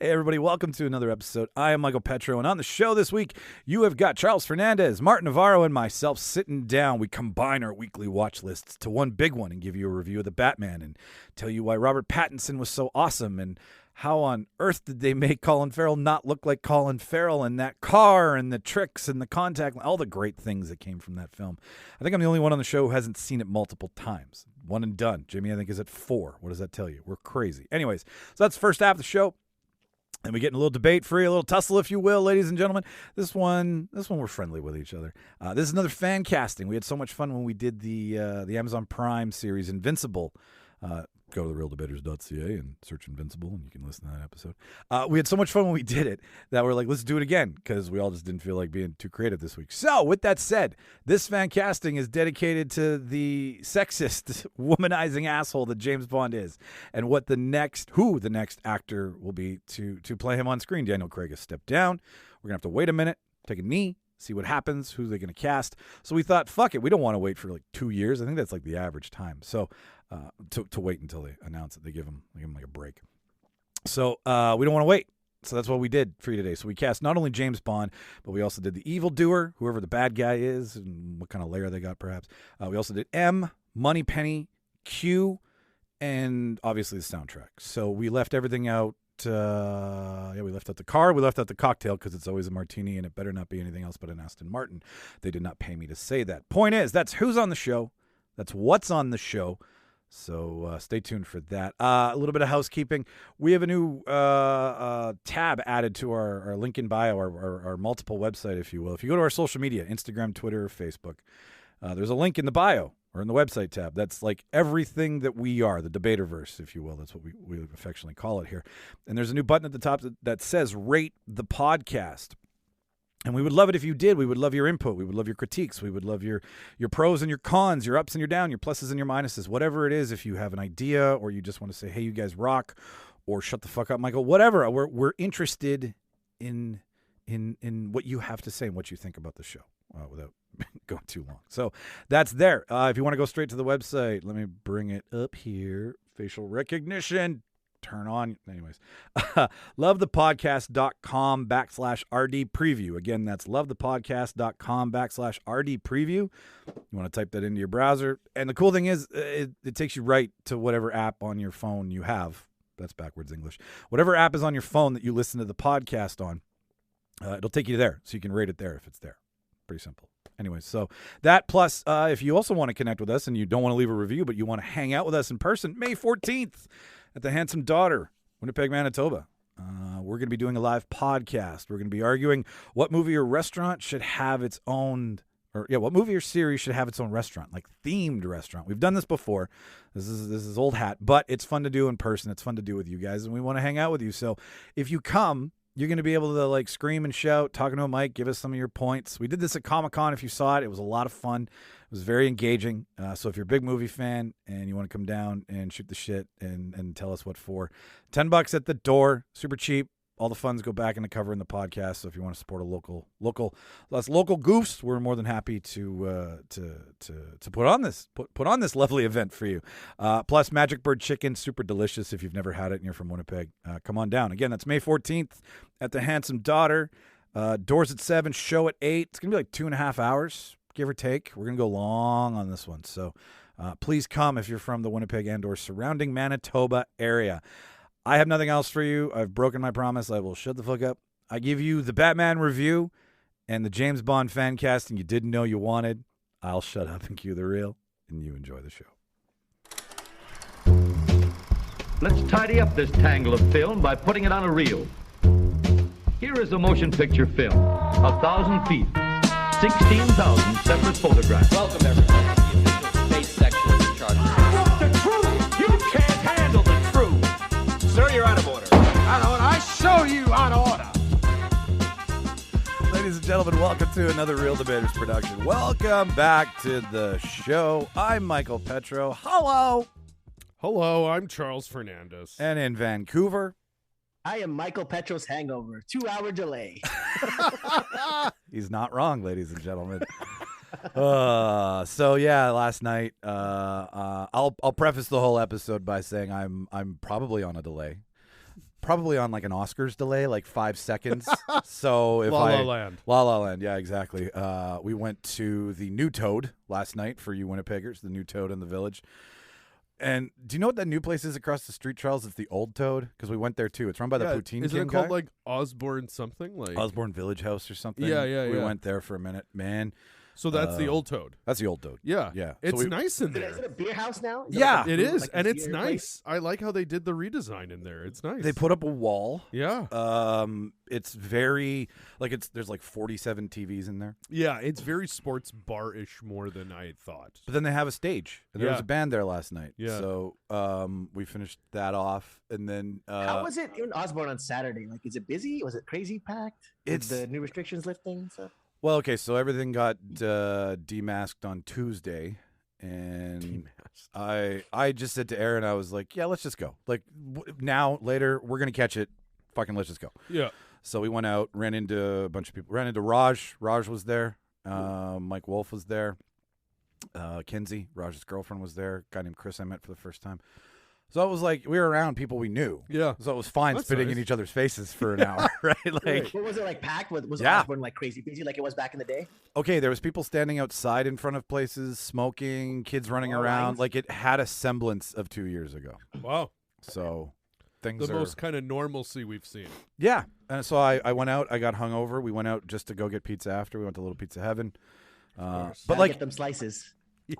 Hey, everybody, welcome to another episode. I am Michael Petrow, and on the show this week, you have got Charles Fernandes, Martin Navarro, and myself sitting down. We combine our weekly watch lists to one big one and give you a review of The Batman and tell you why Robert Pattinson was so awesome and how on earth did they make Colin Farrell not look like Colin Farrell, and that car and the tricks and the contact, all the great things that came from that film. I think I'm the only one on the show who hasn't seen it multiple times. One and done. Jimmy, I think, is at 4. What does that tell you? We're crazy. Anyways, so that's the first half of the show. And we get in a little debate free, a little tussle, if you will, ladies and gentlemen. This one we're friendly with each other. This is another fan casting. We had so much fun when we did the Amazon Prime series Invincible. Go to the reeldebaters.ca and search Invincible, and you can listen to that episode. We had so much fun when we did it that we're like, let's do it again, because we all just didn't feel like being too creative this week. So, with that said, this fan casting is dedicated to the sexist, womanizing asshole that James Bond is, and who the next actor will be to play him on screen. Daniel Craig has stepped down. We're going to have to wait a minute, take a knee, see what happens, who they're going to cast. So we thought, fuck it, we don't want to wait for like 2 years. I think that's like the average time. So to wait until they announce it, they give them like a break. So we don't want to wait. So that's what we did for you today. So we cast not only James Bond, but we also did the evildoer, whoever the bad guy is, and what kind of layer they got, perhaps. We also did M, Moneypenny, Q, and obviously the soundtrack. So we left everything out. We left out the car. We left out the cocktail because it's always a martini, and it better not be anything else but an Aston Martin. They did not pay me to say that. Point is, that's who's on the show. That's what's on the show. So stay tuned for that. A little bit of housekeeping. We have a new tab added to our link in bio, our multiple website, if you will. If you go to our social media, Instagram, Twitter, Facebook, there's a link in the bio or in the website tab. That's like everything that we are, the Debaterverse, if you will. That's what we affectionately call it here. And there's a new button at the top that says Rate the Podcast. And we would love it if you did. We would love your input. We would love your critiques. We would love your pros and your cons, your ups and your downs, your pluses and your minuses, whatever it is. If you have an idea or you just want to say, hey, you guys rock, or shut the fuck up, Michael, whatever. We're interested in what you have to say and what you think about the show without going too long. So that's there. If you want to go straight to the website, let me bring it up here. Facial recognition. Turn on. Anyways, lovethepodcast.com/RD preview. Again, that's lovethepodcast.com/RD preview. You want to type that into your browser. And the cool thing is it takes you right to whatever app on your phone you have. That's backwards English. Whatever app is on your phone that you listen to the podcast on, it'll take you there. So you can rate it there if it's there. Pretty simple. Anyways, so that plus if you also want to connect with us and you don't want to leave a review, but you want to hang out with us in person, May 14th. At the Handsome Daughter, Winnipeg, Manitoba. We're going to be doing a live podcast. We're going to be arguing what movie or restaurant should have its own, what movie or series should have its own restaurant, like themed restaurant. We've done this before. This is old hat, but it's fun to do in person. It's fun to do with you guys, and we want to hang out with you. So if you come, you're going to be able to like scream and shout, talking to a mic, give us some of your points. We did this at Comic-Con. If you saw it, it was a lot of fun. It was very engaging. So if you're a big movie fan and you want to come down and shoot the shit and tell us what for, $10 at the door, super cheap. All the funds go back into covering the podcast. So if you want to support a local goofs, we're more than happy to put on this lovely event for you. Plus Magic Bird Chicken, super delicious. If you've never had it and you're from Winnipeg, come on down. Again, that's May 14th at the Handsome Daughter. Doors at 7, show at 8. It's gonna be like 2.5 hours, give or take. We're gonna go long on this one, so please come if you're from the Winnipeg and/or surrounding Manitoba area. I have nothing else for you. I've broken my promise. I will shut the fuck up. I give you the Batman review and the James Bond fan casting you didn't know you wanted. I'll shut up and cue the reel, and you enjoy the show. Let's tidy up this tangle of film by putting it on a reel. Here is a motion picture film, 1,000 feet, 16,000 separate photographs. Welcome, everyone, to the official space section of the Charter. The truth! You can't handle the truth! Sir, you're out of order. Out of order? I show you out of order! Ladies and gentlemen, welcome to another Reel Debaters production. Welcome back to the show. I'm Michael Petrow. Hello! Hello, I'm Charles Fernandes. And in Vancouver, I am Michael Petrow's hangover. 2-hour delay. he's not wrong, ladies and gentlemen. So yeah, last night, I'll preface the whole episode by saying I'm probably on a delay. probably on like an Oscars delay, like 5 seconds. So if La La Land. La La Land, yeah, exactly. We went to the New Toad last night for you Winnipeggers, the New Toad in the Village. And do you know what that new place is across the street, Charles? It's the Old Toad, because we went there too. It's run by the Poutine Isn't King it called guy. like Osborne something? Like Osborne Village House or something. Yeah. We went there for a minute, man. So that's the Old Toad. That's the Old Toad. Yeah. Yeah. It's So we- nice in Is there. it a beer house now? Yeah. It is, like a and it's beer nice. place? I like how they did the redesign in there. It's nice. They put up a wall. yeah. It's very there's like 47 TVs in there. Yeah, it's very sports bar-ish more than I thought. But then they have a stage, and there was Yeah. a band there last night. Yeah. So we finished that off, and then How was it in Osborne on Saturday? Like, is it busy? Was it crazy packed? With It's- the new restrictions lifting and stuff. well, okay, so everything got demasked on Tuesday, and I just said to Aaron, I was like, yeah, let's just go. Like now, later, we're gonna catch it. Fucking let's just go. Yeah. So we went out, ran into a bunch of people. Ran into Raj. Raj was there. Mike Wolf was there. Kinsey, Raj's girlfriend, was there. A guy named Chris I met for the first time. So it was like we were around people we knew. Yeah. So it was fine That's spitting nice. in each other's faces for an hour, right? Like, What was it like packed? Was Yeah. Osborne like crazy busy like it was back in the day? okay, there was people standing outside in front of places, smoking, kids running around. lines. Like it had a semblance of 2 years ago. Wow. So things The are most kind of normalcy we've seen. yeah. And so I went out. I got hungover. We went out just to go get pizza after. We went to Little Pizza Heaven. But Gotta like get them slices.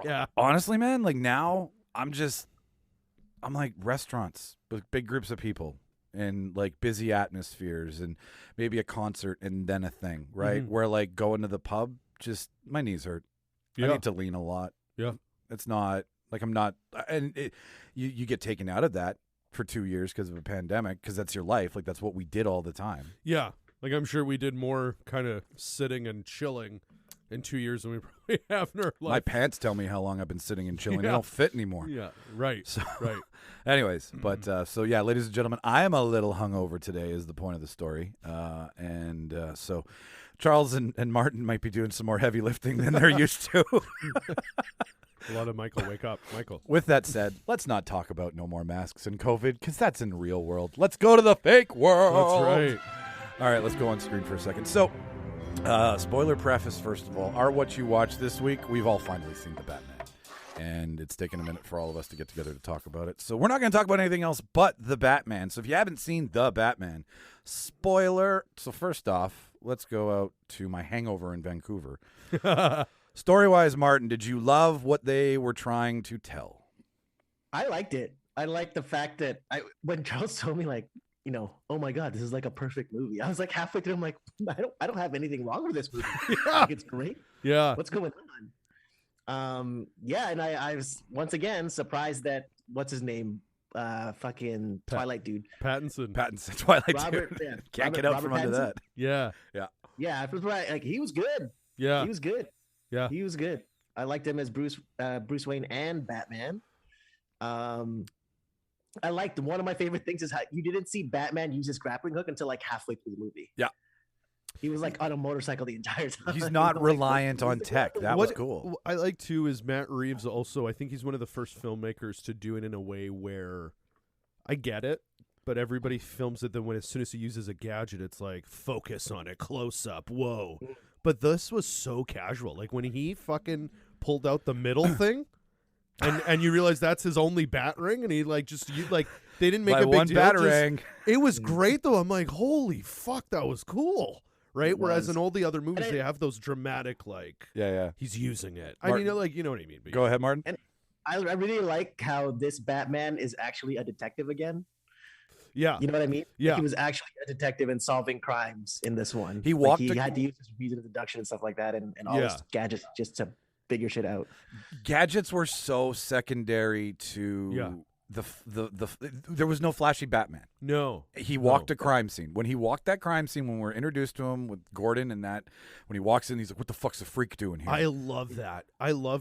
Yeah. honestly, man, like now I'm like restaurants with big groups of people and like busy atmospheres and maybe a concert and then a thing, right? Where like going to the pub, just my knees hurt. I Yeah. need to lean a lot. Yeah. It's not like I'm not, and you get taken out of that for 2 years because of a pandemic, because that's your life. Like that's what we did all the time. Yeah. Like I'm sure we did more kind of sitting and chilling in 2 years than we probably have in our My life. pants tell me how long I've been sitting and chilling. They Yeah. don't fit anymore. Yeah. Right. So, Right. anyways, but so yeah, ladies and gentlemen, I am a little hungover today is the point of the story. So Charles and Martin might be doing some more heavy lifting than they're used to. A lot of Michael, wake up. Michael. With that said, let's not talk about no more masks and COVID, because that's in the real world. Let's go to the fake world. That's right. All right, let's go on screen for a second. So, spoiler preface, first of all, are what you watched this week. We've all finally seen The Batman. And it's taken a minute for all of us to get together to talk about it. So we're not going to talk about anything else but The Batman. So if you haven't seen The Batman, spoiler. So first off, let's go out to my hangover in Vancouver. Story-wise, Martin, did you love what they were trying to tell? I liked it. I liked the fact that when Charles told me like, oh my God, this is like a perfect movie. I was like halfway through, I'm like, I don't have anything wrong with this movie. Like, it's great. Yeah. What's going on? Yeah, and I was once again surprised that what's his name, fucking Twilight dude, Pattinson. Pattinson, Twilight Robert. dude. Yeah, Can't get out Robert from under Pattinson? that. Yeah. Yeah, I was right. Like he was good. Yeah. He was good. Yeah. He was good. I liked him as Bruce Wayne and Batman. I liked one of my favorite things is how you didn't see Batman use his grappling hook until like halfway through the movie. Yeah. He was like on a motorcycle the entire time. He's not Like, reliant on tech. That was What cool. I like too is Matt Reeves also. I think he's one of the first filmmakers to do it in a way where I get it, but everybody films it. Then when as soon as he uses a gadget, it's like focus on it, close up, whoa. But this was so casual. Like when he fucking pulled out the middle thing, and you realize that's his only bat ring, and he like they didn't make By a big one deal. batarang. It was great though. I'm like, holy fuck, that was cool. Right? It Whereas was. in all the other movies, And they have those dramatic, like, Yeah. he's using it. Martin. I mean, like, you know what I mean. But Go ahead, Martin. I really like how this Batman is actually a detective again. Yeah. You know what I mean? Yeah. He was actually a detective and solving crimes in this one. He walked He a- had to use his reason of deduction and stuff like that, and all Yeah. his gadgets just to figure shit out. Gadgets were so secondary to there was no flashy Batman. No. He walked a crime scene. When he walked that crime scene, when we're introduced to him with Gordon and that, when he walks in, he's like, what the fuck's the freak doing here? I love that.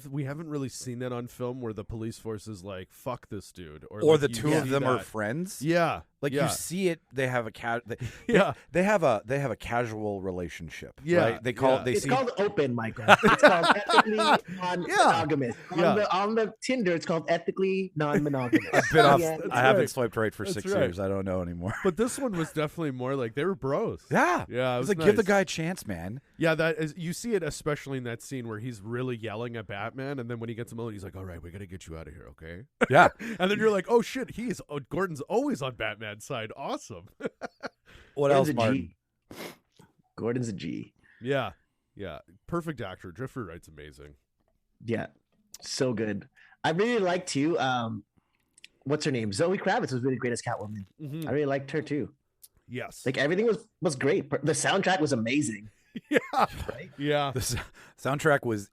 We haven't really seen that on film where the police force is like, fuck this dude. or like, the you two of see them are that. friends. Yeah. Like Yeah. you see it, they have a Yeah. they have a casual relationship. Yeah, right? They call yeah. they It's see called open, Michael. It's called ethically non-monogamous. Yeah. On the Tinder, it's called ethically non-monogamous. I've been off. Yeah, I haven't right. swiped right for That's 6 right. years. I don't know anymore. But this one was definitely more like they were bros. Yeah, Yeah, it it's was like give the nice. guy a chance, man. Yeah, that is, you see it especially in that scene where he's really yelling at Batman, and then when he gets him alone, he's like, "All right, we got to get you out of here, okay?" Yeah, And then you're like, "Oh shit, Gordon's always on Batman's side. Awesome." what Gordon's else, a Martin? G. Gordon's a G. Yeah, perfect actor. Jeffrey Wright's amazing. Yeah, so good. I really liked too. What's her name? Zoe Kravitz was really great as Catwoman. Mhm. I really liked her too. Yes. Like everything was great. The soundtrack was amazing. yeah. Yeah. The soundtrack was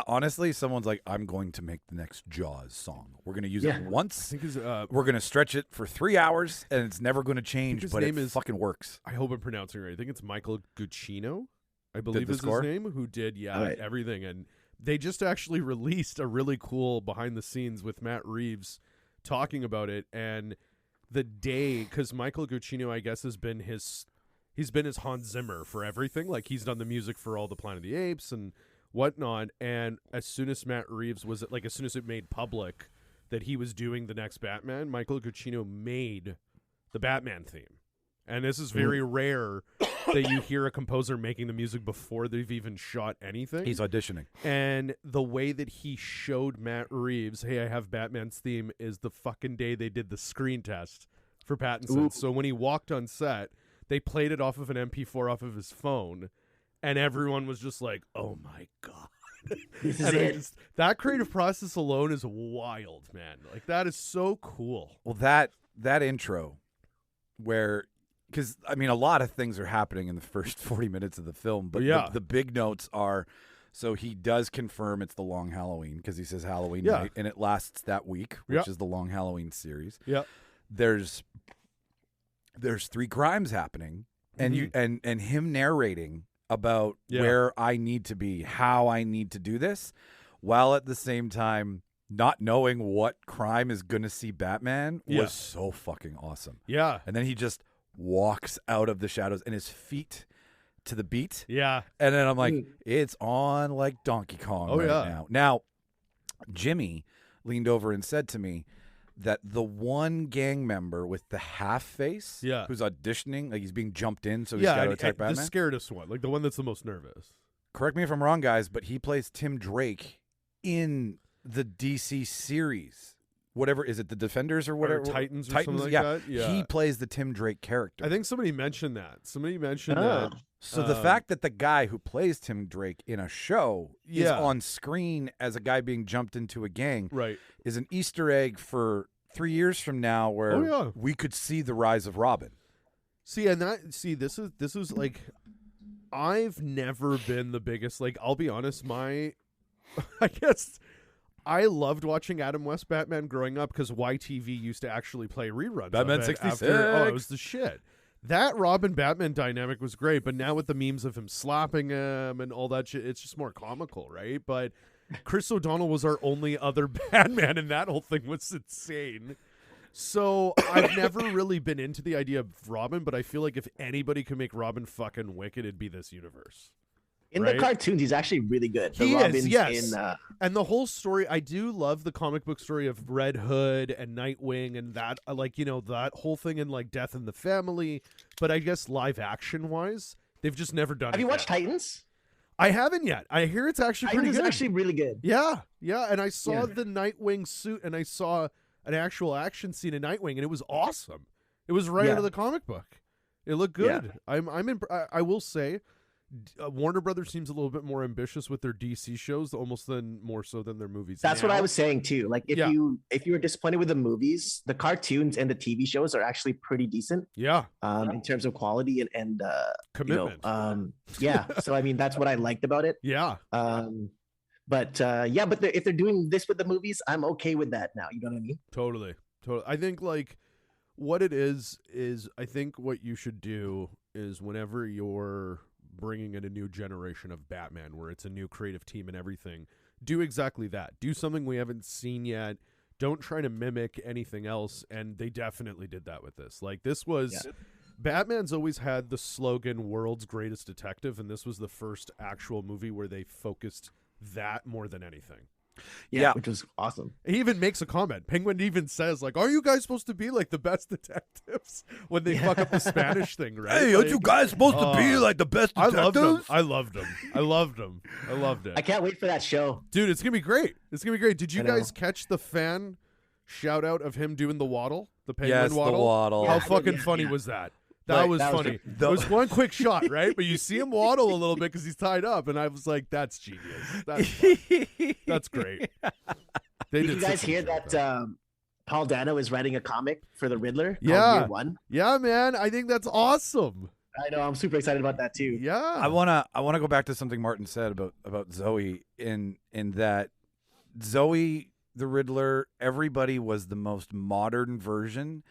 honestly, someone's like, I'm going to make the next Jaws song. We're going to use Yeah. it I once. think his We're going to stretch it for 3 hours, and it's never going to change, his but name it is- fucking works. I hope I'm pronouncing it right. I think it's Michael Guccino, I believe the is score? his name, who did Alright. everything. And they just actually released a really cool behind the scenes with Matt Reeves talking about it. And the day, because Michael Guccino, I guess, he's been his Hans Zimmer for everything. Like he's done the music for all the Planet of the Apes and whatnot. And as soon as Matt Reeves was like, as soon as it made public that he was doing the next Batman, Michael Guccino made the Batman theme. And this is very rare that you hear a composer making the music before they've even shot anything. He's auditioning. And the way that he showed Matt Reeves, hey, I have Batman's theme, is the fucking day they did the screen test for Pattinson. Ooh. So when he walked on set, they played it off of an MP4 off of his phone, and everyone was just like, oh my God. This is And it. that creative process alone is wild, man. Like, that is so cool. Well, that intro where, because, I mean, a lot of things are happening in the first 40 minutes of the film, but Yeah. the big notes are, so he does confirm it's the long Halloween, because he says Halloween Yeah. night, and it lasts that week, which Yeah. is the long Halloween series. Yeah. There's 3 crimes happening, and you and him narrating about Yeah. where I need to be, how I need to do this, while at the same time not knowing what crime is going to see Batman was Yeah. so fucking awesome. Yeah. And then he just walks out of the shadows and his feet to the beat. Yeah. And then I'm like, it's on like Donkey Kong Oh, right yeah. now. Now, Jimmy leaned over and said to me that the one gang member with the half face, Yeah. who's auditioning, like he's being jumped in, so he's Yeah. got to and- attack and the Batman. scaredest one, like the one that's the most nervous. Correct me if I'm wrong, guys, but he plays Tim Drake in the DC series. Whatever, is it the Defenders or whatever? Titans or something like that? Yeah. He plays the Tim Drake character. I think somebody mentioned that. Somebody mentioned Oh. that. So the fact that the guy who plays Tim Drake in a show is Yeah. on screen as a guy being jumped into a gang Right. is an Easter egg for 3 years from now where Oh, yeah. we could see the rise of Robin. See, and this is like, I've never been the biggest, like, I'll be honest, I guess I loved watching Adam West Batman growing up because YTV used to actually play reruns. Batman of it 66. after- it was the shit. That Robin Batman dynamic was great, but now with the memes of him slapping him and all that shit, it's just more comical, right? But Chris O'Donnell was our only other Batman, and that whole thing was insane. So I've never really been into the idea of Robin, but I feel like if anybody could make Robin fucking wicked, it'd be this universe. In right? the cartoons, he's actually really good. The He is, Robins yes. in And the whole story, I do love the comic book story of Red Hood and Nightwing and that, like, you know, that whole thing in, like, Death in the Family. But I guess live action wise, they've just never done it. Have you watched yet. Titans? I haven't yet. I hear it's actually Titans pretty is good. actually really good. Yeah, yeah. And I saw Yeah. the Nightwing suit and I saw an actual action scene in Nightwing and it was awesome. It was right Yeah. out of the comic book. It looked good. I will say, Warner Brothers seems a little bit more ambitious with their DC shows, almost more so than their movies. That's what now. I was saying too. Like if Yeah. you were disappointed with the movies, the cartoons and the TV shows are actually pretty decent Yeah, in terms of quality and commitment. yeah. So I mean that's what I liked about it. Yeah, But if they're doing this with the movies, I'm okay with that now. You know what I mean? totally. I think like what it is I think what you should do is whenever you're bringing in a new generation of Batman, where it's a new creative team and everything, do exactly that. Do something we haven't seen yet. Don't try to mimic anything else, and they definitely did that with this. Like, this was... Batman's always had the slogan "World's Greatest Detective," and this was the first actual movie where they focused that more than anything. Yeah, which was awesome. He even makes a comment. Penguin even says, like, "Are you guys supposed to be like the best detectives?" When they fuck up the Spanish thing, right? Hey, aren't you guys supposed to be like the best detectives? I loved him. I loved it. I can't wait for that show. Dude, it's gonna be great. Did you guys catch the fan shout out of him doing the waddle? The penguin Yes, waddle? the waddle. How fucking funny was that? That was funny. It was one quick shot, right? But you see him waddle a little bit because he's tied up, and I was like, "That's genius. That's great." Did you guys hear that Paul Dano is writing a comic for the Riddler? Yeah, Year One? Yeah, man. I think that's awesome. I know. I'm super excited about that too. Yeah. I wanna go back to something Martin said about Zoe in that Zoe the Riddler, everybody was the most modern version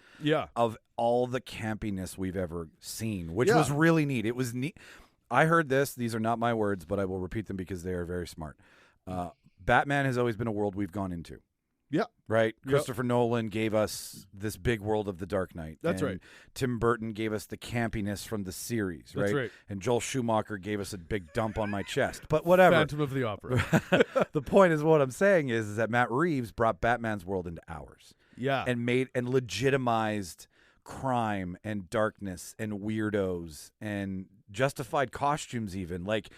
of all the campiness we've ever seen, which was really neat. It was neat. I heard this. These are not my words, but I will repeat them because they are very smart. Batman has always been a world we've gone into. Yeah. Right? Christopher Nolan gave us this big world of The Dark Knight. That's and right. Tim Burton gave us the campiness from the series, right? That's right. And Joel Schumacher gave us a big dump on my chest. But whatever. Phantom of the Opera. The point is, what I'm saying is that Matt Reeves brought Batman's world into ours. Yeah. And legitimized crime and darkness and weirdos and justified costumes even. Like,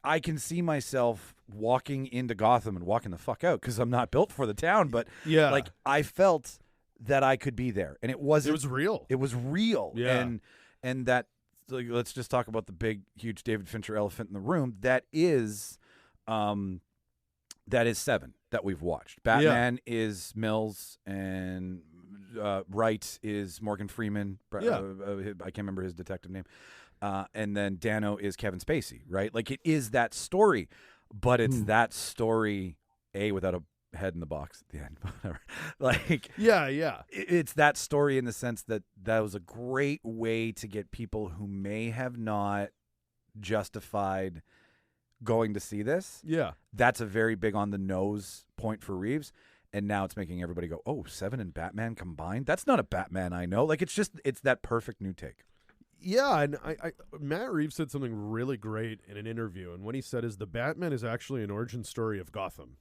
I can see myself walking into Gotham and walking the fuck out because I'm not built for the town, but like, I felt that I could be there, and it was real. It was real. Yeah. And that, like, let's just talk about the big, huge David Fincher elephant in the room. That is Seven that we've watched. Batman is Mills, and Wright is Morgan Freeman. I can't remember his detective name. And then Dano is Kevin Spacey, right? Like, it is that story, but it's that story, without a head in the box at the end. Whatever. Like, it's that story in the sense that was a great way to get people who may have not justified going to see this. Yeah. That's a very big on the nose point for Reeves. And now it's making everybody go, oh, Seven and Batman combined? That's not a Batman I know. Like, it's that perfect new take. Yeah, and I Matt Reeves said something really great in an interview, and what he said is the Batman is actually an origin story of Gotham.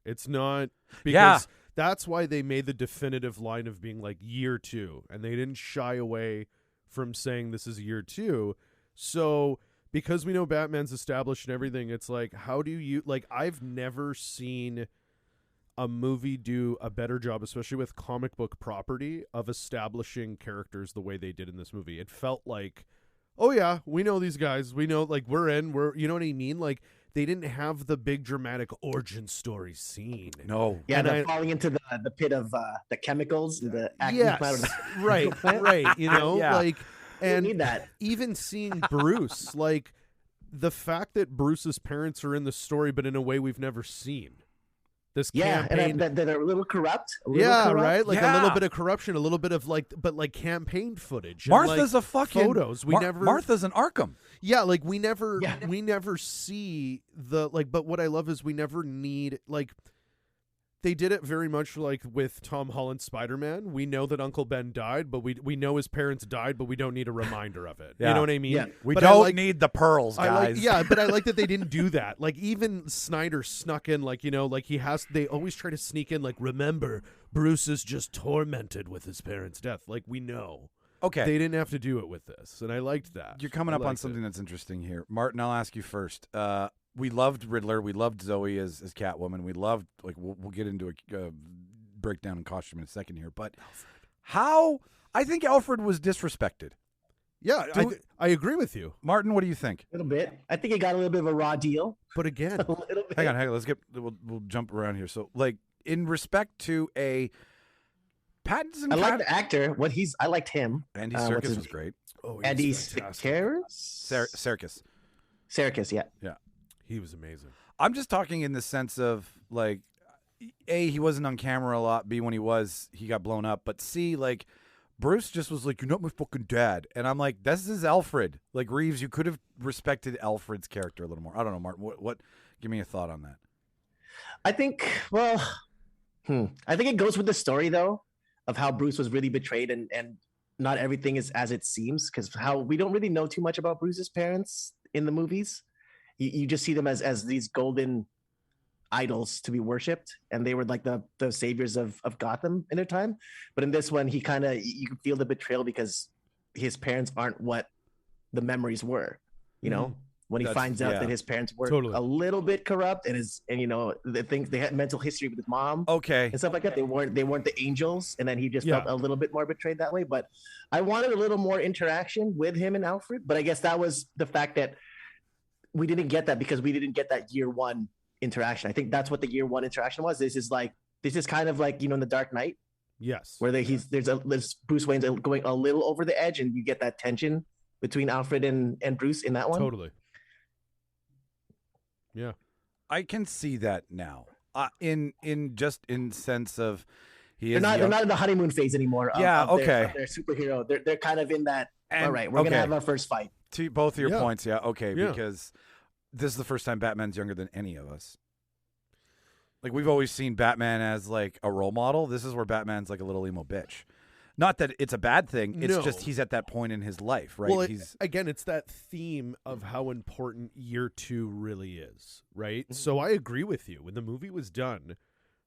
It's not because that's why they made the definitive line of being like year 2, and they didn't shy away from saying this is year 2. So because we know Batman's established and everything, it's like, how do you, like, I've never seen a movie do a better job, especially with comic book property, of establishing characters the way they did in this movie. It felt like, oh yeah, we know these guys. We know, like, we're you know what I mean? Like, they didn't have the big dramatic origin story scene. No. Yeah, they're falling into the pit of the chemicals, the acne yes, right. You know, like, and need that. Even seeing Bruce, like, the fact that Bruce's parents are in the story, but in a way we've never seen. This campaign, and they're a little corrupt. Right? Like a little bit of corruption, a little bit of like campaign footage. Martha's and, like, a fucking photos. Martha's an Arkham. Yeah, like we never see the, like, but what I love is we never need, like, they did it very much like with Tom Holland's Spider-Man. We know that Uncle Ben died, but we know his parents died, but we don't need a reminder of it. You know what I mean? Yeah. We don't need the pearls, guys. But I like that they didn't do that. Like, even Snyder snuck in, like, you know, like they always try to sneak in, like, remember, Bruce is just tormented with his parents' death. Like, we know. Okay. They didn't have to do it with this, and I liked that. You're coming up on something that's interesting here. Martin, I'll ask you first. We loved Riddler. We loved Zoe as Catwoman. We loved, like, we'll get into a breakdown in costume in a second here. But I think Alfred was disrespected. Yeah, I agree with you. Martin, what do you think? A little bit. I think he got a little bit of a raw deal. But again, a little bit. Hang on. We'll jump around here. So, like, in respect to Pattinson, I like the actor. I liked him. Andy Serkis was great. Oh, Andy Serkis. Serkis, yeah. Yeah. He was amazing. I'm just talking in the sense of, like, A, he wasn't on camera a lot. B, when he was, he got blown up. But C, like, Bruce just was like, you're not my fucking dad. And I'm like, this is Alfred. Like, Reeves, you could have respected Alfred's character a little more. I don't know, Martin. What give me a thought on that. I think, well, I think it goes with the story though of how Bruce was really betrayed and not everything is as it seems, because how we don't really know too much about Bruce's parents in the movies. You just see them as these golden idols to be worshipped, and they were like the saviors of Gotham in their time. But in this one, he kind of, you can feel the betrayal because his parents aren't what the memories were, you know, when he finds out that his parents were a little bit corrupt and the things, they had mental history with his mom, and stuff like that. They weren't the angels, and then he just felt a little bit more betrayed that way. But I wanted a little more interaction with him and Alfred, but I guess that was the fact that we didn't get that because we didn't get that year one interaction. I think that's what the year one interaction was. This is kind of like, in the Dark Knight, where there's Bruce Wayne's going a little over the edge, and you get that tension between Alfred and Bruce in that one. Totally. Yeah, I can see that now. In sense of they're not in the honeymoon phase anymore. Okay. They're superhero. They're kind of in that. All right, we're gonna have our first fight. To both of your points, because this is the first time Batman's younger than any of us. Like, we've always seen Batman as like a role model. This is where Batman's like a little emo bitch. Not that it's a bad thing. It's just he's at that point in his life, right? Well, it's that theme of how important year two really is, right? Mm-hmm. So I agree with you. When the movie was done,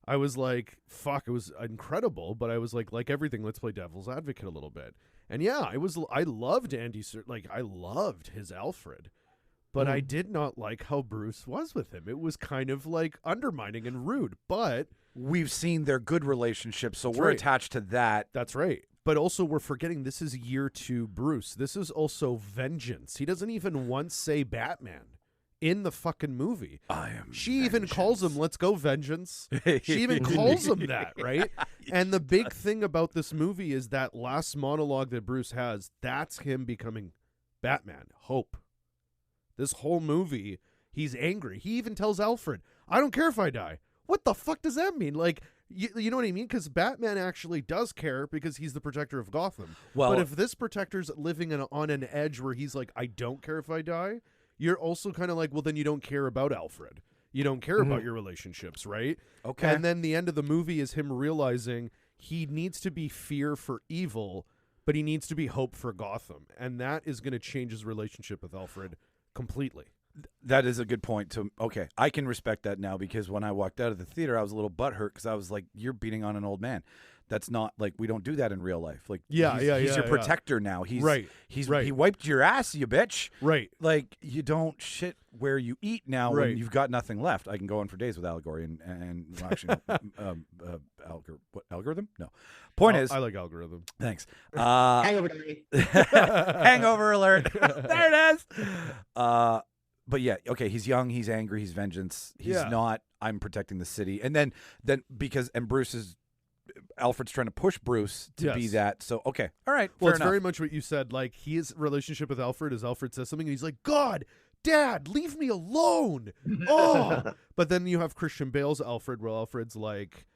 I was like, fuck, it was incredible. But I was like everything, let's play devil's advocate a little bit. And I loved I loved his Alfred. But I did not like how Bruce was with him. It was kind of like undermining and rude. But we've seen their good relationship, so we're attached to that. That's right. But also, we're forgetting this is year two Bruce. This is also vengeance. He doesn't even once say Batman in the fucking movie. She even calls him, let's go, vengeance. She even calls him that, right? And the big thing about this movie is that last monologue that Bruce has, that's him becoming Batman. Hope. This whole movie, he's angry. He even tells Alfred, I don't care if I die. What the fuck does that mean? Like, you know what I mean? Because Batman actually does care because he's the protector of Gotham. Well, but if this protector's living on an edge where he's like, I don't care if I die, you're also kind of like, well, then you don't care about Alfred. You don't care about your relationships, right? Okay. And then the end of the movie is him realizing he needs to be fear for evil, but he needs to be hope for Gotham. And that is going to change his relationship with Alfred completely. That is a good point. Okay, I can respect that now, because when I walked out of the theater, I was a little butthurt because I was like, you're beating on an old man. That's not, like, we don't do that in real life. Like, he's your protector now. He's right. He wiped your ass, you bitch. Right. Like, you don't shit where you eat now when you've got nothing left. I can go on for days with allegory and actually, algorithm? No. Point is, I like algorithm. Thanks. Hangover. Hangover alert. There it is. But yeah, okay, he's young, he's angry, he's vengeance. He's not, I'm protecting the city. And then because Alfred's trying to push Bruce to be that. So, okay. All right. Well, it's very much what you said. Like, his relationship with Alfred is Alfred says something and he's like, God, Dad, leave me alone. Oh. But then you have Christian Bale's Alfred, where Alfred's like,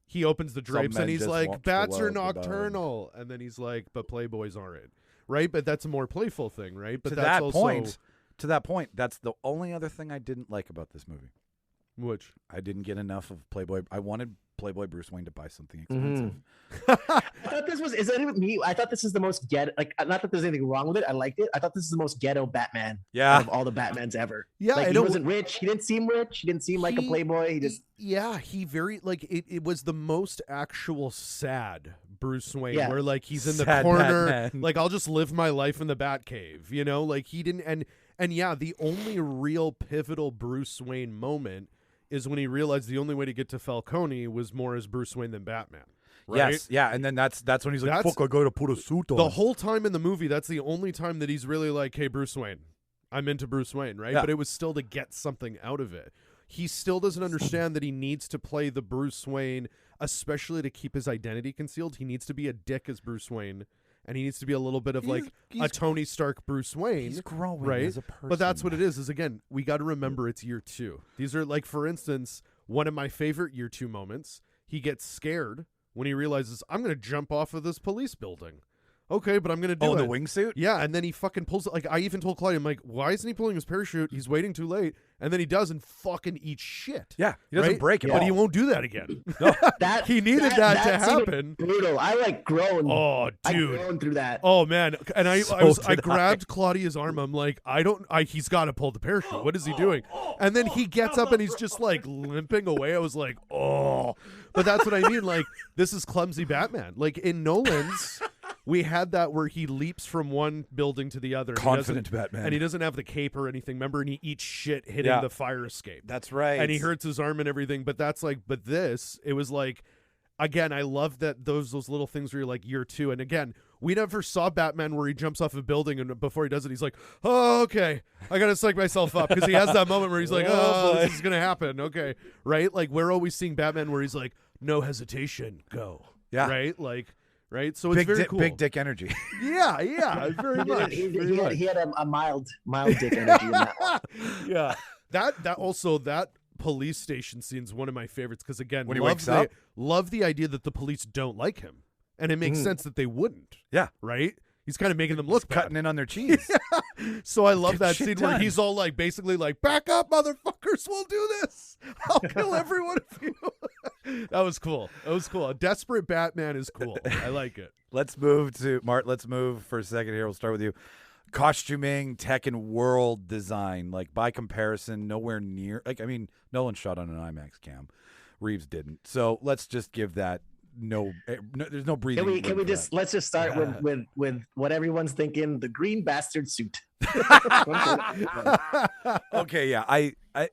he opens the drapes and he's like, bats are nocturnal. And then he's like, but Playboys aren't. Right? But that's a more playful thing, right? But to that point, that's the only other thing I didn't like about this movie. Which? I didn't get enough of Playboy. I wanted Playboy Bruce Wayne to buy something expensive. I thought is that even me? I thought this is the most ghetto, like, not that there's anything wrong with it. I liked it. I thought this is the most ghetto Batman out of all the Batmans ever. Yeah, like, he wasn't rich. He didn't seem rich. He didn't seem like a playboy. He just... Yeah, he very, like, it was the most actual sad Bruce Wayne, where, like, he's in the corner, Batman. Like, I'll just live my life in the Batcave, you know? Like, he didn't, and yeah, the only real pivotal Bruce Wayne moment is when he realized the only way to get to Falcone was more as Bruce Wayne than Batman. Right? Yes, yeah, and then that's when he's like, fuck, I gotta put a suit on. The whole time in the movie, that's the only time that he's really like, hey, Bruce Wayne, I'm into Bruce Wayne, right? Yeah. But it was still to get something out of it. He still doesn't understand that he needs to play the Bruce Wayne, especially to keep his identity concealed. He needs to be a dick as Bruce Wayne. And he needs to be a little bit of like a Tony Stark Bruce Wayne. He's growing right? as a person. But that's what it is again, we got to remember it's year two. These are, like, for instance, one of my favorite year two moments. He gets scared when he realizes, I'm going to jump off of this police building. okay, but I'm gonna do it. Oh, the wingsuit? Yeah, and then he fucking pulls it. Like, I even told Claudia, I'm like, why isn't he pulling his parachute? He's waiting too late. And then he does and fucking eats shit. Yeah, he doesn't right? break it. But he won't do that again. That He needed that to scene was happen. brutal. I like groaned. Oh, I dude. groaned through that. Oh man, and I did grabbed Claudia's arm. I'm like, he's got to pull the parachute. What is he doing? And then he gets up and he's just like limping away. I was like, oh, but that's what I mean. Like, this is clumsy Batman. Like in Nolan's, we had that where he leaps from one building to the other. Confident Batman. And he doesn't have the cape or anything. Remember, and he eats shit hitting the fire escape. That's right. And he hurts his arm and everything. But that's like, but this, it was like, again, I love that those little things where you're like year two. And again, we never saw Batman where he jumps off a building and before he does it, he's like, oh, okay, I got to psych myself up. Because he has that moment where he's like, oh, this is going to happen. Okay. Right? Like, we're always seeing Batman where he's like, no hesitation, go. Yeah. Right? Like, right? So it's very cool. Big dick energy. Yeah, very much. He had a mild dick energy in that one. Yeah. That police station scene is one of my favorites because, again, when he wakes up, love the idea that the police don't like him. And it makes sense that they wouldn't. Yeah. Right? He's kind of making them look cutting bad. in on their cheese. So I love that shit scene done. where he's all like, basically like, back up, motherfuckers, we'll do this. I'll kill every one of you. That was cool. A desperate Batman is cool. I like it. Let's move for a second here. We'll start with you. Costuming, tech, and world design, like by comparison, nowhere near. Like, I mean, Nolan shot on an IMAX cam. Reeves didn't. So let's just give that there's no breathing. Can we just let's just start with what everyone's thinking, the green bastard suit. Okay, yeah.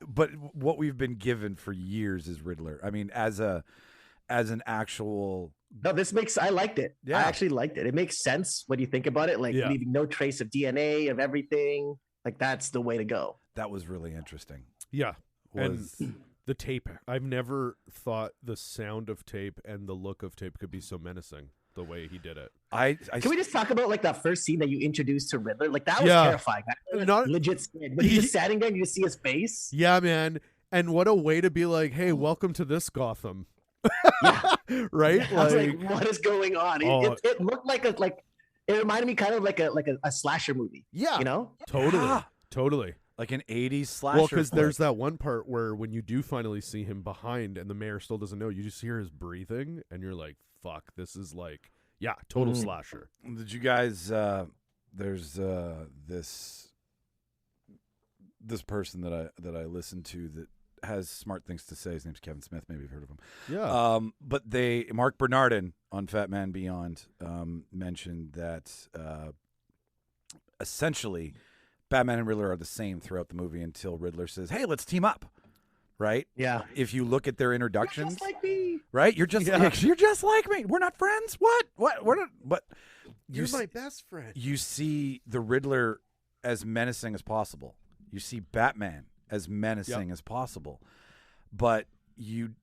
But what we've been given for years is Riddler. I mean, as an actual. No, I liked it. Yeah. I actually liked it. It makes sense when you think about it, like leaving no trace of DNA of everything. Like, that's the way to go. That was really interesting. Yeah. And the tape. I've never thought the sound of tape and the look of tape could be so menacing the way he did it. Can we just talk about like that first scene that you introduced to Riddler? Like, that was terrifying. I was legit scared. When he's just standing there and you just see his face. Yeah, man. And what a way to be like, hey, welcome to this Gotham. Yeah. Right? I was like, what is going on? It looked like it reminded me kind of like a slasher movie. Yeah. You know? Totally. Yeah. Totally. Like an 80s slasher. Well, because there's that one part where when you do finally see him behind and the mayor still doesn't know, you just hear his breathing and you're like, fuck, this is like, total slasher. Did you guys, there's this person that I listen to that has smart things to say. His name's Kevin Smith. Maybe you've heard of him. Yeah. But Mark Bernardin on Fat Man Beyond mentioned that essentially Batman and Riddler are the same throughout the movie until Riddler says, hey, let's team up. Right? Yeah. If you look at their introductions, just like me. right? You're just like me. We're not friends. What? We're not. But You're my best friend. You see the Riddler as menacing as possible. You see Batman as menacing as possible, but you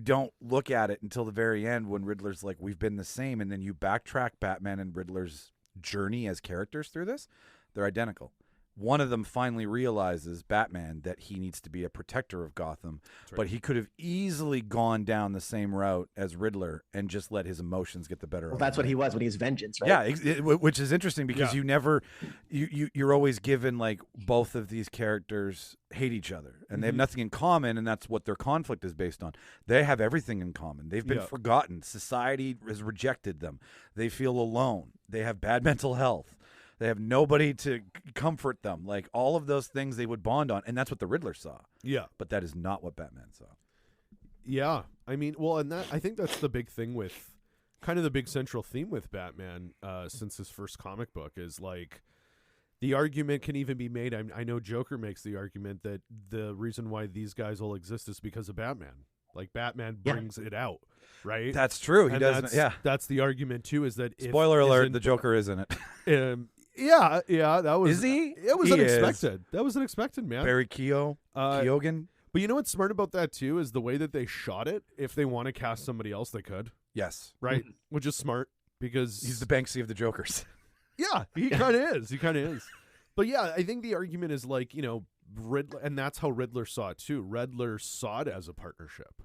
don't look at it until the very end when Riddler's like, we've been the same, and then you backtrack Batman and Riddler's journey as characters through this. They're identical. One of them finally realizes, Batman, that he needs to be a protector of Gotham, but he could have easily gone down the same route as Riddler and just let his emotions get the better of him. Well, that's what he was when he was vengeance, right? Yeah, which is interesting because you're always given like both of these characters hate each other and they have nothing in common, and that's what their conflict is based on. They have everything in common. They've been forgotten. Society has rejected them. They feel alone. They have bad mental health. They have nobody to comfort them. Like, all of those things they would bond on, and that's what the Riddler saw. Yeah. But that is not what Batman saw. Yeah. I mean, well, and I think that's the big thing with, kind of the big central theme with Batman since his first comic book is, like, the argument can even be made, I know Joker makes the argument that the reason why these guys all exist is because of Batman. Like, Batman brings it out, right? That's true. He doesn't. That's the argument, too, is that... Spoiler alert, the Joker is in it. Yeah, that was... Is he? It was unexpected. That was unexpected, man. Barry Keoghan. But you know what's smart about that, too, is the way that they shot it. If they want to cast somebody else, they could. Yes. Right? Which is smart, because... He's the Banksy of the Jokers. Yeah, he kind of is. He kind of is. But yeah, I think the argument is like, Riddler, and that's how Riddler saw it, too. Riddler saw it as a partnership.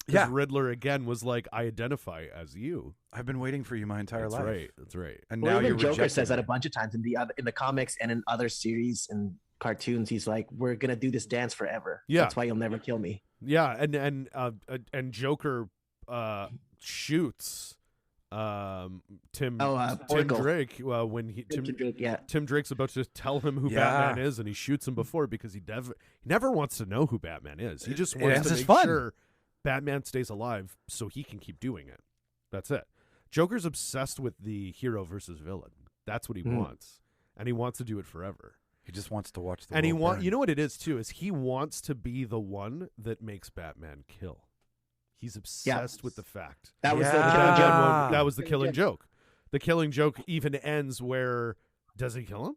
Yeah. Riddler again was like, I identify as you. I've been waiting for you my entire That's life. right. That's right. And Well, now even you're Joker rejecting says that me. a bunch of times in the comics and in other series and cartoons. He's like, "We're gonna do this dance forever. Yeah. That's why you'll never kill me." Yeah, and Joker shoots Tim Portugal. Drake when Tim Drake's about to tell him who Batman is, and he shoots him before because he never wants to know who Batman is. He just wants to make sure Batman stays alive so he can keep doing it. That's it. Joker's obsessed with the hero versus villain. That's what he wants, and he wants to do it forever. He just wants to watch the And world burn. you know what it is too, is he wants to be the one that makes Batman kill. He's obsessed with the fact. That was the killing joke. That was the killing joke. The killing joke even ends where does he kill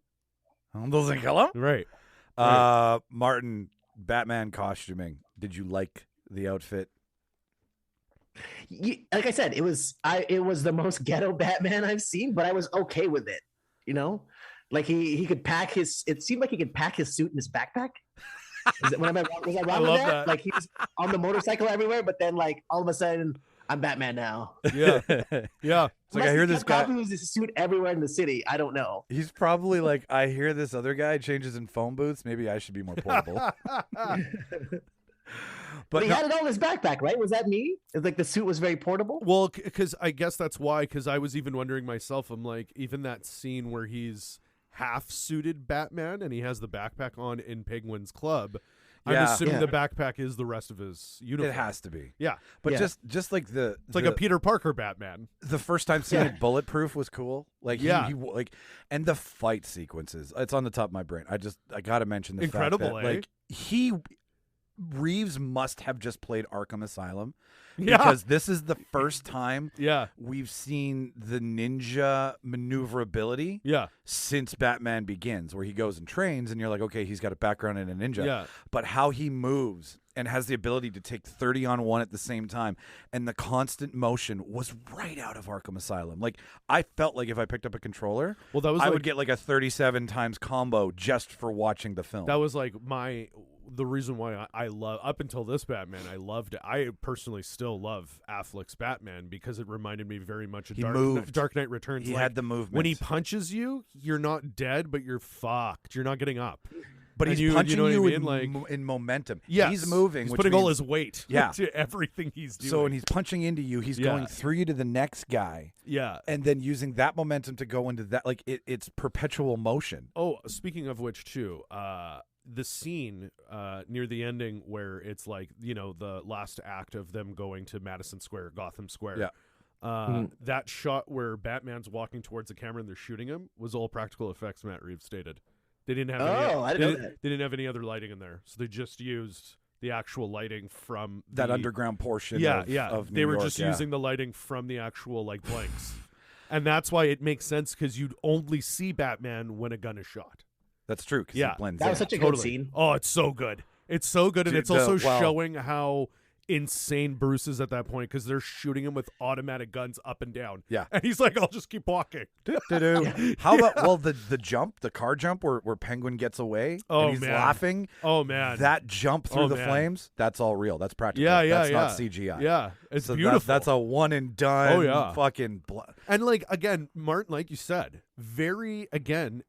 him? Doesn't kill him? Right. Martin, Batman costuming. Did you like the outfit? Like I said, it was the most ghetto Batman I've seen, but I was okay with it. You know, like he could pack his. It seemed like he could pack his suit in his backpack. Was I wrong with that? Like he was on the motorcycle everywhere, but then like all of a sudden, I'm Batman now. Yeah, yeah. It's like I hear this guy with his suit everywhere in the city. I don't know. He's probably like, I hear this other guy changes in phone booths. Maybe I should be more portable. But he had it all in his backpack, right? Was that me? It's like the suit was very portable. Well, because I guess that's why. Because I was even wondering myself. I'm like, even that scene where he's half-suited Batman and he has the backpack on in Penguin's Club. I'm assuming the backpack is the rest of his uniform. It has to be. Yeah. But just like it's like a Peter Parker Batman. The first time seeing it bulletproof was cool. Like he like, and the fight sequences. It's on the top of my brain. I got to mention the incredible, fact that, like Reeves must have just played Arkham Asylum. Because this is the first time we've seen the ninja maneuverability since Batman Begins, where he goes and trains, and you're like, okay, he's got a background in a ninja. Yeah. But how he moves and has the ability to take 30 on one at the same time, and the constant motion was right out of Arkham Asylum. Like, I felt like if I picked up a controller, I would get like a 37 times combo just for watching the film. That was like the reason why I love, up until this Batman, I loved it. I personally still love Affleck's Batman because it reminded me very much of Dark Knight Returns. He had the movement. When he punches you, you're not dead, but you're fucked. You're not getting up. But he's punching in momentum. Yes. He's moving. He's which putting means, all his weight to everything he's doing. So when he's punching into you, he's going through you to the next guy. Yeah. And then using that momentum to go into that. Like, it's perpetual motion. Oh, speaking of which, too, the scene near the ending where it's like, the last act of them going to Madison Square, Gotham Square. Yeah. That shot where Batman's walking towards the camera and they're shooting him was all practical effects, Matt Reeves stated. They didn't have I didn't know that. They didn't have any other lighting in there. So they just used the actual lighting from that underground portion of New They were York, just using the lighting from the actual blanks. And that's why it makes sense because you'd only see Batman when a gun is shot. That's true. Yeah, it blends that was in. such a good scene. Oh, it's so good. It's so good, and it's also showing how insane Bruce is at that point because they're shooting him with automatic guns up and down. Yeah, and he's like, "I'll just keep walking." How about the car jump where Penguin gets away? Oh, and he's man. laughing. Oh man, that jump through the flames. That's all real. That's practical. That's not CGI. Yeah, it's beautiful. That's a one and done. Oh yeah, fucking. And again, Martin, like you said, very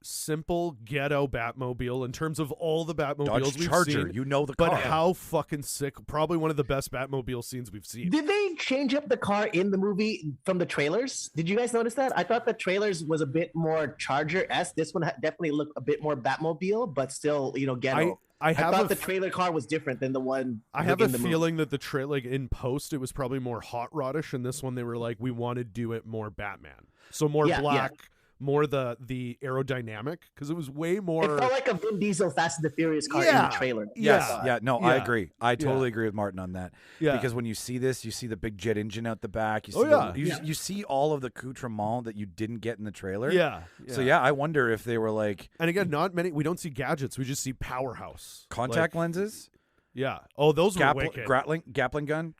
simple ghetto Batmobile in terms of all the Batmobiles Dodge we've Charger. seen. You know the car. But how fucking sick! Probably one of the best Batmobile scenes we've seen. Did they change up the car in the movie from the trailers? Did you guys notice that? I thought the trailers was a bit more Charger-esque. This one definitely looked a bit more Batmobile, but still, ghetto. I thought the trailer car was different than the one. I have a feeling that the trailer, in post, it was probably more hot rodish, and this one they were like, we want to do it more Batman, so more black. Yeah. More the aerodynamic because it was way more. It felt like a Vin Diesel Fast and the Furious car in the trailer. I agree. I totally agree with Martin on that. Yeah, because when you see this, you see the big jet engine out the back. You see you see all of the accoutrement that you didn't get in the trailer. Yeah. So I wonder if they were like. And again, not many. We don't see gadgets. We just see powerhouse contact lenses. Yeah. Oh, those were wicked. Grappling gun.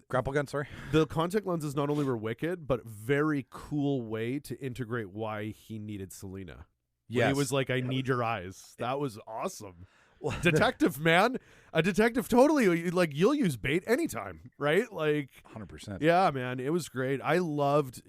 Grapple gun, sorry. The contact lenses not only were wicked, but very cool way to integrate why he needed Selena. Yeah. He was like, I need your eyes. That was awesome. detective, man. A detective, totally. Like, you'll use bait anytime, right? Like, 100%. yeah, man. It was great. I loved,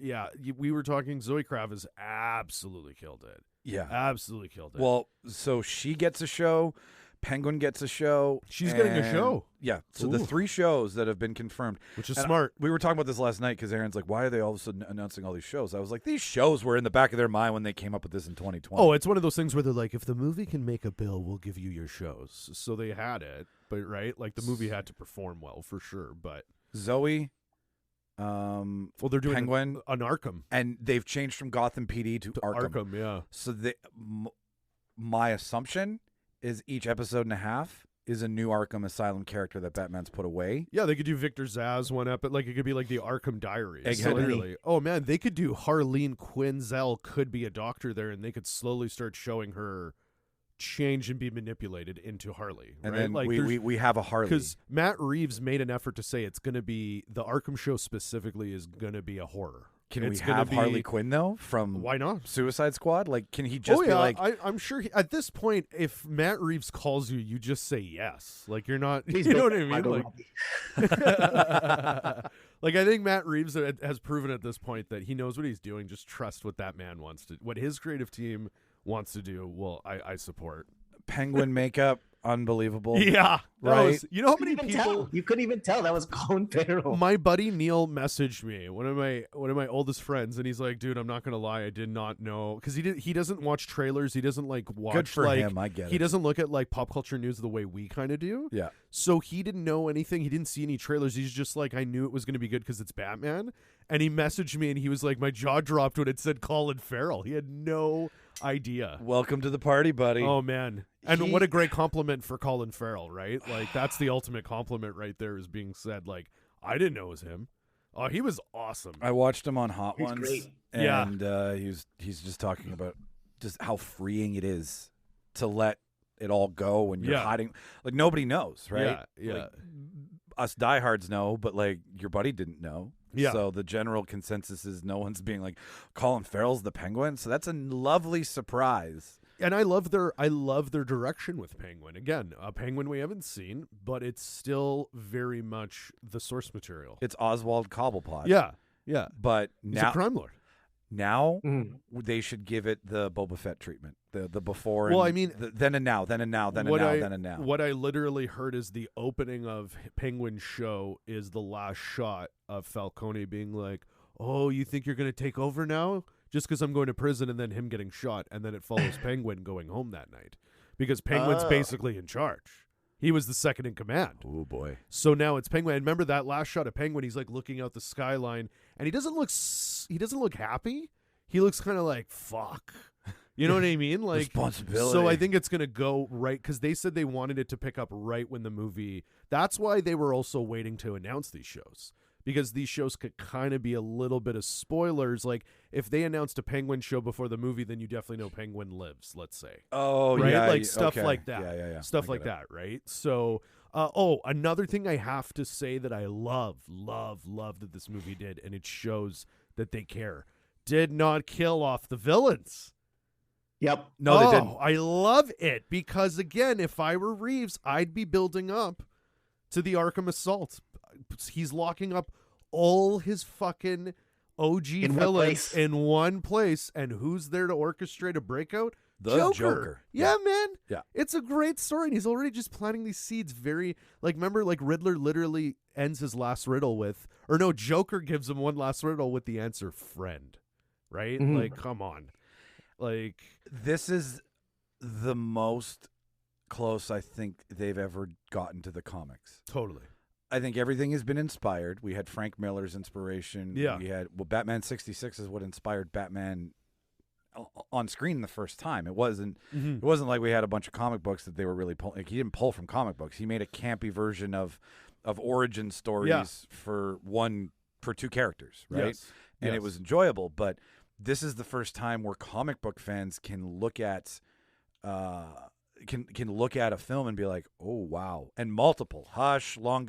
we were talking, Zoe Kravitz absolutely killed it. Yeah. Absolutely killed it. Well, so she gets a show. Penguin gets a show. She's getting a show. Yeah. So the 3 shows that have been confirmed. Which is And smart. We were talking about this last night because Aaron's like, why are they all of a sudden announcing all these shows? I was like, these shows were in the back of their mind when they came up with this in 2020. Oh, it's one of those things where they're like, if the movie can make a bill, we'll give you your shows. So they had it, but right? Like, the movie had to perform well for sure. But Zoe, well, they're doing Penguin, an Arkham. and they've changed from Gotham PD to Arkham. Yeah. So my assumption is each episode and a half is a new Arkham Asylum character that Batman's put away. Yeah, they could do Victor Zsasz one up, but like it could be like the Arkham Diaries. Exactly. Literally. Oh man, they could do Harleen Quinzel could be a doctor there, and they could slowly start showing her change and be manipulated into Harley. And right? then like we have a Harley. because Matt Reeves made an effort to say it's going to be the Arkham show specifically is going to be a horror. Can It's we gonna have be- Harley Quinn though from Why not? Suicide Squad? Like, can he just oh be yeah, like, I'm sure at this point, if Matt Reeves calls you, you just say yes. Like you're not, Please you know don't what I mean? Margot Like, Robbie. like I think Matt Reeves has proven at this point that he knows what he's doing. Just trust what that man wants to, what his creative team wants to do. Well, I support. Penguin makeup? Unbelievable. Yeah, Right? you know how You many couldn't even people? tell. You couldn't even tell that was Colin Farrell. My buddy Neil messaged me, one of my oldest friends, and he's like, "Dude, I'm not gonna lie, I did not know because he doesn't watch trailers, he doesn't like watch Good for like him. I get he it. doesn't look at like pop culture news the way we kind of do. Yeah. So he didn't know anything. He didn't see any trailers. He's just like, I knew it was gonna be good because it's Batman. And he messaged me, and he was like, my jaw dropped when it said Colin Farrell. He had no idea. Welcome to the party, buddy. Oh man. And what a great compliment for Colin Farrell, right? Like that's the ultimate compliment right there is being said. Like, I didn't know it was him. Oh, he was awesome. I watched him on Hot He's Ones. great. Yeah. And he's just talking about just how freeing it is to let it all go when you're Yeah. hiding. Like, nobody knows, right? Yeah. Like, us diehards know, but like your buddy didn't know. Yeah. So the general consensus is no one's being like, Colin Farrell's the Penguin. So that's a lovely surprise. And I love their direction with Penguin. Again, a Penguin we haven't seen, but it's still very much the source material. It's Oswald Cobblepot. Yeah. Yeah. But He's a now crime lord. Mhm. they should give it the Boba Fett treatment. The before Well, and I mean, then and now, then and now, then and now, then and now. What I literally heard is the opening of Penguin's show is the last shot of Falcone being like, "Oh, you think you're going to take over now? Just because I'm going to prison," and then him getting shot, and then it follows Penguin going home that night because Penguin's Oh. basically in charge. He was the second in command. Oh boy. So now it's Penguin. And remember that last shot of Penguin? He's like looking out the skyline, and he doesn't look happy. He looks kind of like fuck. You know what I mean? Like Responsibility. So I think it's gonna go right because they said they wanted it to pick up right when the movie. That's why they were also waiting to announce these shows because these shows could kind of be a little bit of spoilers. Like if they announced a Penguin show before the movie, then you definitely know Penguin lives. Let's say. Oh, Right, yeah, like stuff okay. like that, Yeah. stuff I like get it. that, right? So, another thing I have to say that I love that this movie did, and it shows that they care. Did not kill off the villains. Yep. No, they didn't. I love it because again, if I were Reeves, I'd be building up to the Arkham Assault. He's locking up all his fucking OG In one villains place. in one place, and who's there to orchestrate a breakout? The Joker. Yeah, man. Yeah. It's a great story, and he's already just planting these seeds very like remember like Riddler literally ends his last riddle with or no, Joker gives him one last riddle with the answer friend. Right? Mhm. Like, come on. Like This is the most close I think they've ever gotten to the comics. totally. I think everything has been inspired. We had Frank Miller's inspiration. Yeah. We had Batman 66 is what inspired Batman on screen the first time. It wasn't like we had a bunch of comic books that they were really pulling. Like, he didn't pull from comic books. He made a campy version of origin stories for two characters, right? Yes. And Yes. it was enjoyable, but this is the first time where comic book fans can look at can look at a film and be like, oh wow, and multiple Hush, Long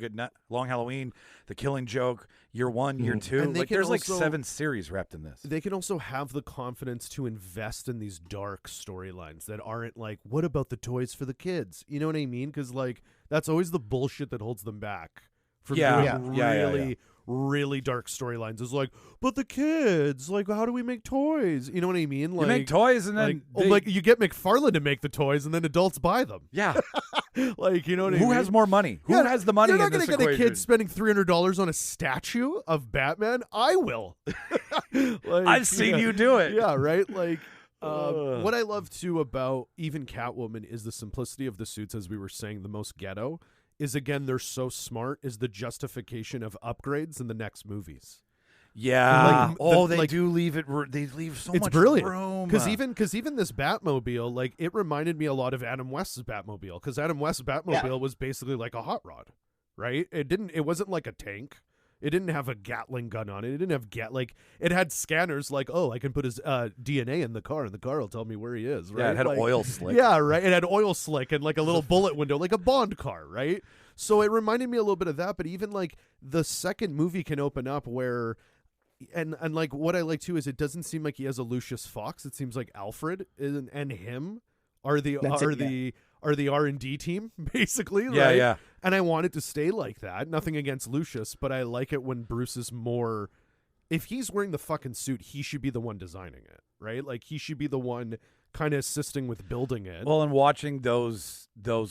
Halloween, The Killing Joke, Year One, Year Two. And Like there's like 7 series wrapped in this. They can also have the confidence to invest in these dark storylines that aren't like, what about the toys for the kids? You know what I mean? Because like that's always the bullshit that holds them back from doing really dark storylines. Is like, but the kids, like, how do we make toys? You know what I mean? Like, you make toys and then like you get McFarlane to make the toys and then adults buy them. Yeah. Like, you know what I mean? Who has more money? Who has the money? You're not going to get a kid spending $300 on a statue of Batman. I will. Like, I've seen you do it. Yeah, right. Like, what I love too about even Catwoman is the simplicity of the suits, as we were saying. The most ghetto is, again, they're so smart, is the justification of upgrades in the next movies. Yeah. Like, they do leave it. They leave so it's much brilliant. room. Because even this Batmobile, like, it reminded me a lot of Adam West's Batmobile. Because Adam West's Batmobile was basically like a hot rod, right? It wasn't like a tank. It didn't have a Gatling gun on it. It didn't have it had scanners like, oh, I can put his DNA in the car, and the car will tell me where he is. Right? Yeah, it had like, oil slick. Yeah, right. It had oil slick and like a little bullet window, like a Bond car, right? So it reminded me a little bit of that. But even like the second movie can open up where, and like what I like too is it doesn't seem like he has a Lucius Fox. It seems like Alfred and him are the R&D team, basically. Yeah, right? yeah. And I want it to stay like that. Nothing against Lucius, but I like it when Bruce is more... If he's wearing the fucking suit, he should be the one designing it, right? Like, he should be the one kind of assisting with building it. Well, and watching those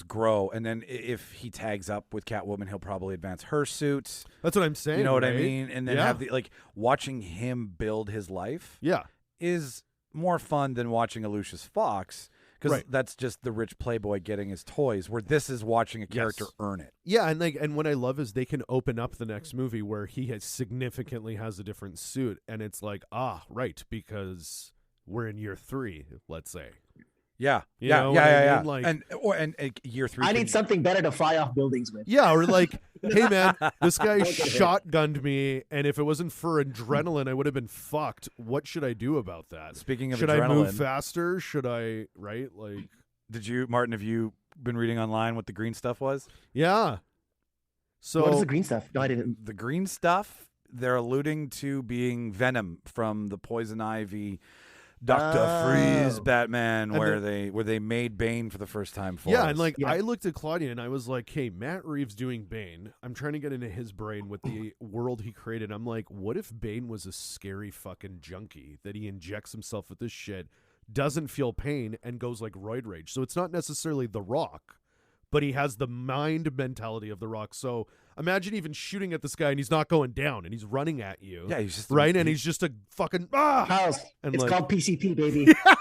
grow, and then if he tags up with Catwoman, he'll probably advance her suits. That's what I'm saying. You know what I right? mean? And then have watching him build his life. Yeah, is more fun than watching a Lucius Fox. Because that's just the rich playboy getting his toys, where this is watching a character earn it. Yeah, and what I love is they can open up the next movie where he significantly has a different suit, and it's like, right, because we're in year 3, let's say. Yeah, you know what I mean? Like, and year 3. I need something better to fly off buildings with. Yeah, or like, hey man, this guy shotgunned me, and if it wasn't for adrenaline, I would have been fucked. What should I do about that? Speaking of should adrenaline, I move faster? Should I like? Did you, Martin? Have you been reading online what the green stuff was? Yeah. So what is the green stuff? No, I didn't. The green stuff, they're alluding to being Venom from the Poison Ivy, Dr. Freeze Batman, where they made Bane for the first time for us. And like I looked at Claudia and I was like, hey, Matt Reeves doing Bane. I'm trying to get into his brain with the world he created. I'm like, what if Bane was a scary fucking junkie that he injects himself with this shit, doesn't feel pain, and goes like roid rage? So it's not necessarily The Rock, but he has the mind mentality of The Rock. So imagine even shooting at this guy and he's not going down and he's running at you. Yeah, he's just and he's just a fucking House. And it's like, called PCP, baby. Yeah,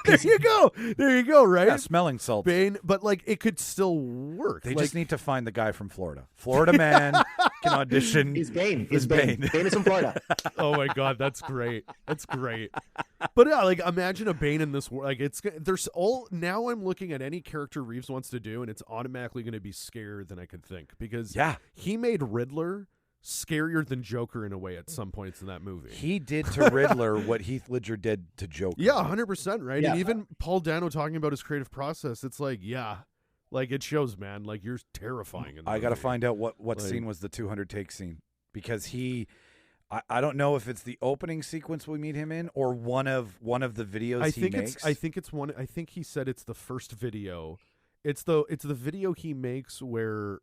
there you go, right? Yeah, smelling salts. Bane, but like it could still work. They just need to find the guy from Florida. Florida man can audition. He's Bane. He's Bane. Bane is from Florida. Oh my god, that's great. That's great. But yeah, like imagine a Bane in this world. Like there's all now. I'm looking at any character Reeves wants to do, and it's automatically going to be scarier than I could think because he made Riddler scarier than Joker in a way at some points in that movie. He did to Riddler what Heath Ledger did to Joker. Yeah, 100%, right? Yeah. And even Paul Dano talking about his creative process, it's like, like it shows, man. Like you're terrifying. I got to find out what scene was the 200 take scene because I don't know if it's the opening sequence we meet him in or one of the videos he makes. I think it's one. I think he said it's the first video. It's the video he makes where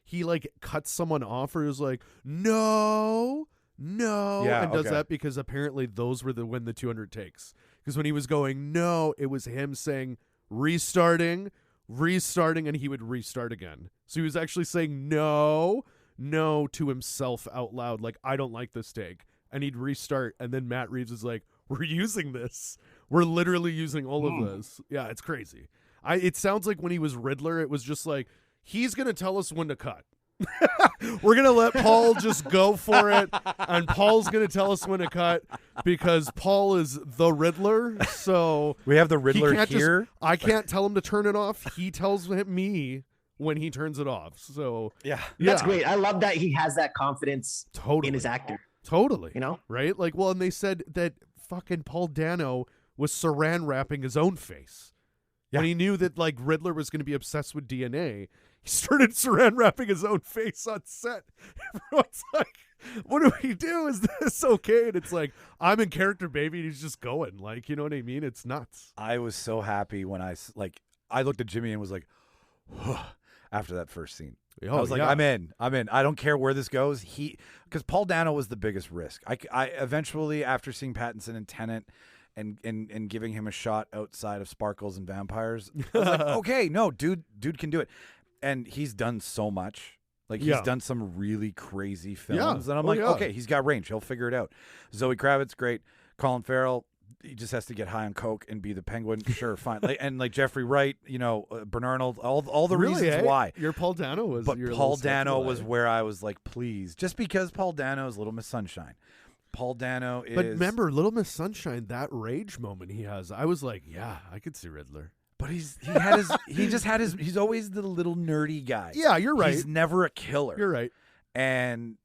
he like cuts someone off or is like no and does that because apparently those were when the 200 takes, because when he was going no, it was him saying restarting and he would restart again. So he was actually saying no to himself out loud, like I don't like this take, and he'd restart, and then Matt Reeves is like, we're using this, we're literally using all of this. Yeah, it's crazy. It sounds like when he was Riddler, it was just like he's gonna tell us when to cut. We're gonna let Paul just go for it, and Paul's gonna tell us when to cut because Paul is the Riddler. So we have the Riddler here. I can't tell him to turn it off. He tells me when he turns it off. So that's great. I love that he has that confidence in his actor. Totally. You know? Right? Like, well, and they said that fucking Paul Dano was saran wrapping his own face Yeah. When he knew that like Riddler was going to be obsessed with DNA, he started saran wrapping his own face on set. Everyone's like, what do we do? Is this okay? And it's like, I'm in character, baby. And he's just going. Like, you know what I mean? It's nuts. I was so happy when I looked at Jimmy and was like, after that first scene. I was like, I'm in. I don't care where this goes. Because Paul Dano was the biggest risk. I eventually, after seeing Pattinson in Tenet and giving him a shot outside of Sparkles and Vampires, I was like, okay, no, dude can do it. And he's done so much. Like, he's done some really crazy films. And I'm okay, he's got range. He'll figure it out. Zoe Kravitz, great. Colin Farrell, he just has to get high on coke and be the Penguin. Sure, fine. And Jeffrey Wright, Bernard Arnold, all the reasons why. Your Paul Dano was. But Paul Dano was where I was like, please, just because Paul Dano is Little Miss Sunshine. Paul Dano is. But remember, Little Miss Sunshine, that rage moment he has. I was like, yeah, I could see Riddler. But he's always the little nerdy guy. Yeah, you're right. He's never a killer. You're right. And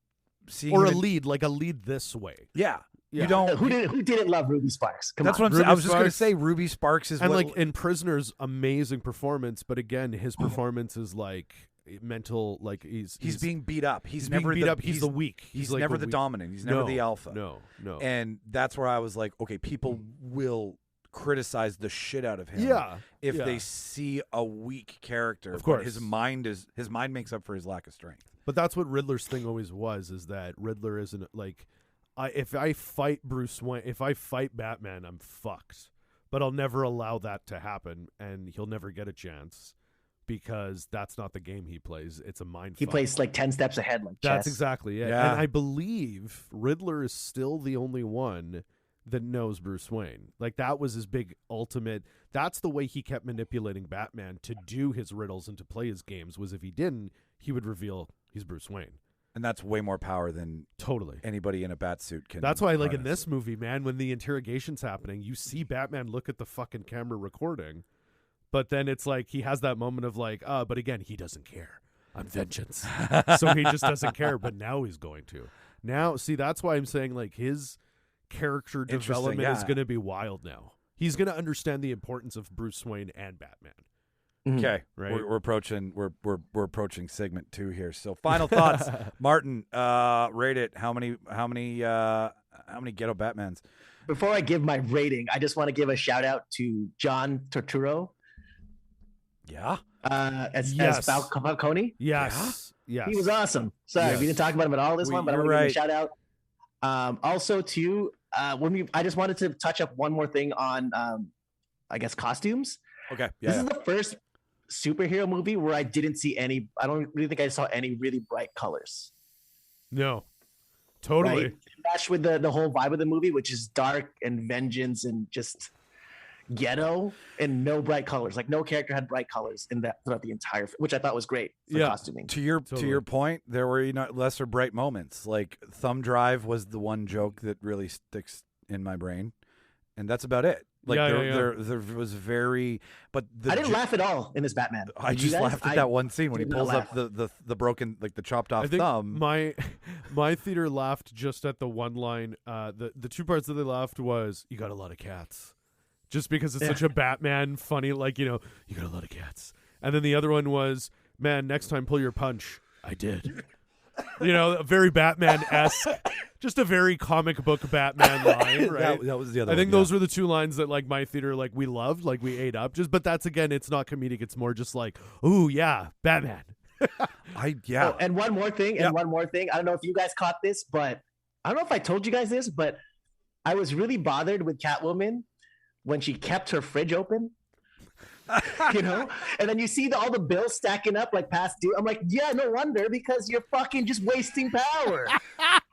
seeing or him a lead, like a lead this way. Yeah. Yeah. You don't. Who didn't love Ruby Sparks? That's what I'm saying. I was just going to say Ruby Sparks is and like in Prisoners, amazing performance, but again, his performance is like mental. Like he's being beat up. He's never beat up. He's the weak. He's like never the dominant. He's never the alpha. No. And that's where I was like, okay, people will criticize the shit out of him. If they see a weak character. Of course, his mind makes up for his lack of strength. But that's what Riddler's thing always was: is that Riddler isn't like. If I fight Bruce Wayne, if I fight Batman, I'm fucked. But I'll never allow that to happen, and he'll never get a chance because that's not the game he plays. It's a mind. He plays like 10 steps ahead, like that's chess. exactly it. Yeah. And I believe Riddler is still the only one that knows Bruce Wayne. Like that was his big ultimate. That's the way he kept manipulating Batman to do his riddles and to play his games. Was if he didn't, he would reveal he's Bruce Wayne. And that's way more power than totally anybody in a bat suit can. That's why, like harness. in this movie, man, when the interrogation's happening, you see Batman look at the fucking camera recording, but then it's like he has that moment of like, but again, he doesn't care. I'm vengeance, so he just doesn't care. But now he's going to. Now, see, that's why I'm saying like his character development is going to be wild now. He's going to understand the importance of Bruce Wayne and Batman. Okay, right. We're approaching segment 2 here. So final thoughts, Martin. Rate it. How many ghetto Batmans? Before I give my rating, I just want to give a shout out to John Turturro. Yeah. As Falcone. Yes. He was awesome. Sorry, we didn't talk about him at all this one, but I want to give a shout out. Also, too, I just wanted to touch up one more thing on, I guess, costumes. Okay. This is the first superhero movie where I didn't see any. I don't really think I saw any really bright colors. No, totally. Right? Matched with the whole vibe of the movie, which is dark and vengeance and just ghetto and no bright colors. Like no character had bright colors in that throughout the entire, which I thought was great for costuming. To your point, there were lesser bright moments. Like Thumb Drive was the one joke that really sticks in my brain, and that's about it. Like there was very, but I didn't laugh at all in this Batman. I just laughed at that one scene when he pulls up the broken, like the chopped off thumb. My theater laughed just at the one line. The two parts that they laughed was you got a lot of cats, just because it's such a Batman funny, like you got a lot of cats, and then the other one was man, next time pull your punch. I did. A very Batman-esque, just a very comic book Batman line, right? that was the other I think one, those were the two lines that, like, my theater, like, we loved, like, we ate up. But that's, again, it's not comedic. It's more just like, ooh, yeah, Batman. Oh, and one more thing, I don't know if you guys caught this, but I don't know if I told you guys this, but I was really bothered with Catwoman when she kept her fridge open. And then you see all the bills stacking up like past due. I'm like, yeah, no wonder, because you're fucking just wasting power.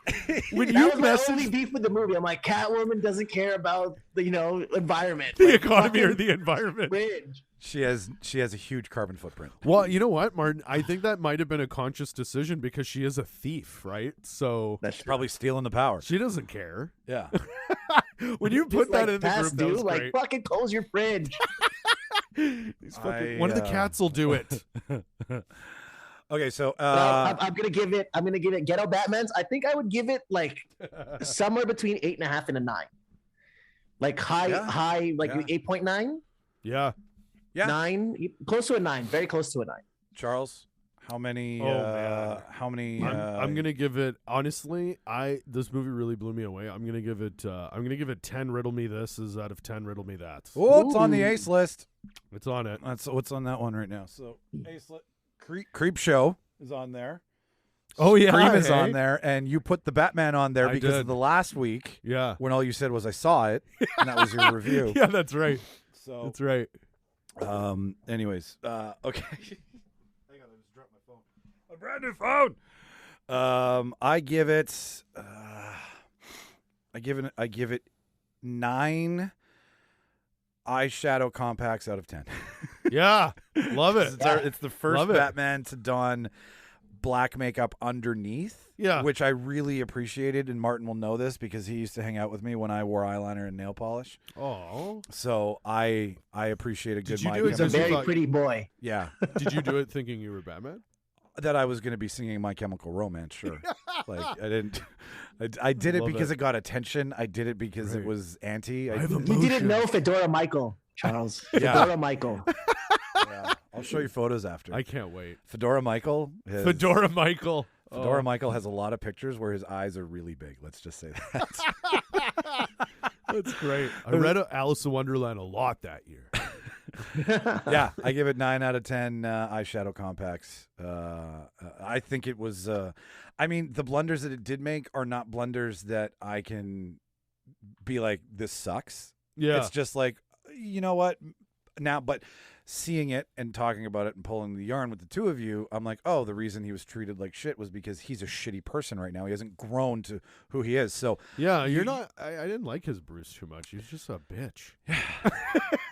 That was my only beef with the movie. I'm like, Catwoman doesn't care about the environment, the economy or the environment. Fridge. She has a huge carbon footprint. Well, you know what, Martin? I think that might have been a conscious decision because she is a thief, right? So that's probably stealing the power. She doesn't care. Yeah. When you put that in the group, that was like great. Fucking close your fridge. One of the cats will do it. Okay, so I'm gonna give it Ghetto Batman's. I think I would give it like somewhere between 8.5 and a 9. Like high, like 8.9. Yeah. Yeah. 9, close to a 9, very close to a 9. Charles, how many? Oh, man. How many? I'm gonna give it. Honestly, this movie really blew me away. I'm gonna give it 10 riddle me thises out of 10 riddle me that's. Oh, it's on the Ooh. ace list. It's on it. That's what's on that one right now. So ace list. Creep Show is on there. Oh yeah, Scream is hey? on there, and you put the Batman on there I because did. of the last week Yeah. when all you said was I saw it, and that was your review. Yeah, that's right. So That's right. anyways, okay. Hang on, I just dropped my phone. A brand new phone. I give it 9 eyeshadow compacts out of 10. Yeah, love it. It's the first Love it. Batman to don black makeup underneath. Yeah. Which I really appreciated, and Martin will know this because he used to hang out with me when I wore eyeliner and nail polish. Oh, So I appreciate a good you My do it He's a Because you very thought- pretty boy. Yeah. did you do it thinking you were Batman? That I was going to be singing My Chemical Romance, sure. Like I didn't. I did it Love because it. it got attention. I did it because it Right. was anti. I have You didn't know Fedora Michael, Charles. Yeah. Fedora Michael. Yeah. I'll show you photos after. I can't wait. Fedora Michael. Fedora Michael. Fedora Michael has a lot of pictures where his eyes are really big. Let's just say that. That's great. I read Alice in Wonderland a lot that year. Yeah, I give it 9 out of 10 eyeshadow compacts. I think it was. I mean, the blunders that it did make are not blunders that I can be like, this sucks. Yeah. It's just like, you know what? Now, but seeing it and talking about it and pulling the yarn with the two of you, I'm like, oh, the reason he was treated like shit was because he's a shitty person right now. He hasn't grown to who he is. So Yeah, you're not. I didn't like his Bruce too much. He was just a bitch.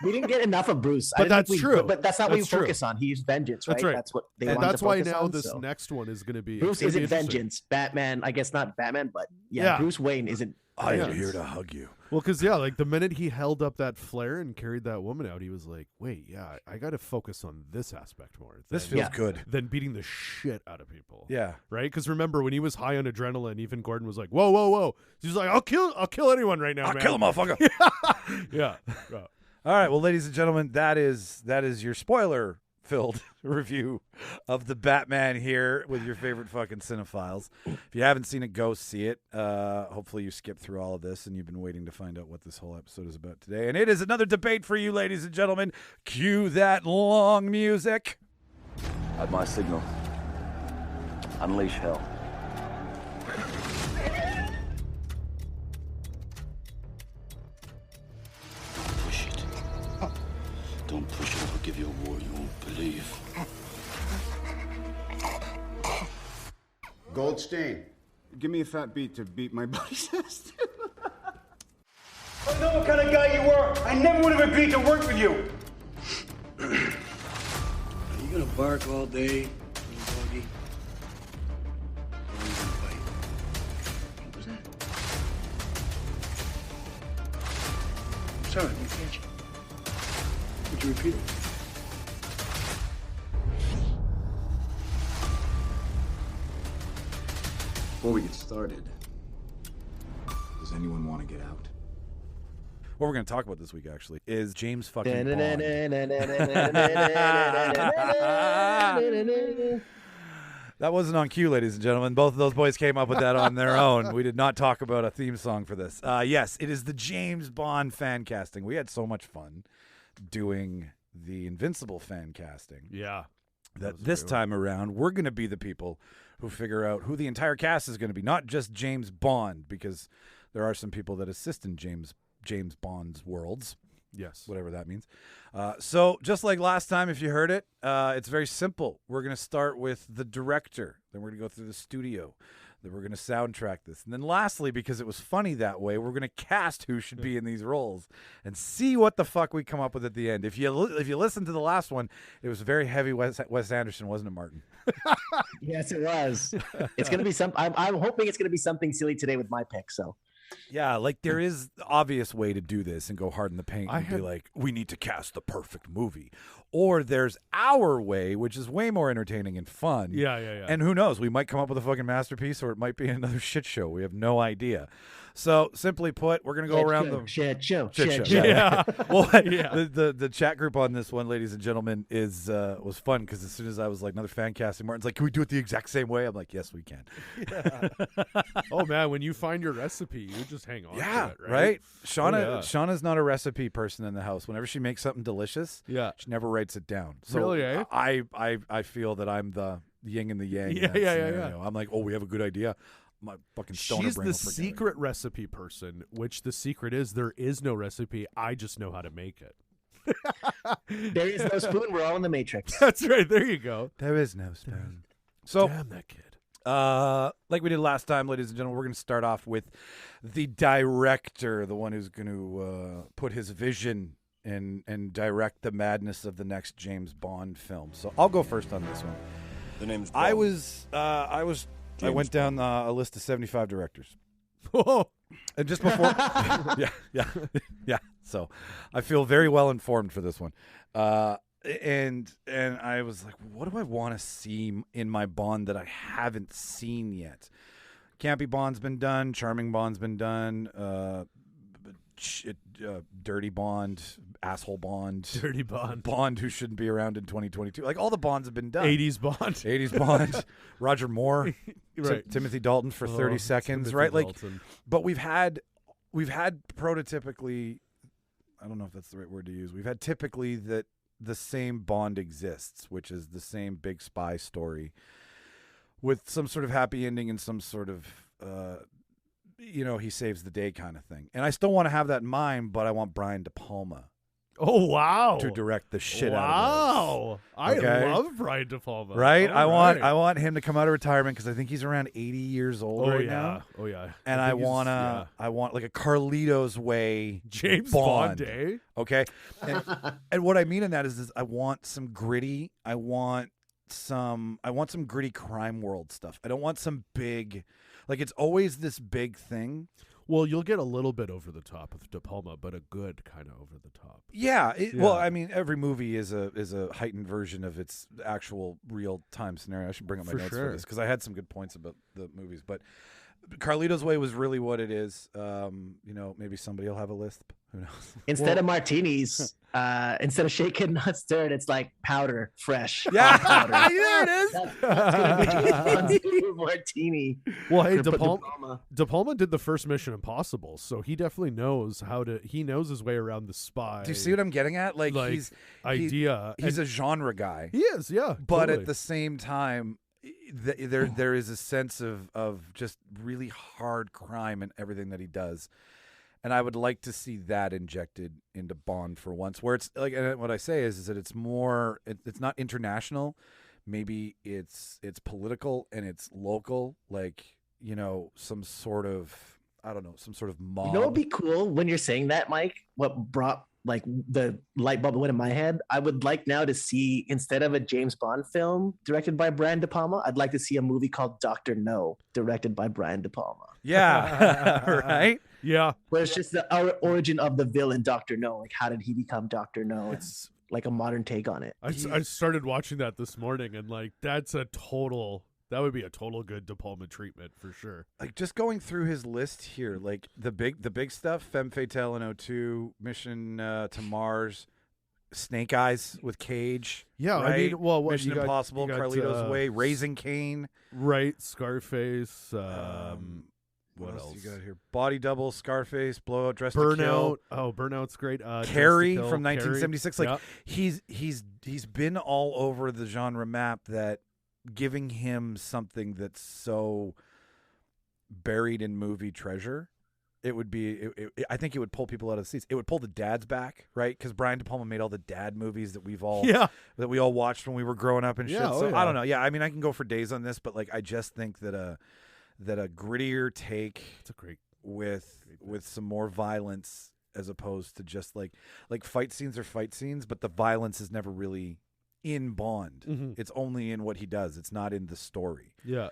We didn't get enough of Bruce. But I don't think that's true. But that's not what we That's true. focus on. He's vengeance, right? That's right. That's what they And wanted that's to why focus now on, this so. next one is going to be. Bruce it's gonna be isn't interesting. vengeance. Batman, I guess not Batman, but yeah, Yeah. Bruce Wayne isn't. I am vengeance. here to hug you. Well, because like the minute he held up that flare and carried that woman out, he was like, "Wait, yeah, I got to focus on this aspect more. This than- feels good. than beating the shit out of people." Yeah. Right? Because remember when he was high on adrenaline, even Gordon was like, "Whoa, whoa, whoa!" He's like, "I'll kill anyone right now, I'll man." kill him, motherfucker. Yeah. Yeah. All right, well, ladies and gentlemen, that is your spoiler-filled review of the Batman here with your favorite fucking cinephiles. If you haven't seen it, go see it. Hopefully you skipped through all of this and you've been waiting to find out what this whole episode is about today. And it is another debate for you, ladies and gentlemen. Cue that long music. At my signal, unleash hell. Push it. Don't push it. I'll give you a war you won't believe. Goldstein, give me a fat beat to beat my buddy's ass. I know what kind of guy you were. I never would have agreed to work with you. Are you gonna bark all day, little doggy? Or are you gonna bite? What was that? I'm sorry, I didn't catch you. Would you repeat it? Before we get started, does anyone want to get out? What we're going to talk about this week, actually, is James fucking Bond. That wasn't on cue, ladies and gentlemen. Both of those boys came up with that on their own. We did not talk about a theme song for this. Yes, it is the James Bond fan casting. We had so much fun doing the Invincible fan casting. Yeah. That this time around, we're going to be the people who figure out who the entire cast is going to be, not just James Bond, because there are some people that assist in James Bond's worlds. Yes. Whatever that means. So just like last time, if you heard it, it's very simple. We're going to start with the director. Then we're going to go through the studio. Then we're going to soundtrack this. And then lastly, because it was funny that way, we're going to cast who should be in these roles and see what the fuck we come up with at the end. If you listen to the last one, it was very heavy Wes Anderson, wasn't it, Martin? Yes, it was. It's gonna be some. I'm hoping it's gonna be something silly today with my pick. So. Yeah, like there is the obvious way to do this and go hard in the paint and be like, we need to cast the perfect movie. Or there's our way, which is way more entertaining and fun. Yeah. And who knows, we might come up with a fucking masterpiece or it might be another shit show. We have no idea. So simply put, we're gonna go around the shit show. Yeah. Well, the chat group on this one, ladies and gentlemen, was fun because as soon as I was like another fan casting, Martin's like, "Can we do it the exact same way?" I'm like, "Yes, we can." Yeah. Oh man, when you find your recipe, you just hang on. Yeah, to it, right? Shauna's not a recipe person in the house. Whenever she makes something delicious, she never writes it down. So really, eh? I feel that I'm the yin and the yang. Yeah. I'm like, oh, we have a good idea. My fucking stoner She's brain the will forget secret recipe person, which the secret is there is no recipe. I just know how to make it. There is no spoon. We're all in the Matrix. That's right. There you go. There is no spoon. So damn that kid. Like we did last time, ladies and gentlemen, we're going to start off with the director, the one who's going to put his vision and direct the madness of the next James Bond film. So I'll go first on this one. The name's I went down a list of 75 directors. Oh. And just before, yeah. So I feel very well informed for this one. And I was like, what do I want to see in my Bond that I haven't seen yet? Campy Bond's been done. Charming Bond's been done. Dirty Bond, asshole Bond, Dirty Bond, Bond who shouldn't be around in 2022. Like all the Bonds have been done. 80s Bond, Roger Moore, right? Timothy Dalton for 30 seconds, right? Dalton. Like, but we've had prototypically, I don't know if that's the right word to use. We've had typically that the same Bond exists, which is the same big spy story with some sort of happy ending and some sort of he saves the day kind of thing. And I still want to have that in mind, but I want Brian De Palma. Oh, wow. To direct the shit out of Wow. Okay? I love Brian De Palma. Right? I want him to come out of retirement because I think he's around 80 years old now. Oh, yeah. And I want like a Carlito's Way James Bond, eh? Okay? And what I mean in that is I want some gritty. I want some gritty crime world stuff. I don't want some big... Like, it's always this big thing. Well, you'll get a little bit over the top with De Palma, but a good kind of over the top. Yeah. Well, I mean, every movie is a heightened version of its actual real-time scenario. I should bring up my notes for this because I had some good points about the movies. But Carlito's Way was really what it is. Maybe somebody will have a lisp. Who knows? Instead of martinis, instead of shaken, not stirred, it's like powder, fresh. Yeah, powder. there it is. That's martini. Well, hey, De Palma did the first Mission Impossible, so he definitely knows he knows his way around the spy. Do you see what I'm getting at? Like he's a genre guy. He is, yeah. But totally. at the same time, there is a sense of just really hard crime in everything that he does. And I would like to see that injected into Bond for once, where it's like, and what I say is that it's more, it's not international. Maybe it's political and it's local, like, some sort of, I don't know, some sort of mob. You know what would be cool when you're saying that, Mike? What brought like the light bulb went in my head? I would like now to see, instead of a James Bond film directed by Brian De Palma, I'd like to see a movie called Dr. No, directed by Brian De Palma. Yeah, right? Yeah. Where it's just the origin of the villain, Dr. No. Like, how did he become Dr. No? It's like a modern take on it. I started watching that this morning, and like that would be a total good De Palma treatment for sure. Like, just going through his list here, like the big stuff: Femme Fatale in 02, Mission to Mars, Snake Eyes with Cage. Yeah, right? I mean, well, what, Mission Impossible, Carlito's Way, Raising Cain, right? Scarface. What else you got here? Body Double, Scarface, Blowout, Dress Burnout. to Kill. Oh, Burnout's great. Carrie from 1976. Carrie. Like, he's been all over the genre map. That giving him something that's so buried in movie treasure, it would be. I think it would pull people out of the seats. It would pull the dads back, right? Because Brian De Palma made all the dad movies that we all watched when we were growing up and shit. So I don't know. Yeah, I mean, I can go for days on this, but like, I just think that a grittier take, it's a great with some more violence, as opposed to just like fight scenes are fight scenes, but the violence is never really in Bond. Mm-hmm. It's only in what he does. It's not in the story. Yeah.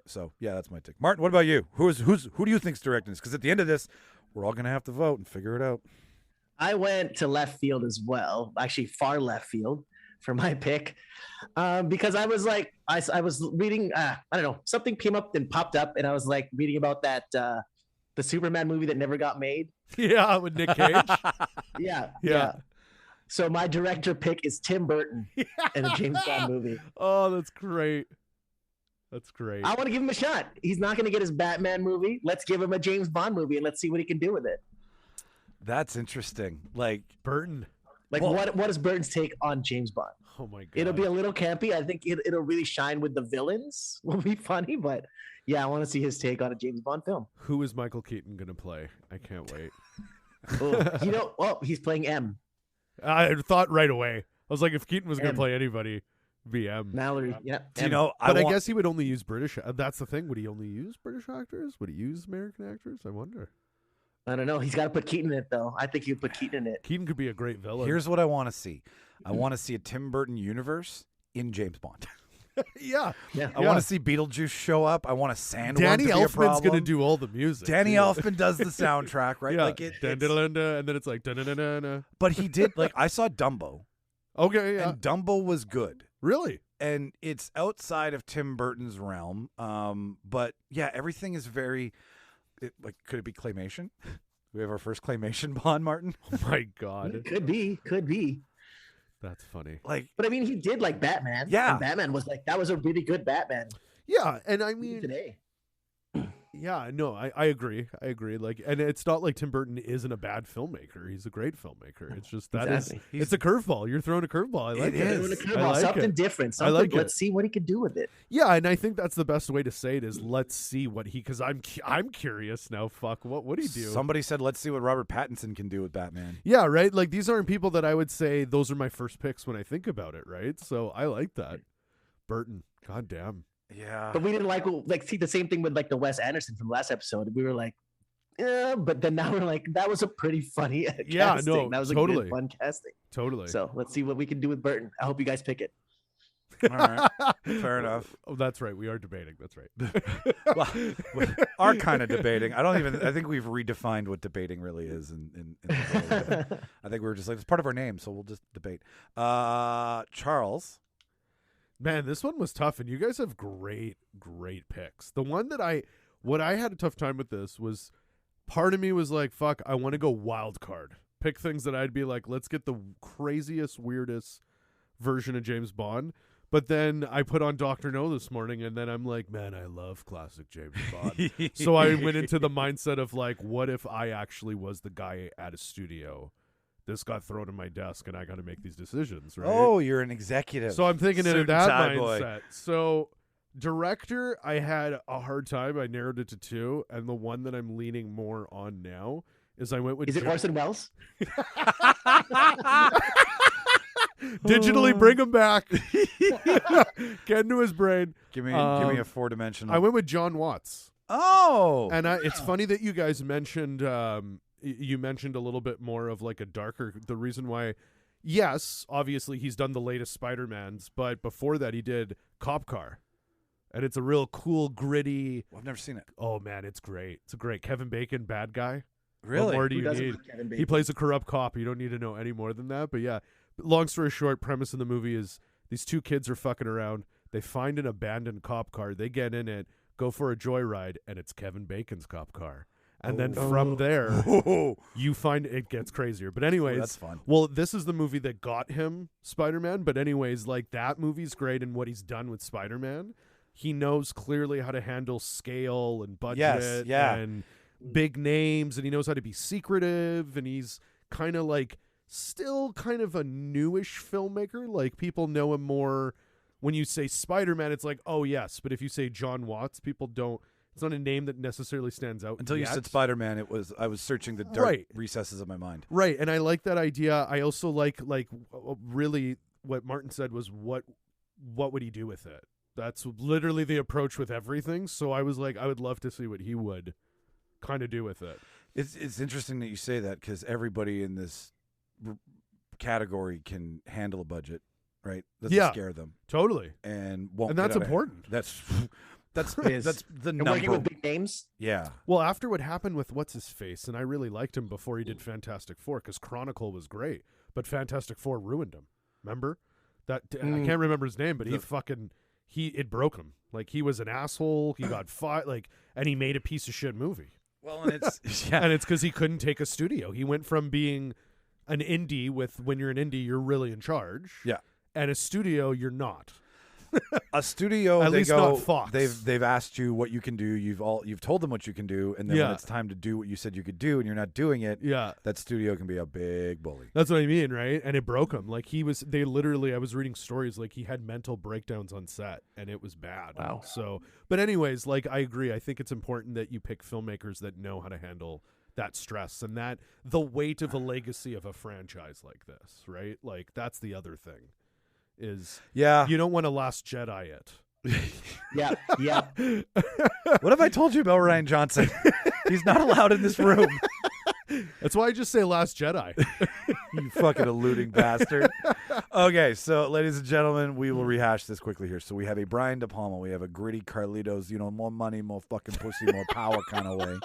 So yeah, that's my take. Martin, what about you? Who do you think's directing this? Because at the end of this, we're all gonna have to vote and figure it out. I went to left field as well, actually far left field for my pick, because I was like, I was reading, I don't know, something came up and popped up, and I was like reading about that the the Superman movie that never got made. Yeah, with Nick Cage. Yeah. So my director pick is Tim Burton in a James Bond movie. Oh, that's great. That's great. I want to give him a shot. He's not going to get his Batman movie. Let's give him a James Bond movie and let's see what he can do with it. That's interesting. Like Burton. Like what is Burton's take on James Bond? Oh my god. It'll be a little campy. I think it'll really shine with the villains. Will be funny, but yeah, I want to see his take on a James Bond film. Who is Michael Keaton going to play? I can't wait. He's playing M. I thought right away. I was like, if Keaton was going to play anybody, BM. Mallory. Yeah. But I guess he would only use British. That's the thing. Would he only use British actors? Would he use American actors? I wonder. I don't know. He's got to put Keaton in it, though. I think he'd put Keaton in it. Keaton could be a great villain. Here's what I want to see. I want to see a Tim Burton universe in James Bond. Yeah. I want to see Beetlejuice show up. I want a sandworm Danny to be a Elfman's problem. going to do all the music. Danny Elfman does the soundtrack, right? Yeah. Like and then it's like dun-dun-dun-dun-dun. But he did I saw Dumbo. Okay, yeah. And Dumbo was good. Really? And it's outside of Tim Burton's realm. But yeah, everything is very could it be claymation? We have our first claymation Bond, Martin. Oh my god. Could be. That's funny. But I mean, he did like Batman. Yeah. And Batman was that was a really good Batman. Yeah, and I mean today. Yeah, no, I agree. I agree. And it's not like Tim Burton isn't a bad filmmaker. He's a great filmmaker. It's just it's a curveball. You're throwing a curveball. I like it. Something different. Something, I like let's see what he could do with it. Yeah, and I think that's the best way to say it is let's see what because I'm curious now. Fuck, what would he do? Somebody said let's see what Robert Pattinson can do with Batman. Yeah, right. Like these aren't people that I would say those are my first picks when I think about it. Right. So I like that. Burton. God damn. Yeah. But we didn't see the same thing with the Wes Anderson from last episode. We were like, yeah, but then now we're like, that was a pretty funny casting. No, that was totally. a good, fun casting. Totally. So let's see what we can do with Burton. I hope you guys pick it. All right. Fair enough. Oh, that's right. We are debating. That's right. Well, we are kind of debating. I think we've redefined what debating really is. In the world. I think we were just like, it's part of our name, so we'll just debate. Charles. Man, this one was tough, and you guys have great picks. The one that what I had a tough time with this was part of me was like, fuck, I want to go wild card. Pick things that I'd be like, let's get the craziest, weirdest version of James Bond. But then I put on Dr. No this morning, and then I'm like, man, I love classic James Bond. So I went into the mindset of like, what if I actually was the guy at a studio? This got thrown in my desk, and I got to make these decisions, right? Oh, you're an executive. So I'm thinking in that mindset. Boy. So director, I had a hard time. I narrowed it to two, and the one that I'm leaning more on now is I went with. Is it Orson Welles? Digitally bring him back. Get into his brain. Give me a 4-dimensional. I went with John Watts. Oh, and it's funny that you guys mentioned. You mentioned a little bit more of like a darker. The reason why, yes, obviously he's done the latest Spider-Mans, but before that he did Cop Car, and it's a real cool, gritty. I've never seen it. Oh man, it's great. It's a great Kevin Bacon bad guy. Really? What more do you need? He plays a corrupt cop. You don't need to know any more than that. But yeah, long story short, premise in the movie is these two kids are fucking around. They find an abandoned cop car. They get in it, go for a joyride, and it's Kevin Bacon's cop car. And then from there, you find it gets crazier. But anyways, that's fun. Well, this is the movie that got him Spider-Man. But anyways, like that movie's great, and what he's done with Spider-Man, he knows clearly how to handle scale and budget and big names, and he knows how to be secretive, and he's kind of like still kind of a newish filmmaker. Like people know him more. When you say Spider-Man, it's like, oh yes. But if you say John Watts, people don't. It's not a name that necessarily stands out. Until you said Spider-Man, I was searching the dark recesses of my mind. Right, and I like that idea. I also like really what Martin said was what would he do with it? That's literally the approach with everything. So I was like, I would love to see what he would kind of do with it. It's interesting that you say that because everybody in this category can handle a budget, right? Doesn't scare them totally, and won't. And that's important. That's the number. Working with big names. Yeah. Well, after what happened with what's his face, and I really liked him before he did Fantastic Four because Chronicle was great, but Fantastic Four ruined him. Remember that? I can't remember his name, but it broke him. Like he was an asshole. He got fired. And he made a piece of shit movie. Well, and it's yeah, And it's because he couldn't take a studio. He went from being an indie when you're an indie, you're really in charge. Yeah. And a studio, you're not. A studio, At they least go, not Fox. They've asked you what you can do. You've told them what you can do, and then when Yeah. it's time to do what you said you could do, and you're not doing it, Yeah. that studio can be a big bully. That's what I mean, right? And it broke him. Like I was reading stories, like he had mental breakdowns on set, and it was bad. Wow. So, but anyways, like I agree. I think it's important that you pick filmmakers that know how to handle that stress and that the weight of a legacy of a franchise like this, right? Like that's the other thing is Yeah. you don't want to Last Jedi it. Yeah, yeah. What have I told you about Ryan Johnson? He's not allowed in this room. That's why I just say Last Jedi. You fucking eluding bastard. Okay, so ladies and gentlemen, we will rehash this quickly here. So we have a Brian De Palma, we have a gritty Carlitos, more money, more fucking pussy, more power kind of way.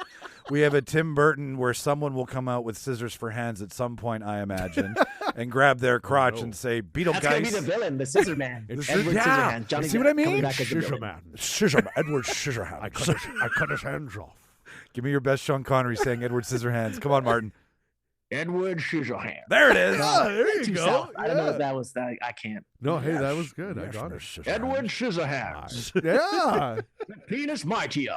We have a Tim Burton where someone will come out with scissors for hands at some point, I imagine, and grab their crotch and say, Beetlegeist. That's gonna be the villain, the Scissor Man. Edward yeah. Scissorhands. Johnny You see what I Depp coming mean? back as the Scissor villain. Man. Scissor, Edward Scissorhands. I cut his hands off. Give me your best Sean Connery saying Edward Scissorhands. Come on, Martin. Edward Scissorhands. There it is. there you Too go. south. I don't know Yeah. if that was that. I can't. No, hey, that was good. I Yes, got it. Mr. Scissorhands. Edward Scissorhands. Yeah. Penis mightier.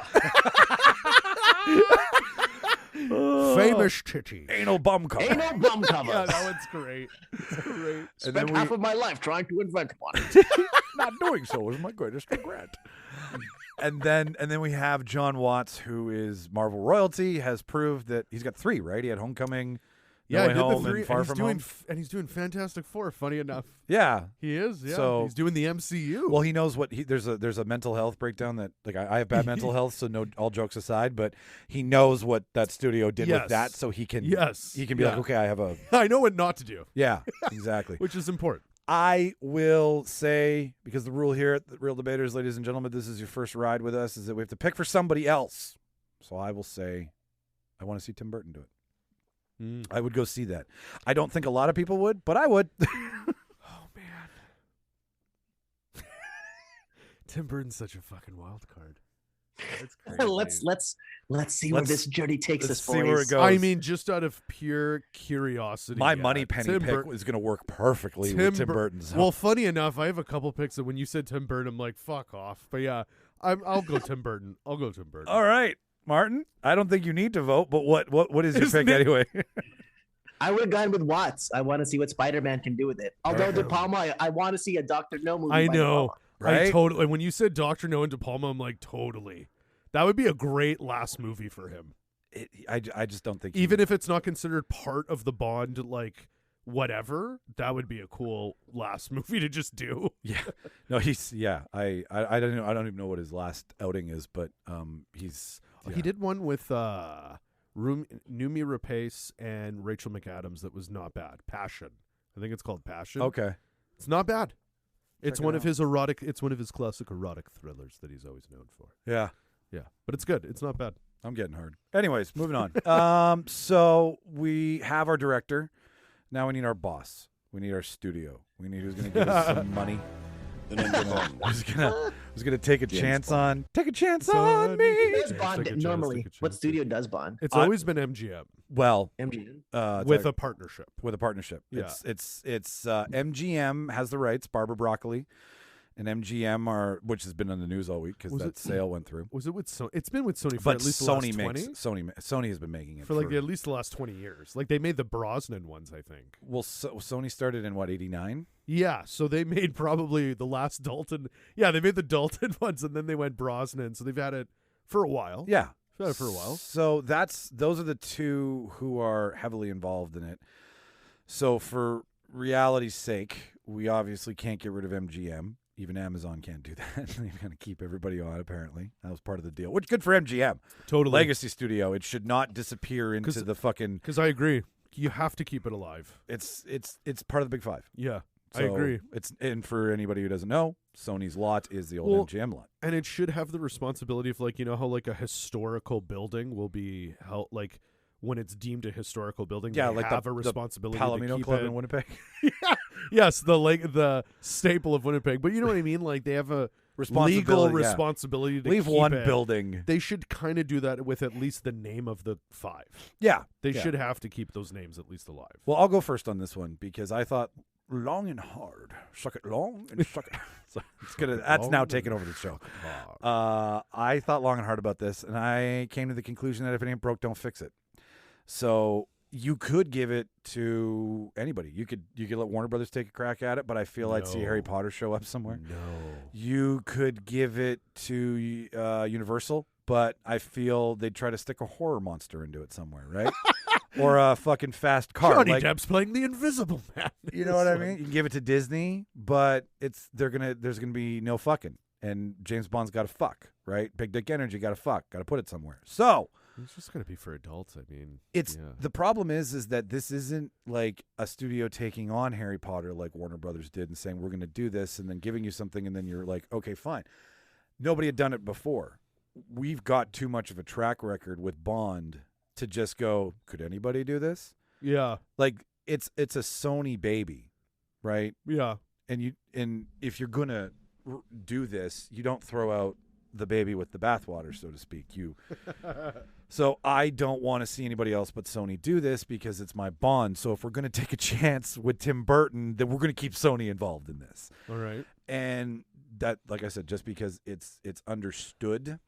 Famous titty. Anal bum cover. Anal bum cover. Yeah, that one's great. It's great. And Spent then half of my life trying to invent one. not doing so was my greatest regret. And then we have John Watts, who is Marvel royalty, has proved that he's got 3, right? He had Homecoming, No Yeah, Way I did Home, the 3, and Far From Home. and he's doing Fantastic Four. Funny enough, Yeah. he is. Yeah, So- he's doing the MCU. Well, he knows what there's a mental health breakdown that I have bad mental health, so no, all jokes aside, but he knows what that studio did with Yes. that, so he can Yes. he can be Yeah. like, okay, I have a I know what not to do, yeah, exactly. which is important. I will say, because the rule here at the Reel Debaters, ladies and gentlemen, this is your first ride with us, is that we have to pick for somebody else. So I will say, I want to see Tim Burton do it. I would go see that. I don't think a lot of people would, but I would. Oh man, Tim Burton's such a fucking wild card. It's crazy. Let's see where this journey takes us, let's see boys. where it goes. I mean, just out of pure curiosity, My yeah, money penny Tim pick Bur- is going to work perfectly with Tim Burton's. Well, funny enough, I have a couple picks that when you said Tim Burton, I'm like, fuck off. But yeah, I'll go Tim Burton. I'll go Tim Burton. All right, Martin. I don't think you need to vote, but what is your Isn't pick it- anyway? I would have gone with Watts. I want to see what Spider-Man can do with it. Although De Palma, I want to see a Dr. No movie. I by De know. Palma. Right? I totally. When you said Dr. No and De Palma, I'm like, totally. That would be a great last movie for him. I just don't think Even if it's not considered part of the Bond, like whatever, that would be a cool last movie to just do. yeah, no, he's yeah. I don't know. I don't even know what his last outing is, but he's He did one with Numi Rapace and Rachel McAdams that was not bad. Passion. I think it's called Passion. okay. It's not bad. It's Check it one of out. his erotic. It's one of his classic erotic thrillers that he's always known for. Yeah. Yeah, but it's good. It's not bad. I'm getting hard. Anyways, moving on. So we have our director. Now we need our boss. We need our studio. We need who's going to give us some money. Who's going to take a chance on Son. me? Who does Yeah, Bond take a chance, normally? take a What chance. studio does Bond? It's always been MGM Well, MGM. it's with like- a partnership. with a partnership. Yeah. It's MGM has the rights. Barbara Broccoli and MGM which has been on the news all week because Was that it- sale went through. Was it with Sony? It's been with Sony for But at least Sony the last makes 20? Sony has been making it For like at least the last 20 years. Like they made the Brosnan ones, I think. well. Sony started in what 89. Yeah, so they made probably the last Dalton. Yeah, they made the Dalton ones, and then they went Brosnan. So they've had it for a while. Yeah, They've had it for a while. So those are the two who are heavily involved in it. So for reality's sake, we obviously can't get rid of MGM. Even Amazon can't do that. They're going to keep everybody on, apparently. That was part of the deal. Which good for MGM. Totally. Legacy studio. It should not disappear into the fucking... Because I agree. You have to keep it alive. It's part of the Big Five. Yeah, I So agree. And for anybody who doesn't know, Sony's lot is the old MGM lot. And it should have the responsibility of, like, you know how like a historical building will be held, like when it's deemed a historical building. Yeah, they like have the a responsibility Palomino to keep Club it. in Winnipeg. Yes, the staple of Winnipeg. But you know what I mean? Like they have legal responsibility to leave keep one it. building. They should kind of do that with at least the name of the 5. Yeah. They should have to keep those names at least alive. Well, I'll go first on this one because I thought long and hard. Suck it long and suck it. So it's gonna. That's now taking over the show. I thought long and hard about this, and I came to the conclusion that if it ain't broke, don't fix it. So you could give it to anybody. You could let Warner Brothers take a crack at it, but I feel I'd see Harry Potter show up somewhere. No. You could give it to Universal, but I feel they'd try to stick a horror monster into it somewhere, right? Or a fucking fast car. Johnny Depp's playing the Invisible Man. You know what I mean? You can give it to Disney, but there's gonna be no fucking, and James Bond's got to fuck, right? Big dick energy, got to fuck, got to put it somewhere. So. It's just going to be for adults. I mean, the problem is that this isn't like a studio taking on Harry Potter like Warner Brothers did and saying we're going to do this and then giving you something and then you're like, okay, fine. Nobody had done it before. We've got too much of a track record with Bond to just go, could anybody do this? Yeah, like it's a Sony baby, right? Yeah, and if you're gonna do this, you don't throw out the baby with the bathwater, so to speak. So I don't want to see anybody else but Sony do this because it's my Bond. So if we're going to take a chance with Tim Burton, then we're going to keep Sony involved in this. All right. And that, like I said, just because it's understood,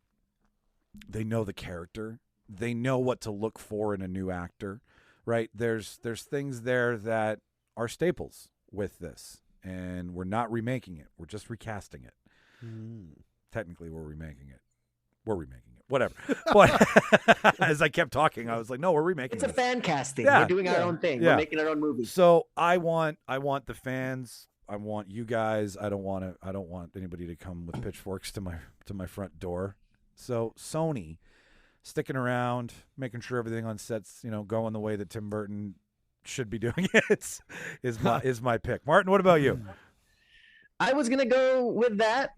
they know the character, they know what to look for in a new actor, right? There's things there that are staples with this, and we're not remaking it. We're just recasting it. Technically, we're remaking it. Whatever. But as I kept talking, I was like, no, we're remaking it. It's a fan casting. Yeah, We're doing our own thing. Yeah. We're making our own movie. So I want the fans. I want you guys. I don't want anybody to come with pitchforks to my front door. So Sony sticking around, making sure everything on sets, going the way that Tim Burton should be doing it is my pick. Martin, what about you? I was gonna go with that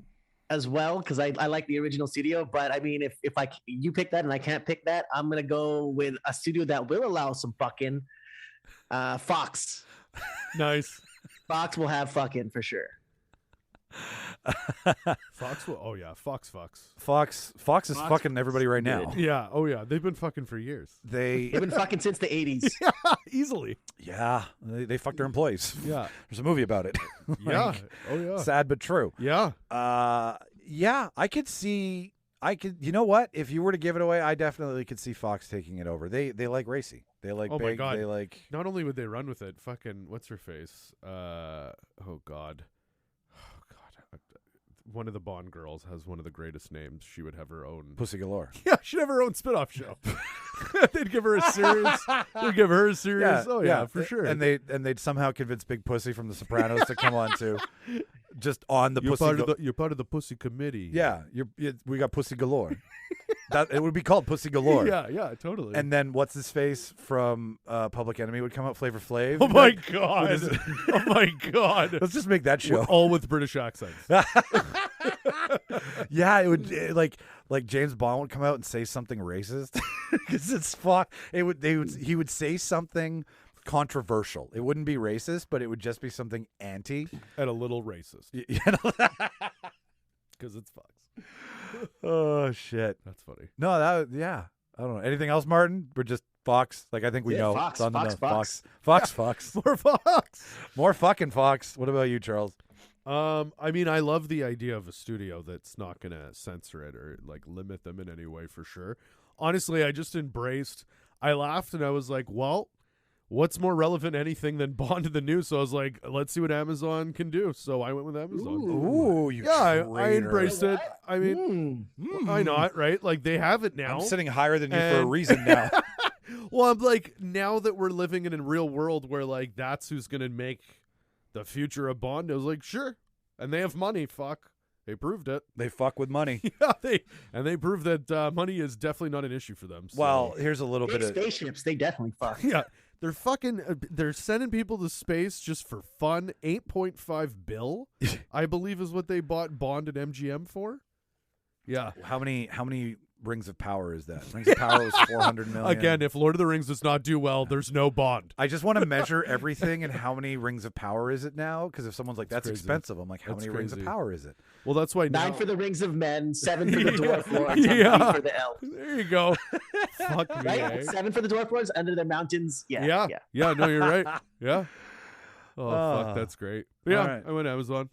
as well because I like the original studio, but I mean, if you pick that and I can't pick that, I'm gonna go with a studio that will allow some fucking. Fox. Nice. Fox will have fucking for sure. Fox will. Oh yeah, Fox fucks. Fox is fucking everybody right now. Yeah. Oh yeah, they've been fucking for years. They've been fucking since the 80s. Yeah, easily. Yeah, they fuck their employees. Yeah, there's a movie about it. Yeah. Oh yeah. Sad but true. Yeah. Yeah. I could see. You know what? If you were to give it away, I definitely could see Fox taking it over. They like racy. They like oh big. My God. They like. Not only would they run with it, fucking what's her face? Oh God. One of the Bond girls has one of the greatest names. She would have her own Pussy Galore. Yeah, she'd have her own spinoff show. They'd give her a series. They'd give her a series. Yeah, oh yeah, for sure. And they'd somehow convince Big Pussy from The Sopranos to come on too. Just on the you're Pussy. You're part of the Pussy Committee. Yeah, we got Pussy Galore. It would be called Pussy Galore. Yeah, totally. And then what's his face from Public Enemy would come out, Flavor Flav. Oh my God! Oh my God! Let's just make that show all with British accents. Yeah, it would like James Bond would come out and say something racist because it's Fox. He would say something controversial. It wouldn't be racist, but it would just be something anti and a little racist. Because it's Fox. Oh shit, that's funny. No, I don't know. Anything else, Martin? We're just Fox. Like I think we know. Fox. Fox. More Fox. More fucking Fox. What about you, Charles? I mean, I love the idea of a studio that's not going to censor it or like limit them in any way for sure. Honestly, I just embraced. I laughed and I was like, well, what's more relevant anything than Bond in the news? So I was like, let's see what Amazon can do. So I went with Amazon. Ooh, you I embraced it. I mean, why not, right? Like they have it now. I'm sitting higher than you for a reason now. Well, I'm like, now that we're living in a real world where like that's who's going to make the future of Bond, I was like, sure. And they have money. Fuck. They proved it. They fuck with money. Yeah, they proved that money is definitely not an issue for them. So. Well, here's a little Big bit of spaceships. They definitely fuck. Yeah, they're fucking. They're sending people to space just for fun. $8.5 billion, I believe, is what they bought Bond and MGM for. Yeah. How many Rings of Power is that? Rings of Power was 400 million. Again, if Lord of the Rings does not do well, there's no Bond. I just want to measure everything and how many Rings of Power is it now? Because if someone's like, that's crazy. expensive, I'm like, how many Rings of crazy. Power is it? Well, that's why 9 now, for the Rings of Men, 7 for the Dwarf Lords, Yeah. and 3 for the Elves. there you go. Fuck me, Right? eh? 7 for the Dwarf Lords under their mountains. Yeah. Yeah, no, you're right. Yeah. Oh, fuck, that's great. But yeah, All right. I went Amazon.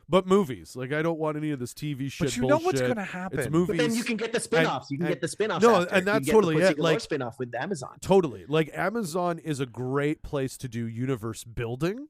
But movies. Like, I don't want any of this TV shit But you know what's bullshit. going to happen. It's movies. But then you can get the spin-offs. You can get the spin-offs No, after. and that's you can get totally the it. Pussy Galore Like, spin-off with Amazon. Totally. Like, Amazon is a great place to do universe building,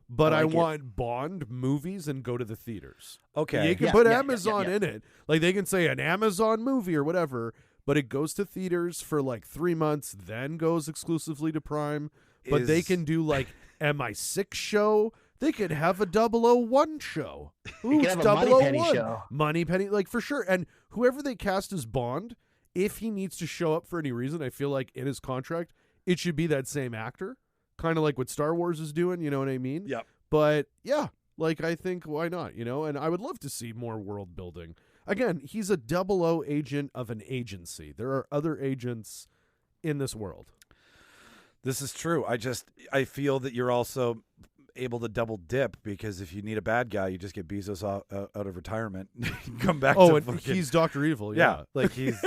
but I, like it. want Bond movies and go to the theaters. Okay. You can Yeah, put yeah, Amazon yeah. in it. Like, they can say an Amazon movie or whatever, but it goes to theaters for like 3 months, then goes exclusively to Prime. But they can do like MI6 show. They could have a 001 show. Ooh, could it's have a Moneypenny 001. show. Moneypenny, like for sure. And whoever they cast as Bond, if he needs to show up for any reason, I feel like in his contract, it should be that same actor. Kind of like what Star Wars is doing, you know what I mean? Yep. But yeah, like I think why not, you know? And I would love to see more world building. Again, he's a 00 agent of an agency. There are other agents in this world. This is true. I feel that you're also able to double dip because if you need a bad guy, you just get Bezos out of retirement. Come back. Oh, to and fucking, he's Dr. Evil. yeah, like he's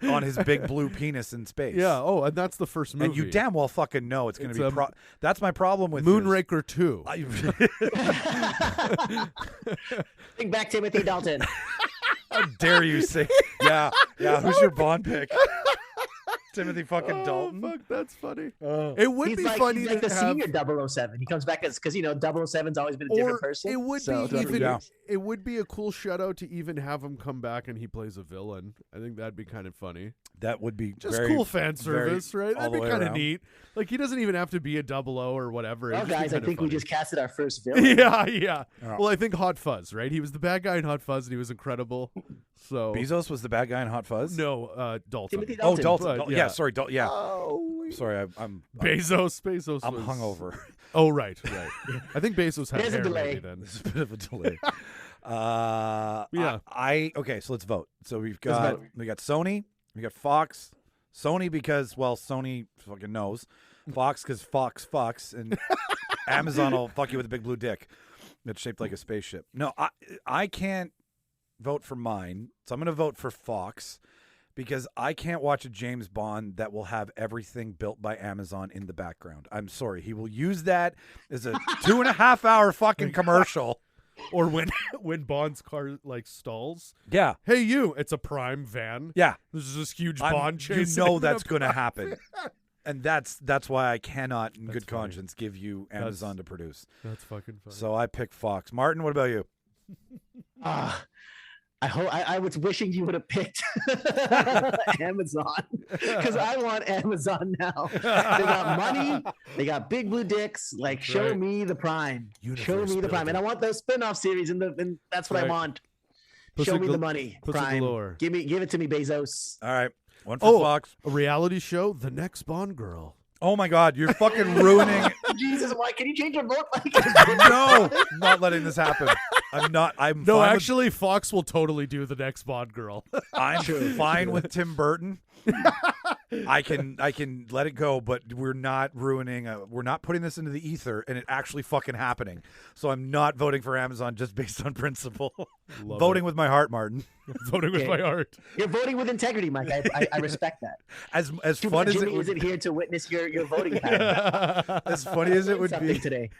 on his big blue penis in space. Yeah. Oh, and that's the first movie. And you damn well fucking know it's going It's to be. That's my problem with Moonraker 2. Bring back Timothy Dalton. How dare you say? Yeah. Who's your Bond pick? Timothy fucking Dalton. Fuck, that's funny. It would He's be like, funny he's to like the have, senior 007. He comes back as because 007's always been a different person. It would So, be even. Yeah. It would be a cool shout out to even have him come back and he plays a villain. I think that'd be kind of funny. That would be Just very, cool fan service, very right? all That'd the be way kind of around. neat. Like he doesn't even have to be a 00 or whatever. Well, It'd just be guys, I kinda think we funny. just casted our first villain. Yeah. Oh. Well, I think Hot Fuzz, right? He was the bad guy in Hot Fuzz, and he was incredible. So Bezos was the bad guy in Hot Fuzz. no, Dalton. Timothy Oh, Dalton. Dalton. But, Yeah. yeah. Sorry, Dalton. Yeah. Oh, Sorry, I'm Bezos. I'm was... hungover. Oh, right. I think Bezos had There's a hair delay. maybe then. There's a bit of a delay. Yeah. Okay, so let's vote. So we Let's got vote. Sony, we got Fox. Sony because Sony fucking knows. Fox because Fox fucks, and Amazon will fuck you with a big blue dick that's shaped like a spaceship. No, I can't vote for mine, so I'm going to vote for Fox because I can't watch a James Bond that will have everything built by Amazon in the background. I'm sorry. He will use that as a 2.5 hour fucking commercial. Or when Bond's car like stalls. Yeah. Hey, you! It's a Prime van. Yeah. There's this huge I'm- Bond chase. You know that's going to happen. And that's why I cannot, in good funny. conscience, give you Amazon to produce. That's fucking funny. So I pick Fox. Martin, what about you? I was wishing you would have picked Amazon because I want Amazon now. They got money, they got big blue dicks. Like, show right. me the Prime. Universe Show me the Prime, and I building. want those spin-off series, and that's what I Right. want. Pussy Show me gal- the money, Pussy Prime. galore. Give it to me, Bezos. All right. One for Fox. A reality show, The Next Bond Girl. Oh, my God. You're fucking ruining. Jesus, why can you change your vote? No, I'm not letting this happen. I'm not. I'm No, fine actually, Fox will totally do The Next Bond Girl. I'm fine with Tim Burton. I can let it go, but we're not ruining. We're not putting this into the ether, and it actually fucking happening. So I'm not voting for Amazon just based on principle. Love Voting it. with my heart, Martin. Voting with my heart. You're voting with integrity, Mike. I respect that. As Too fun bad as it Jimmy would, isn't here to witness your voting pattern. as funny as it would Something be today.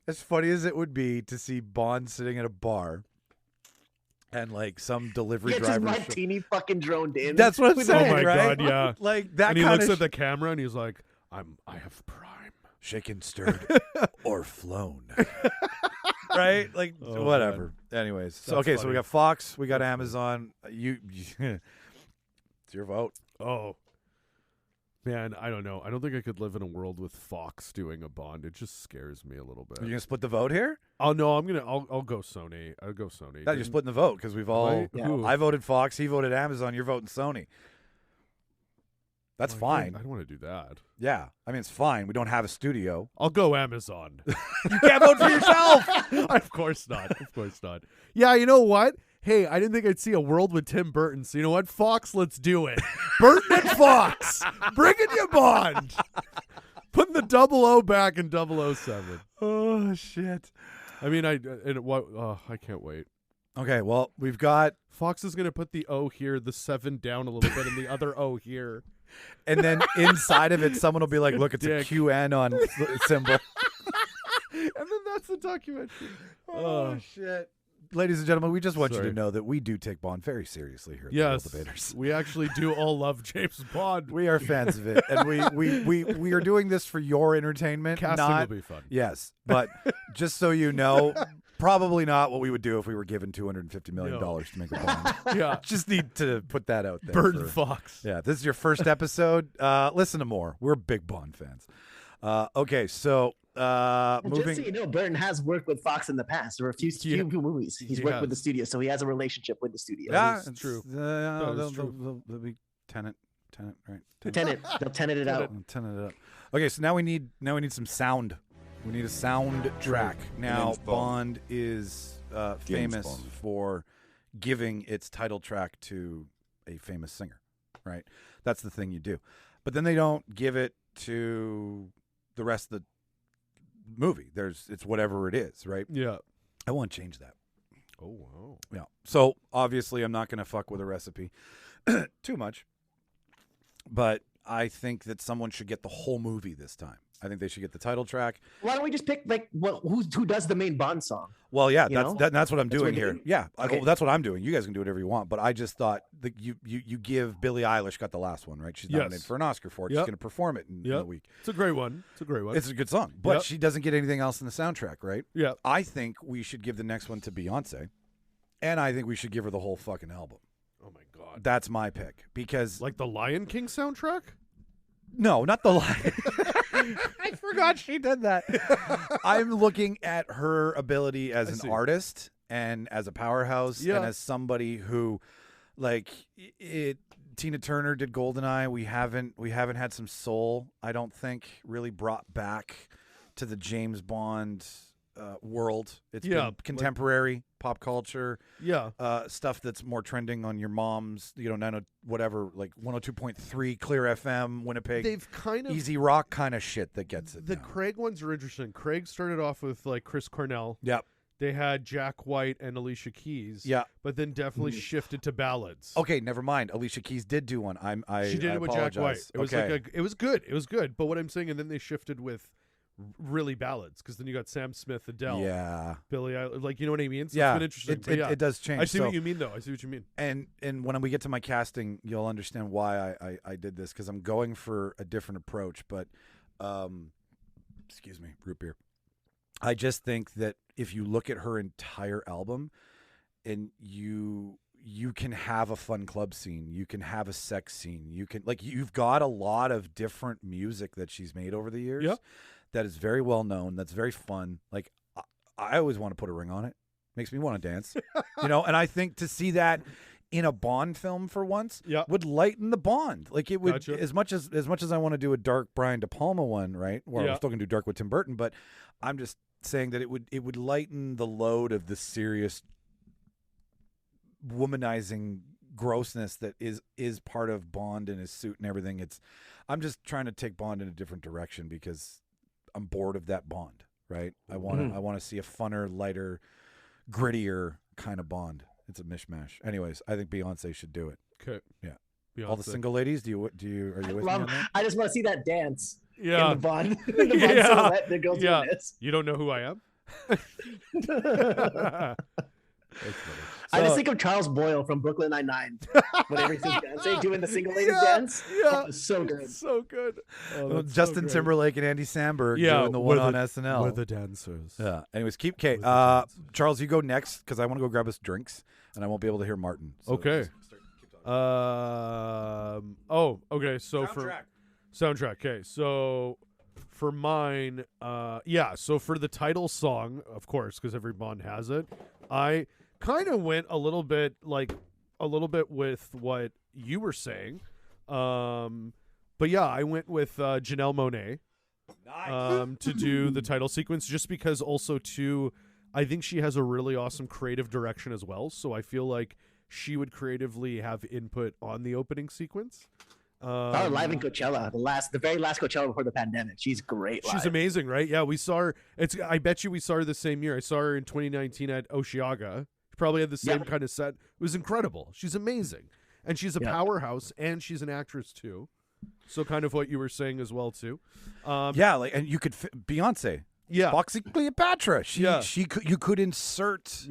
as funny as it would be to see Bond sitting at a bar and like some delivery He gets his driver. martini fucking droned in. That's what I'm With saying, Oh my right? God, yeah. Like that And he kind looks of at the camera and he's like, I have Prime. shaken, stirred, or flown. Right? Like Oh, whatever. Anyways, so That's okay, so we funny. got Fox, we got Amazon. You it's your vote. Oh. Man, I don't know. I don't think I could live in a world with Fox doing a Bond. It just scares me a little bit. Are you gonna split the vote here? Oh no, I'll go Sony. I'll go Sony. No, you're splitting the vote because we've all. Yeah. Who? I voted Fox. He voted Amazon. You're voting Sony. That's Oh, I fine. don't want to do that. Yeah, I mean it's fine. We don't have a studio. I'll go Amazon. You can't vote for yourself. Of course not. Of course not. Yeah, you know what? hey, I didn't think I'd see a world with Tim Burton. So you know what? Fox, let's do it. Burton and Fox. Bringing you Bond. Putting the 00 back in 007. Oh, shit. I mean, I can't wait. Okay, well, we've got... Fox is going to put the O here, the 7 down a little bit, and the other O here. And then inside of it, someone will be like, look, it's Dick. a QAnon symbol. And then that's the documentary. Oh, shit. Ladies and gentlemen, we just want you Sorry. to know that we do take Bond very seriously here at the Reel Yes, Debaters. we actually do all love James Bond. We are fans of it, and we are doing this for your entertainment. Casting not, will be fun. Yes, but just so you know, probably not what we would do if we were given $250 million to make a Bond. Yeah. Just need to put that out there. Burton for- Fox. Yeah, this is your first episode. Listen to more. We're big Bond fans. Okay, so moving. Just so you know, Burton has worked with Fox in the past. There were a few movies he's He worked has. with the studio, so he has a relationship with the studio. Yeah, is it's true. They'll, That is true. they'll be tenant, right? They'll tenant it out. Tenant it up. Okay, so now we need some sound. We need a sound track. Now James Bond is famous Bond. for giving its title track to a famous singer, right? That's the thing you do. But then they don't give it to the rest of the movie. It's whatever it is, right? Yeah. I want to change that. Oh, wow. Yeah. So obviously, I'm not going to fuck with a recipe too much, but I think that someone should get the whole movie this time. I think they should get the title track. Why don't we just pick who does the main Bond song? Well, yeah, You that's know? that's what I'm That's what doing we're here. doing? Yeah, Okay. well, that's what I'm doing. You guys can do whatever you want, but I just thought that you give Billie Eilish got the last one, right? She's Yes. nominated for an Oscar for it. She's Yep. going to perform it in a Yep. week. It's a great one. It's a good song, but Yep. she doesn't get anything else in the soundtrack, right? Yeah. I think we should give the next one to Beyonce, and I think we should give her the whole fucking album. Oh, my God. That's my pick because Like the Lion King soundtrack? no, not the line. I forgot she did that. I'm looking at her ability as I an see. artist and as a powerhouse Yeah. and as somebody who, like, Tina Turner did Goldeneye. We haven't had some soul, I don't think, really brought back to the James Bond world. It's Yeah, been contemporary pop culture. Yeah. Stuff that's more trending on your mom's, 90 whatever, like 102.3 Clear FM, Winnipeg, They've kind of... easy rock kind of shit that gets it. The now. Craig ones are interesting. Craig started off with, like, Chris Cornell. Yep. They had Jack White and Alicia Keys. Yeah. But then definitely shifted to ballads. Okay, never mind. Alicia Keys did do one. She did I it with Jack White. apologize. It was okay. it was good. It was good. But what I'm saying, and then they shifted with really ballads, because then you got Sam Smith, Adele, Yeah. Billie Eilish, like, you know what I mean? So Yeah. it's been interesting. It, But it, yeah. it does change. I see So- what you mean, though. I see what you mean. And when we get to my casting, you'll understand why I did this, because I'm going for a different approach. But, excuse me, root beer. I just think that if you look at her entire album, and you can have a fun club scene, you can have a sex scene, you've got a lot of different music that she's made over the years. Yeah. That is very well known. That's very fun. Like, I always want to put a ring on it. Makes me want to dance, and I think to see that in a Bond film for once would lighten the Bond. Like, it would, Gotcha. as much as I want to do a dark Brian De Palma one, right? Well, Yeah. I'm still gonna do dark with Tim Burton, but I'm just saying that it would lighten the load of the serious womanizing grossness that is part of Bond and his suit and everything. I'm just trying to take Bond in a different direction because I'm bored of that Bond, right? I want to see a funner, lighter, grittier kind of Bond. It's a mishmash. Anyways, I think Beyonce should do it. Okay. Yeah. All the single ladies, are you with me on that? I just want to see that dance. Yeah. In the Bond, in the Bond silhouette that goes Yeah. with this. You don't know who I am? That's funny. I just think of Charles Boyle from Brooklyn Nine-Nine. Whenever he's dancing, doing the single ladies Yeah, dance. yeah. Oh, it's so good. So good. Oh, that's so Justin great. Timberlake and Andy Samberg Yeah, doing the one we're on the- SNL. We're the dancers. Yeah. Anyways, keep Kate. With the dancers. Charles, you go next because I want to go grab us drinks and I won't be able to hear Martin. So Okay. just keep talking. Okay. So for soundtrack. Okay. So for mine, so for the title song, of course, because every Bond has it, I kind of went a little bit with what you were saying. But yeah, I went with Janelle Monáe to do the title sequence, just because also too, I think she has a really awesome creative direction as well. So I feel like she would creatively have input on the opening sequence. Live in Coachella, the very last Coachella before the pandemic. She's great. She's live. amazing, right? Yeah, we saw her. I bet you we saw her the same year. I saw her in 2019 at Osheaga. She probably had the same kind of set. It was incredible. She's amazing, and she's a powerhouse, and she's an actress too. So kind of what you were saying as well too. And you could Beyonce. Yeah, Foxy Cleopatra. You could insert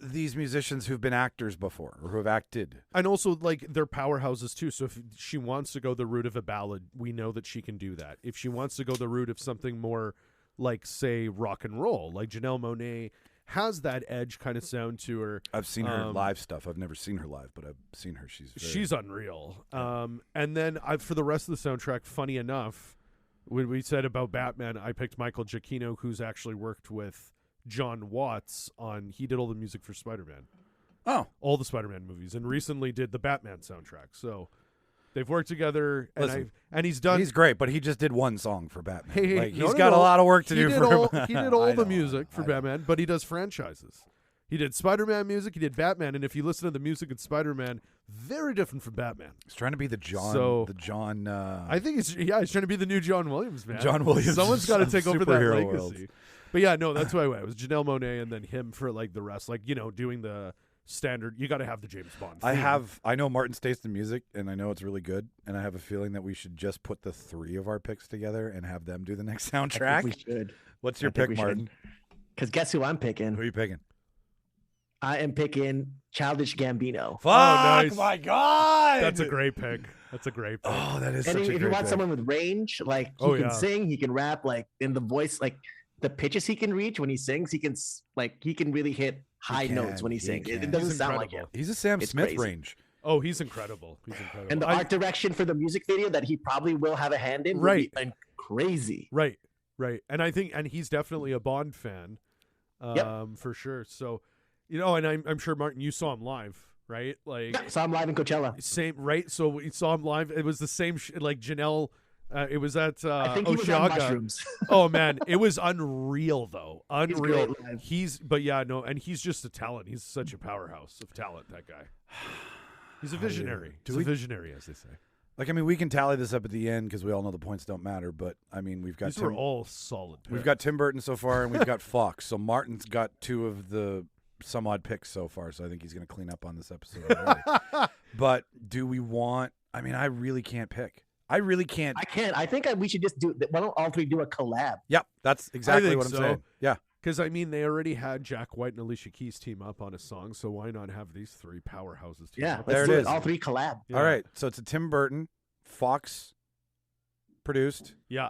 these musicians who've been actors before or who have acted. And also, like, they're powerhouses, too. So if she wants to go the route of a ballad, we know that she can do that. If she wants to go the route of something more like, say, rock and roll, like Janelle Monáe has that edge kind of sound to her. I've seen her live stuff. I've never seen her live, but I've seen her. She's unreal. And then for the rest of the soundtrack, funny enough, when we said about Batman, I picked Michael Giacchino, who's actually worked with John Watts he did all the music for Spider-Man. Oh. All the Spider-Man movies, and recently did the Batman soundtrack. So they've worked together, and he's done. He's great, but he just did one song for Batman. Hey, he's got a lot of work to do for him. He did all the music for Batman, but he does franchises. He did Spider-Man music, he did Batman, and if you listen to the music in Spider-Man, very different from Batman. He's trying to be the John. I think he's trying to be the new John Williams, man. John Williams. Someone's got to take over that legacy. World. But yeah, no, that's why it was Janelle Monáe and then him for like the rest, like, doing the standard. You got to have the James Bond theme. I know Martin's taste in music, and I know it's really good, and I have a feeling that we should just put the three of our picks together and have them do the next soundtrack. I think we should. What's your pick, Martin? Because guess who I'm picking? Who are you picking? I am picking Childish Gambino. Fuck, nice. My God. That's a great pick. Oh, that is such a great pick. If you want someone with range, like he can sing, he can rap, like in the voice, like the pitches he can reach when he sings, he can really hit high notes when he sings. It doesn't sound like him. He's a Sam Smith range. Oh, he's incredible. And the art direction for the music video that he probably will have a hand in will be crazy. Right. And I think, and he's definitely a Bond fan, for sure. So, and I'm sure, Martin, you saw him live, right? Like, saw him live in Coachella. Same, right? So we saw him live. It was the same, like Janelle. It was at I think he was on mushrooms. Oh man, it was unreal though. Unreal. And he's just a talent. He's such a powerhouse of talent. That guy. He's a visionary. He's a visionary, as they say. Like, I mean, we can tally this up at the end because we all know the points don't matter. But I mean, we've got these are all solid picks. We've got Tim Burton so far, and we've got Fox. So Martin's got two of the some odd picks so far. So I think he's going to clean up on this episode already. But do we want? I mean, I really can't pick. I really can't. I can't. I think we should just why don't all three do a collab? Yep, that's exactly what I'm saying. Yeah. Because, I mean, they already had Jack White and Alicia Keys team up on a song, so why not have these three powerhouses team up? Let's do it. All three collab. Yeah. All right, so it's a Tim Burton, Fox produced. Yeah.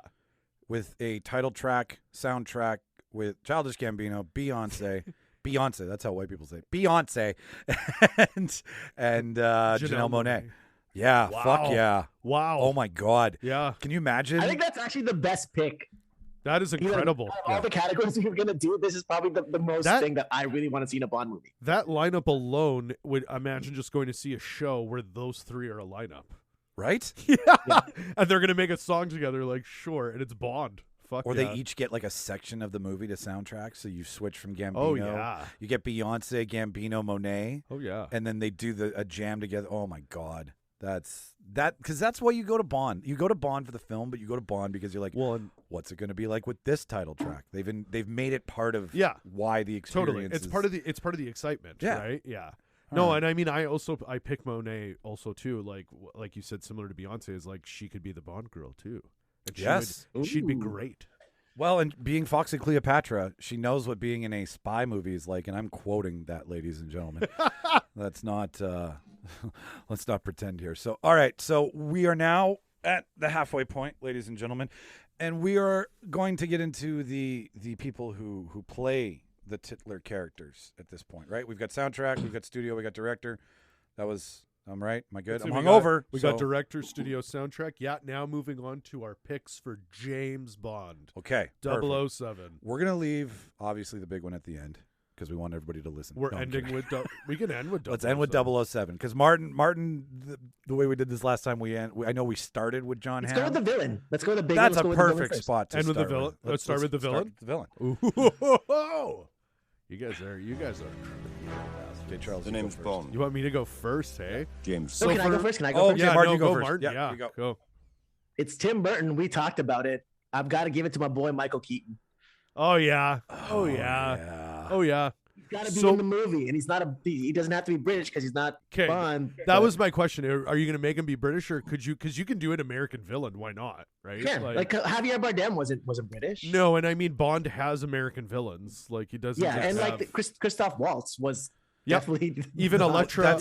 With a title track, soundtrack with Childish Gambino, Beyonce. Beyonce, that's how white people say it. Beyonce. and Janelle Monáe. Yeah, wow. Fuck yeah. Wow. Oh, my God. Yeah. Can you imagine? I think that's actually the best pick. That is incredible. All the categories we were going to do, this is probably the most thing that I really want to see in a Bond movie. That lineup alone would imagine just going to see a show where those three are a lineup. Right? Yeah. And they're going to make a song together, like, sure, and it's Bond. Fuck or they each get like a section of the movie to soundtrack, so you switch from Gambino. Oh, yeah. You get Beyonce, Gambino, Monáe. Oh, yeah. And then they do a jam together. Oh, my God. Because that's why you go to Bond. You go to Bond for the film, but you go to Bond because you're like, well, what's it going to be like with this title track? They've made it part of why the experience. Totally, it's part of the excitement. Yeah. Right. Yeah. No, and I mean, I pick Monáe also too. Like you said, similar to Beyonce, is like she could be the Bond girl too. And she'd be great. Well, and being Foxy Cleopatra, she knows what being in a spy movie is like, and I'm quoting that, ladies and gentlemen. That's not. Let's not pretend here. So, all right. So we are now at the halfway point, ladies and gentlemen, and we are going to get into the people who play the titular characters at this point, right? We've got soundtrack, we've got studio, we got director. I'm right. Am I good? I'm hungover. We got director, studio, soundtrack. Yeah. Now moving on to our picks for James Bond. Okay. 007. We're gonna leave obviously the big one at the end. Because we want everybody to listen. We're ending with. We can end with. 007. Let's end with 007. Because Martin, the way we did this last time, I know we started with John. Let's go with the villain. Let's go with the big. That's a perfect spot to end start with the villain. Let's start with the villain. The villain. Ooh. You guys are. Okay, Charles. The you go name's first. Bond. You want me to go first? Hey, James. So can I go first? Can I go Oh, first? yeah, yeah, Martin, no, you go first. Martin. Yeah, Yeah, you go. go. It's Tim Burton. We talked about it. I've got to give it to my boy Michael Keaton. Oh yeah. Oh yeah. Yeah. Oh yeah. He's got to be So- in the movie, and he's not he doesn't have to be British because he's not 'Kay, Bond. That but- was my question. Are you going to make him be British, or could you? Because you can do an American villain. Why not? Right? yeah, like Javier Bardem wasn't British. no, and I mean Bond has American villains. Like he doesn't. Yeah, just and have, Christoph Waltz was Yep. definitely even not-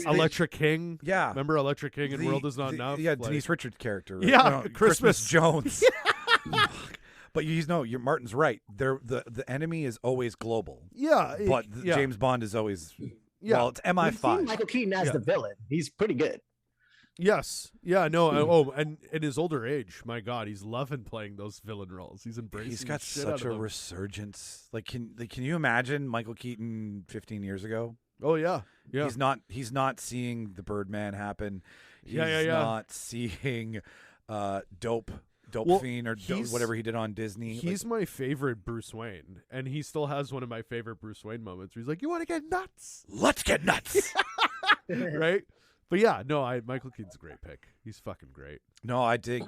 Electra King. Yeah. Remember Electra King and The- World Is Not the- Enough? Yeah, Like- Denise Richards' character. Right? Yeah, No, Christmas. Jones. But you're Martin's right. The enemy is always global, Yeah, but yeah. James Bond is always Yeah. well, it's We've seen MI5. Michael Keaton as Yeah. the villain. He's pretty good. Yes. Yeah. No. And in his older age, my God, he's loving playing those villain roles. He's embracing. He's got the shit out such a of them. resurgence. Like, can you imagine Michael Keaton 15 years ago? Oh yeah. Yeah. He's not seeing the Birdman happen. He's Yeah. not seeing Dope Well, Fiend or whatever he did on Disney. He's my favorite Bruce Wayne, and he still has one of my favorite Bruce Wayne moments where he's like, "You want to get nuts?" Let's get nuts. Right? But yeah, no, Michael Keaton's a great pick. He's fucking great. No, I dig.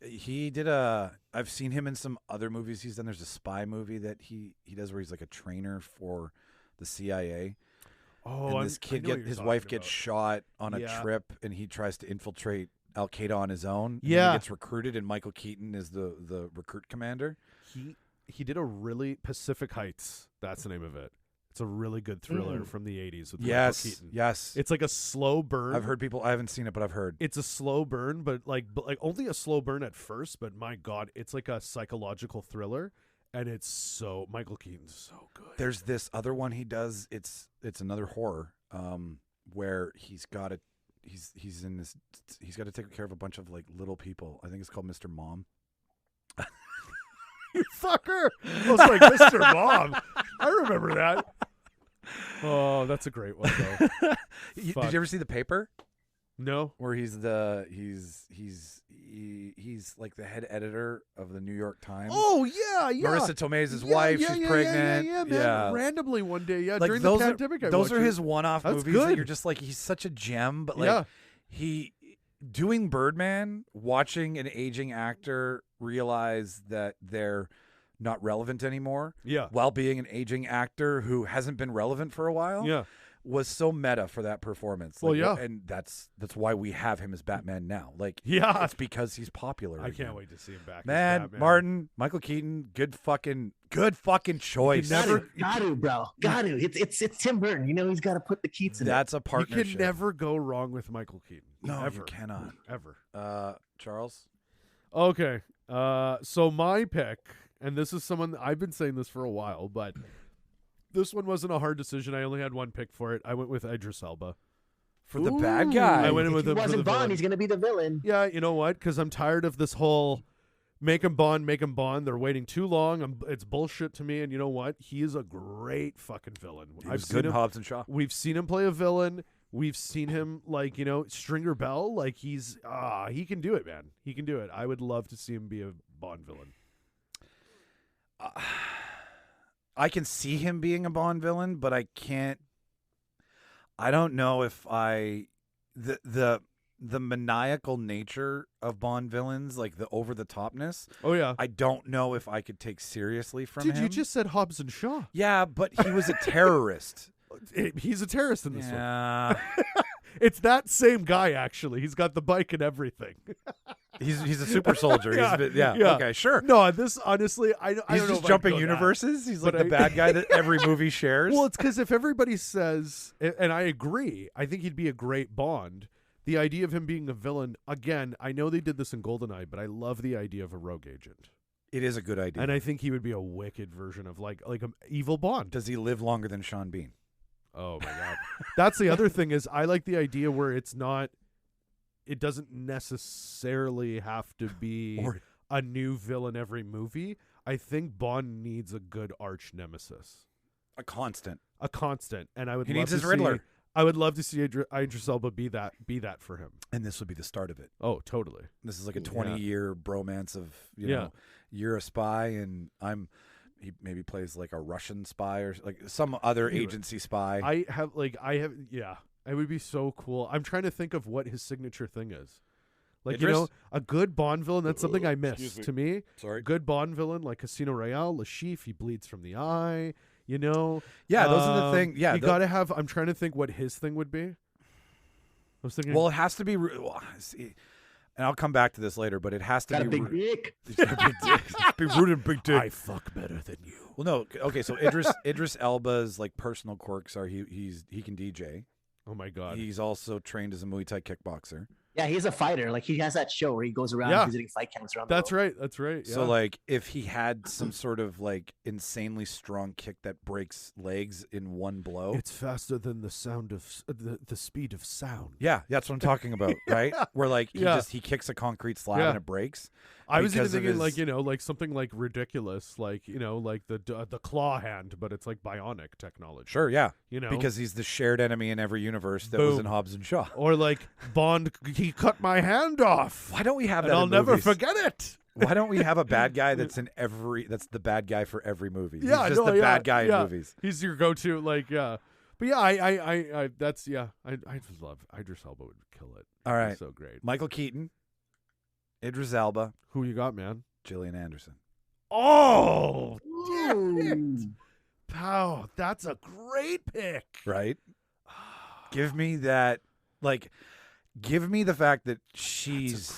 He did I've seen him in some other movies he's done. There's a spy movie that he does where he's like a trainer for the CIA. Oh, and this kid his wife gets shot on a Yeah. trip, and he tries to infiltrate Al Qaeda on his own. And Yeah. he gets recruited, and Michael Keaton is the recruit commander. He did a really Pacific Heights. That's the name of it. It's a really good thriller from the 80s with Michael Keaton. Yes. It's like a slow burn. I've heard people. I haven't seen it, but I've heard. It's a slow burn, but like only a slow burn at first. But my God, it's like a psychological thriller, and it's so Michael Keaton's so good. There's this other one he does. It's another horror where he's got to take care of a bunch of like little people. I think it's called Mr. Mom. You fucker! I was like, Mr. Mom. I remember that. Oh, that's a great one though. Did you Fuck. ever see The Paper? No. Where he's like the head editor of the New York Times. Oh yeah, yeah. Marissa Tomei's his wife. She's pregnant. Yeah, man. Randomly one day, Like during those the pandemic, I those watched are it. his one-off That's movies that good. you're just like, he's such a gem. But like Yeah. he doing Birdman, watching an aging actor realize that they're not relevant anymore. Yeah. While being an aging actor who hasn't been relevant for a while. Yeah. Was so meta for that performance. Well, yeah. And that's why we have him as Batman now. Like, Yeah. it's because he's popular. I again. can't wait to see him back. as Man, Batman. Martin, Michael Keaton, good fucking choice. Got to, bro. Got to. It's Tim Burton. You know he's got to put the Keats in That's a You partnership. can never go wrong with Michael Keaton. No, ever. you cannot. Ever. Charles? Okay. So my pick, and this is someone I've been saying this for a while, but this one wasn't a hard decision. I only had one pick for it. I went with Idris Elba. For the bad guy. I went in If with he him for wasn't the Bond, villain. he's gonna be the villain. Yeah, you know what? Because I'm tired of this whole make him Bond. They're waiting too long. It's bullshit to me. And you know what? He is a great fucking villain. He was good in him. Hobbs and Shaw. We've seen him play a villain. We've seen him Stringer Bell. Like he can do it, man. He can do it. I would love to see him be a Bond villain. I can see him being a Bond villain, but I can't. I don't know if the maniacal nature of Bond villains, like the over the topness. Oh yeah, I don't know if I could take seriously from dude, him. you just said Hobbs and Shaw. Yeah, but he was a terrorist. He's a terrorist in this Yeah. one. It's that same guy, actually. He's got the bike and everything. He's a super soldier. Yeah. Okay, sure. No, this honestly, I don't know. He's just if I'd jumping go that. universes. He's like But the bad guy that every movie shares. Well, it's because if everybody says, and I agree, I think he'd be a great Bond. The idea of him being a villain, again, I know they did this in GoldenEye, but I love the idea of a rogue agent. It is a good idea. And I think he would be a wicked version of like an evil Bond. Does he live longer than Sean Bean? Oh my God. That's the other thing is I like the idea where it doesn't necessarily have to be a new villain every movie. I think Bond needs a good arch nemesis. A constant. And I would He love needs to his Riddler. I would love to see Idris Elba be that for him. And this would be the start of it. Oh, totally. This is like a 20-year bromance of, you know, you're a spy and I'm, he maybe plays like a Russian spy or like some other agency spy. I have. Yeah, it would be so cool. I'm trying to think of what his signature thing is. Like, Idris? you know, a good Bond villain, that's something I miss. To me, Sorry. good Bond villain like Casino Royale, Le Chiffre, he bleeds from the eye, you know. Yeah, those are the thing. Yeah, you got to have, I'm trying to think what his thing would be. I was thinking. Well, it has to be, see, and I'll come back to this later, but it has to Got a be. big dick. He's got a big dick. Be rooted big dick. I fuck better than you. Well, no, okay, so Idris Elba's like personal quirks are he can DJ. Oh my god. He's also trained as a Muay Thai kickboxer. Yeah, he's a fighter. Like he has that show where he goes around visiting fight camps around the world. That's right. Yeah. So like if he had some sort of like insanely strong kick that breaks legs in one blow. It's faster than the sound of the speed of sound. Yeah, that's what I'm talking about, right? Where like he kicks a concrete slab and it breaks. I was even thinking like, you know, like something like ridiculous, like, you know, like the claw hand, but it's like bionic technology. Sure, yeah. You know, because he's the shared enemy in every universe that was in Hobbs and Shaw. Or like Bond, he cut my hand off. Why don't we have that? I'll in never movies? forget it. Why don't we have a bad guy that's the bad guy for every movie? Yeah, he's just the bad guy in movies. He's your go-to, like, yeah. But yeah, I that's, yeah, I just love Idris Elba would kill it. All right. So great. Michael Keaton, Idris Elba. Who you got, man? Gillian Anderson. Oh, damn it. Pow, that's a great pick. Right? Give me that, like, give me the fact that she's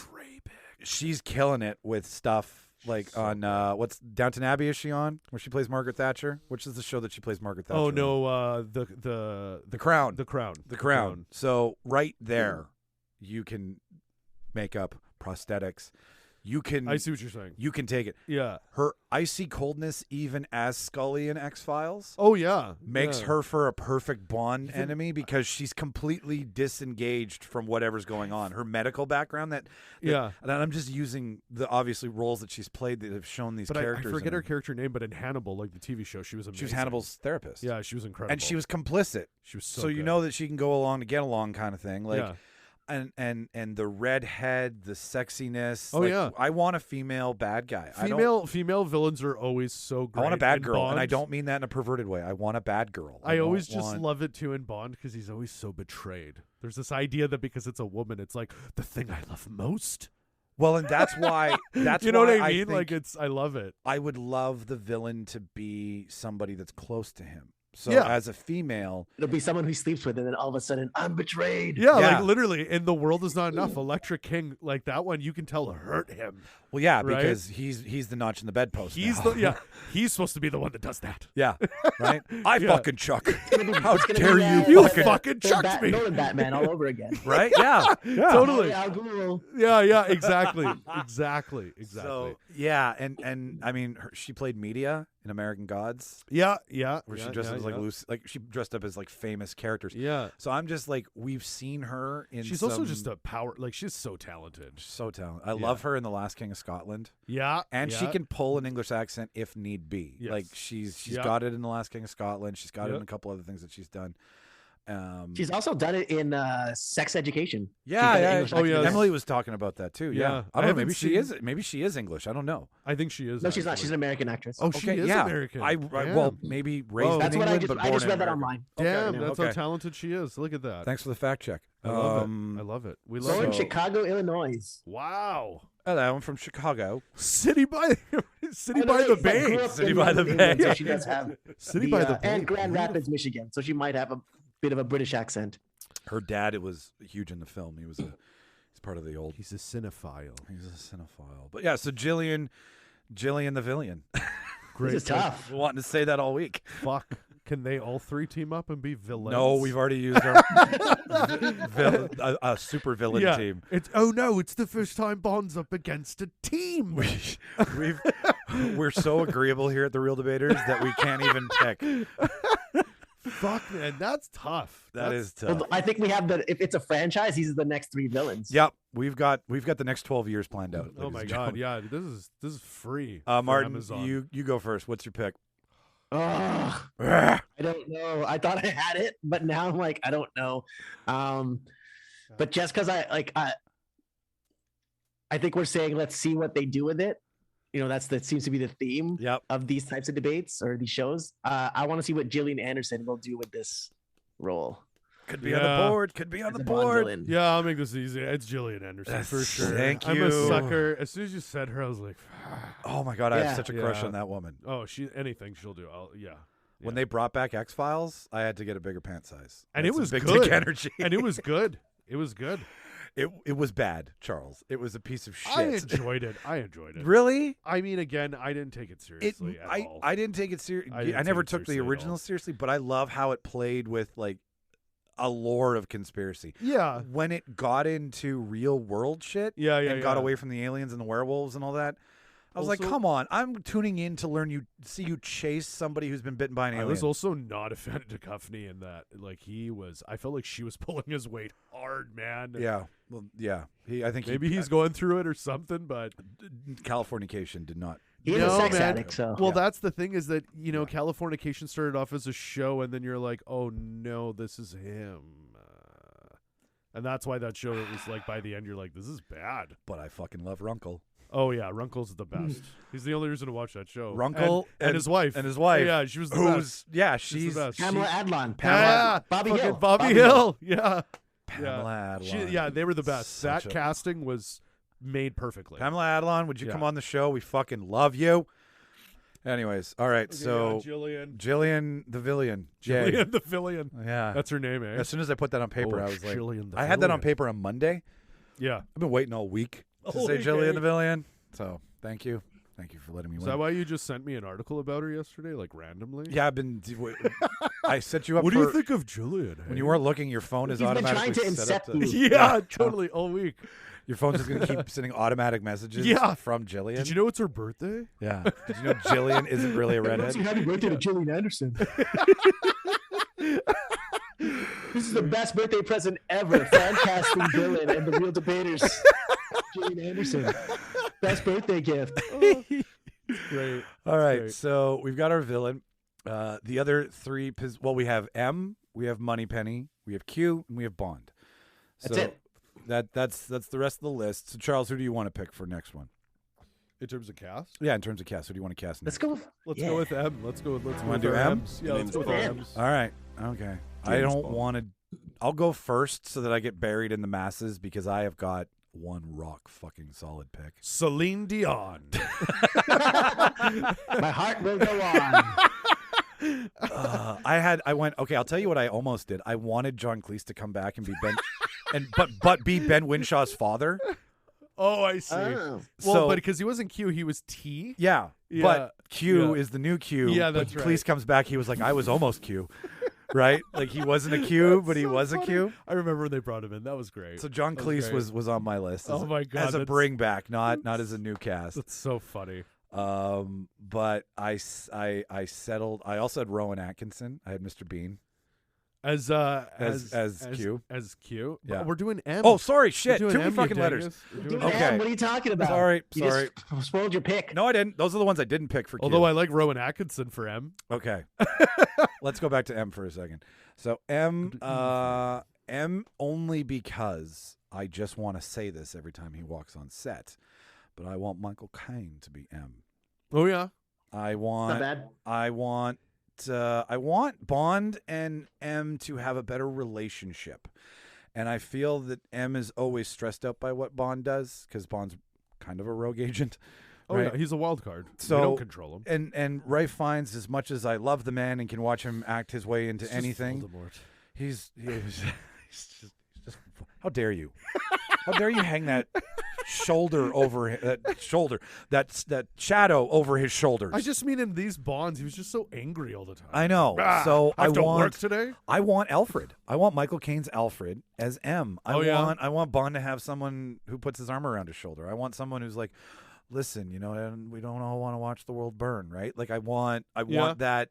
killing it with stuff like on what's Downton Abbey is she on? Where she plays Margaret Thatcher? Which is the show that she plays Margaret Thatcher? Oh no, on? the Crown. The Crown. The Crown. So right there, you can make up prosthetics. You can. I see what you're saying. You can take it. Yeah. Her icy coldness, even as Scully in X-Files. Oh yeah. Makes her for a perfect Bond enemy because she's completely disengaged from whatever's going on. Her medical background, and I'm just using the obviously roles that she's played that have shown these characters. I forget her character name, but in Hannibal, like the TV show, she was amazing. She was Hannibal's therapist. Yeah, she was incredible, and she was complicit. She was so you know that she can go along to get along, kind of thing. Like. Yeah. And the redhead, the sexiness. Oh, yeah. I want a female bad guy. Female villains are always so great. I want a bad girl, Bond. and I don't mean that in a perverted way. I want a bad girl. I always just love it too in Bond because he's always so betrayed. There's this idea that because it's a woman, it's like the thing I love most. Well, and that's why. That's you know why what I mean. Like I love it. I would love the villain to be somebody that's close to him. So as a female, it'll be someone who he sleeps with, and then all of a sudden, I'm betrayed. Yeah, like literally, and the world is not enough. Electric King, like that one, you can tell hurt him. Well, yeah, because he's the notch in the bedpost. He's supposed to be the one that does that. Yeah, right. I fucking Chuck. How dare you? You fucking chucked me. Nolan Batman all over again. Right? Yeah, totally. Yeah, exactly. So and I mean, she played Media in American Gods. Yeah. Where she dressed as like loose, like she dressed up as like famous characters. Yeah. So I'm just like, we've seen her in. She's also just a power. Like she's so talented. So talented. I love her in The Last King of Scotland. Yeah. And she can pull an English accent if need be. Yes. Like she's got it in The Last King of Scotland. She's got it in a couple other things that she's done. She's also done it in Sex Education. Yeah. Emily was talking about that too. Yeah. I don't know. Maybe she is English. I don't know. I think she is. No, she's not. She's an American actress. Oh, she is American. Well, maybe raised in England, but born in America. I just read that online. Damn, that's how talented she is. Look at that. Thanks for the fact check. I love it. We love it. So in Chicago, Illinois. Wow. Hello, I'm from Chicago. City by the Bay. City by the Bay. So she does have City by the Bay. And Grand Rapids, Michigan. So she might have a bit of a British accent. Her dad, it was huge in the film. He's part of the old. He's a cinephile. But yeah, so Gillian the villain. Great. This is tough. We're wanting to say that all week. Fuck. Can they all three team up and be villains? No, we've already used our a super villain team. It's the first time Bond's up against a team. We're so agreeable here at the Reel Debaters that we can't even pick. Fuck, man, that's tough. That is tough. I think we have if it's a franchise, these are the next three villains. Yep, we've got the next 12 years planned out. Oh my god, yeah, this is free. Martin, Amazon. you go first. What's your pick? I don't know. I thought I had it, but now I'm like, I don't know. But just because I think we're saying let's see what they do with it. that seems to be the theme Yep. of these types of debates or these shows. I want to see what Gillian Anderson will do with this role. Could be on the board. Could be on as the a Bond board. villain. Yeah, I'll make this easy. It's Gillian Anderson for sure. Thank I'm you. a sucker. As soon as you said her, I was like, Oh my god, I have Yeah. such a crush Yeah. on that woman. oh, anything she'll do. When they brought back X-Files, I had to get a bigger pant size. And I it had was some big good. dick energy. And it was good. It was good. It was bad, Charles. It was a piece of shit. I enjoyed it. Really? I mean, again, I didn't take it seriously at all. I didn't take it seriously. I didn't I never take it took the seriously at original all. seriously, but I love how it played with like a lore of conspiracy. Yeah. When it got into real world shit, Yeah, and got yeah. away from the aliens and the werewolves and all that, I was like, Also- come on, I'm tuning in to see you chase somebody who's been bitten by an I alien. was also not a fan of Duchovny in that. Like I felt like she was pulling his weight hard, man. Yeah. Well, yeah. I think Maybe he's going through it or something, but Californication did not. He is No, a sex man. addict, so well, that's the thing is that Californication started off as a show, and then you're like, oh no, this is him, and that's why that show it was like by the end you're like, this is bad. But I fucking love Runkle. Oh yeah, Runkle's the best. He's the only reason to watch that show. Runkle and his wife. And his wife. Yeah, she was the best. Yeah, She's the best. Pamela Adlon. Yeah, Bobby fucking Hill. Bobby Hill. Yeah. Pamela Adlon. Yeah, they were the best. Such That a- casting was made perfectly. Pamela Adlon, would you Yeah. come on the show? We fucking love you. Anyways, all right. So Jillian the Villain. Jay. Jillian the Villain. Yeah. That's her name, eh? As soon as I put that on paper, Oh, I was like, Jillian the I had that on Villain. paper on Monday. Yeah. I've been waiting all week to say Okay. Jillian the Villain. So thank you. Thank you for letting me Is win. that why you just sent me an article about her yesterday, like randomly? Yeah, I've been. I set you up. What for, do you think of Jillian? When you weren't looking, your phone is He's been automatically trying to set up incept to. you. Yeah, totally. All week. Your phone's just gonna keep sending automatic messages. Yeah. From Jillian. Did you know it's her birthday? Yeah. Did you know Jillian isn't really a redhead? Happy birthday to Gillian Anderson. This is the best birthday present ever. Fancasting villain and the Real Debaters. Gillian Anderson. Best birthday gift. Great. All right, Great. so we've got our villain. The other three, we have M, we have Moneypenny, we have Q, and we have Bond. That's so it. That's the rest of the list. So Charles, who do you want to pick for next one? In terms of cast? Yeah, in terms of cast, who do you want to cast next? Let's go. Let's Yeah. go with M. Let's go with wanna do our M? M's. Yeah, let's go with M. M's. All right. Okay. I James don't Bond. want to. I'll go first so that I get buried in the masses because I have got one rock fucking solid pick. Celine Dion. My heart will go on. I went, okay, I'll tell you what I almost did. I wanted John Cleese to come back and be Ben but be Ben Winshaw's father. Oh, I see. Oh. Well, So- but because he wasn't Q, he was T. Yeah. Yeah, But Q yeah. is the new Q. Yeah, but that's right. Cleese comes back, he was like, I was almost Q. Right? Like he wasn't a Q, but he was a Q. I remember when they brought him in. That was great. So John That was Cleese great. was on my list. Oh my God, As a that's- bring back, not as a new cast. That's so funny. But I settled. I also had Rowan Atkinson. I had Mr. Bean. As Q. As Q. Yeah. We're doing M. Oh, sorry, We're shit. doing Too many M, you fucking letters. dingus. We're Dude, doing Okay. man, what are you talking about? Sorry. You just spoiled your pick. No, I didn't. Those are the ones I didn't pick for Q. Although I like Rowan Atkinson for M. Okay. Let's go back to M for a second. So M only because I just want to say this every time he walks on set, but I want Michael Caine to be M. Oh yeah. I Not want bad. I want Bond and M to have a better relationship. And I feel that M is always stressed out by what Bond does because Bond's kind of a rogue agent. Oh right? yeah. He's a wild card. So- we don't control him. And Ray Fiennes, as much as I love the man and can watch him act his way into It's just anything, Voldemort. he's just how dare you? How dare you hang that shoulder over that shadow over his shoulders? I just mean in these Bonds, he was just so angry all the time. I know. So I have to want work today. I want Alfred. I want Michael Caine's Alfred as M. I want Bond to have someone who puts his arm around his shoulder. I want someone who's like, listen, and we don't all want to watch the world burn, right? Like I want that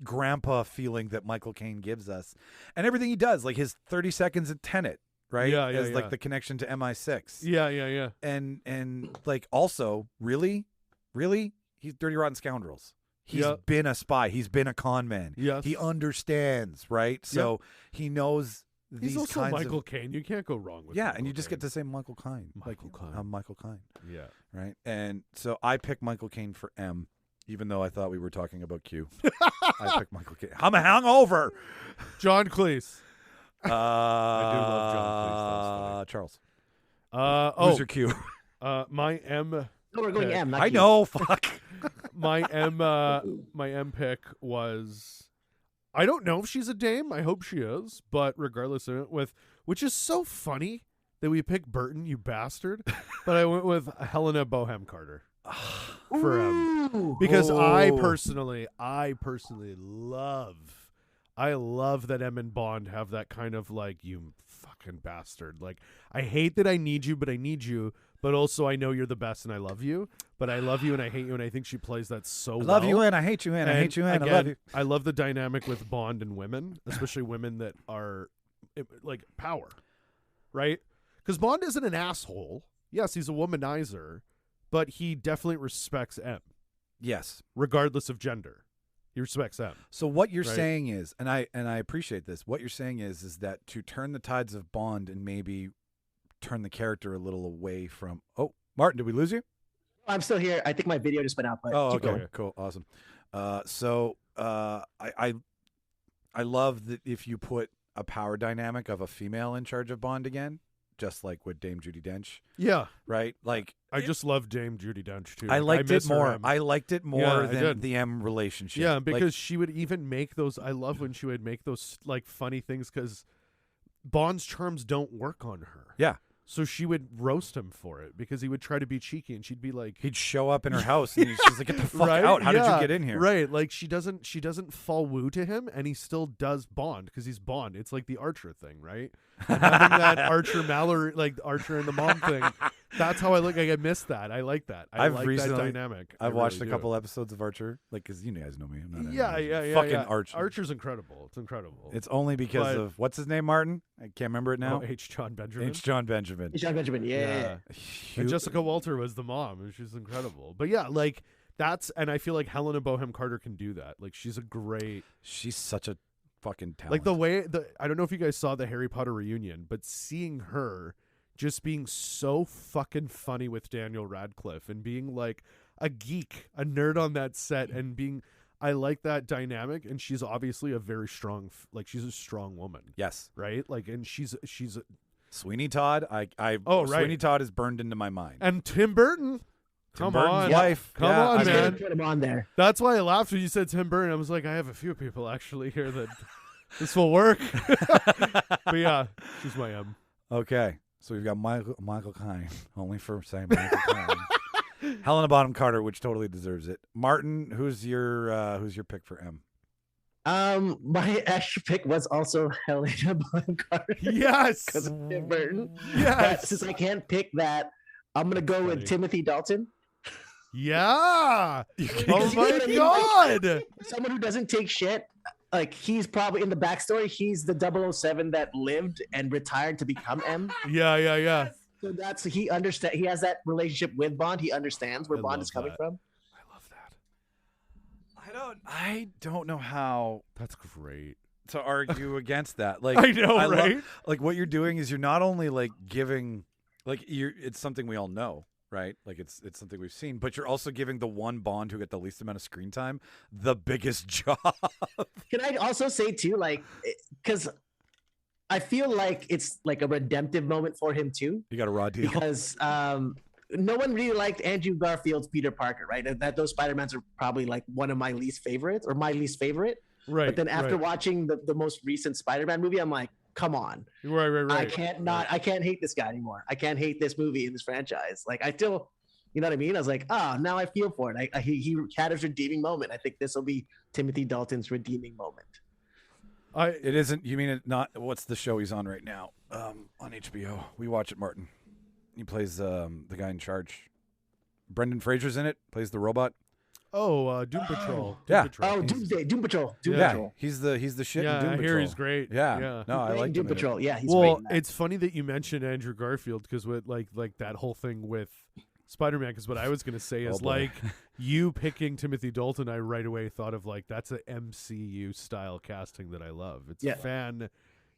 grandpa feeling that Michael Caine gives us, and everything he does, like his 30 seconds at Tenet, right? Yeah, as yeah. like the connection to MI6. Yeah. And like also, really, he's Dirty Rotten Scoundrels. He's Yeah. been a spy. He's been a con man. Yes. He understands, right? So he knows these He's also kinds Michael of Caine. You can't go wrong with yeah, Michael and you just Caine. get to say Michael Caine. Michael Caine. I'm Michael Caine. Yeah. right? And so I picked Michael Caine for M, even though I thought we were talking about Q. I picked Michael Caine. I'm hungover. John Cleese. I do love John Cleese. That was funny. Charles. Who's your Q? My M. No, we're going pick- M. Not I Q. know. Fuck. My M pick was. I don't know if she's a dame. I hope she is, but regardless of it, which is so funny that we picked Burton, you bastard. But I went with Helena Bonham Carter for M because I personally love that M and Bond have that kind of like, you fucking bastard. Like, I hate that I need you, but I need you. But also, I know you're the best and I love you. But I love you and I hate you, and I think she plays that so well. I love you and I hate you and I hate you and I love you. I love the dynamic with Bond and women, especially women that are like power, right? Because Bond isn't an asshole. Yes, he's a womanizer, but he definitely respects M. Yes. Regardless of gender. He respects M. So what you're Right. saying is, and I appreciate this, what you're saying is that to turn the tides of Bond and maybe turn the character a little away from. Oh, Martin, did we lose you? I'm still here. I think my video just went out. But Oh, keep okay, going. cool, awesome. I love that if you put a power dynamic of a female in charge of Bond again, just like with Dame Judi Dench, Yeah. right? Like I just love Dame Judi Dench, too. I liked it miss her more. M. I liked it more Yeah, I than did. the M relationship. Yeah, Like, because she would even make those. I love when she would make those like funny things because Bond's charms don't work on her. yeah, So she would roast him for it because he would try to be cheeky, and she'd be like, he'd show up in her house and she's like, "Get the fuck right? out! How did Yeah, you get in here?" Right? Like she doesn't fall woo to him, and he still does Bond because he's Bond. It's like the Archer thing, right? And having that Archer Mallory, like Archer and the mom thing. That's how I look. Like, I miss that. I like that. I I've like recently- that dynamic. I I've watched really a do. couple episodes of Archer, like because you guys know me. I'm not Yeah. fucking yeah. Archer. Archer's incredible. It's incredible. It's only because But- of what's his name, Martin? I can't remember it now. H. John Benjamin. H. John Benjamin. John Benjamin. Yeah. And Jessica Walter was the mom, and she's incredible. But yeah, like that's, and I feel like Helena Bonham Carter can do that. Like she's a great, She's such a fucking talent. like the way I don't know if you guys saw the Harry Potter reunion, but seeing her just being so fucking funny with Daniel Radcliffe and being like a geek, a nerd on that set, and being, I like that dynamic. And she's obviously a very strong, like she's a strong woman, yes, right? Like, and she's Sweeney Todd. Oh, right. Sweeney Todd is burned into my mind. and Tim Burton. Tim Come Burton's on, wife. Come Yeah, on, I I mean, man. put him on there. That's why I laughed when you said Tim Burton. I was like, I have a few people actually here that this will work. But yeah, she's my M. Okay, so we've got Michael Caine, only for saying Michael Caine. Helena Bonham Carter, which totally deserves it. Martin, who's your pick for M? My extra pick was also Helena Bonham Carter. Yes. Because of Tim Burton. Yes. But since I can't pick that, I'm gonna go with Timothy Dalton. Yeah. You Oh know my what I mean? God. Someone who doesn't take shit. Like, he's probably in the backstory, he's the 007 that lived and retired to become M. Yeah. So that's, he has that relationship with Bond. He understands where I Bond love is coming that. from. I love that. I don't know how That's great. to argue against that. Like I know, right? Like what you're doing is you're not only like giving, like it's something we all know, right? Like it's something we've seen, but you're also giving the one Bond who got the least amount of screen time the biggest job. Can I also say too, like, because I feel like it's like a redemptive moment for him too, You got a raw deal. because no one really liked Andrew Garfield's Peter Parker, right? And that those Spider-Mans are probably like one of my least favorites, or my least favorite. Right. But then after right. watching the most recent Spider-Man movie, I'm like, come on. Right. I can't hate this guy anymore. I can't hate this movie in this franchise. Like, I still, you know what I mean? I was like, oh, now I feel for it. He had his redeeming moment. I think this will be Timothy Dalton's redeeming moment. It isn't. You mean it? Not. What's the show he's on right now? On HBO. We watch it. Martin. He plays the guy in charge. Brendan Fraser's in it. Plays the robot. Oh, Doom Patrol. Yeah. Doom Patrol. Oh, Doomsday, Doom Patrol. Doom Yeah, Patrol. he's the shit. Yeah, in Doom I Patrol. hear he's great. Yeah. Yeah. No, I like Doom him. Patrol. Yeah, he's great. Well, in that. it's funny that you mentioned Andrew Garfield because with like that whole thing with Spider-Man. Because what I was going to say is boy. like you picking Timothy Dalton, I right away thought of like that's an MCU style casting that I love. It's Yeah.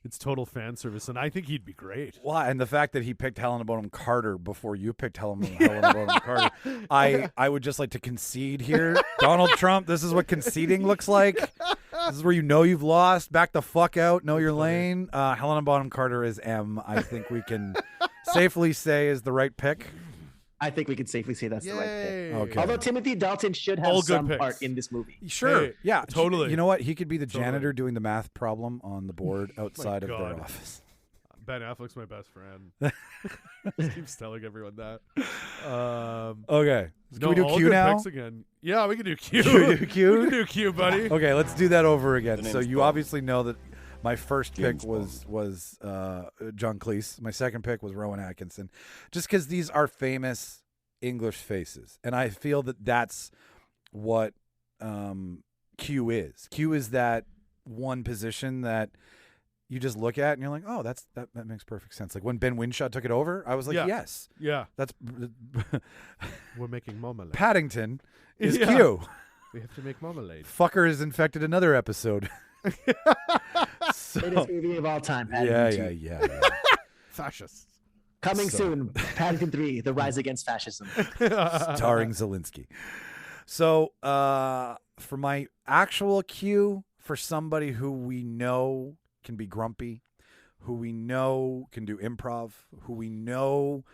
It's total fan service, and I think he'd be great. Well, and the fact that he picked Helena Bonham Carter before you picked Helena Bonham Carter, I would just like to concede here. Donald Trump, this is what conceding looks like. This is where you know you've lost. Back the fuck out. Know your lane. Helena Bonham Carter is M. I think we can safely say is the right pick. I think we can safely say that's the right pick. Okay. Although Timothy Dalton should have some part in this movie. Sure. Hey, yeah. totally. You know what? He could be the janitor doing the math problem on the board outside of God. their office. Ben Affleck's my best friend. Just keeps telling everyone that. Okay. Can we do all Q good now? picks again. Yeah, we can do Q. Can we do Q? We can do Q, buddy. Okay, let's do that over again. The So name's you Bond. obviously know that my first pick James was John Cleese. My second pick was Rowan Atkinson, just because these are famous English faces, and I feel that that's what Q is. Q is that one position that you just look at and you're like, oh, that makes perfect sense. Like when Ben Whishaw took it over, I was like, Yeah. yes, Yeah, that's we're making marmalade. Paddington is Yeah. Q. We have to make marmalade. Fucker has infected another episode. So, Greatest movie of all time. yeah. Fascists. Coming So- soon. Paddington 3, The Rise Against Fascism. Starring Zelensky. So, for my actual cue, for somebody who we know can be grumpy, who we know can do improv, who we know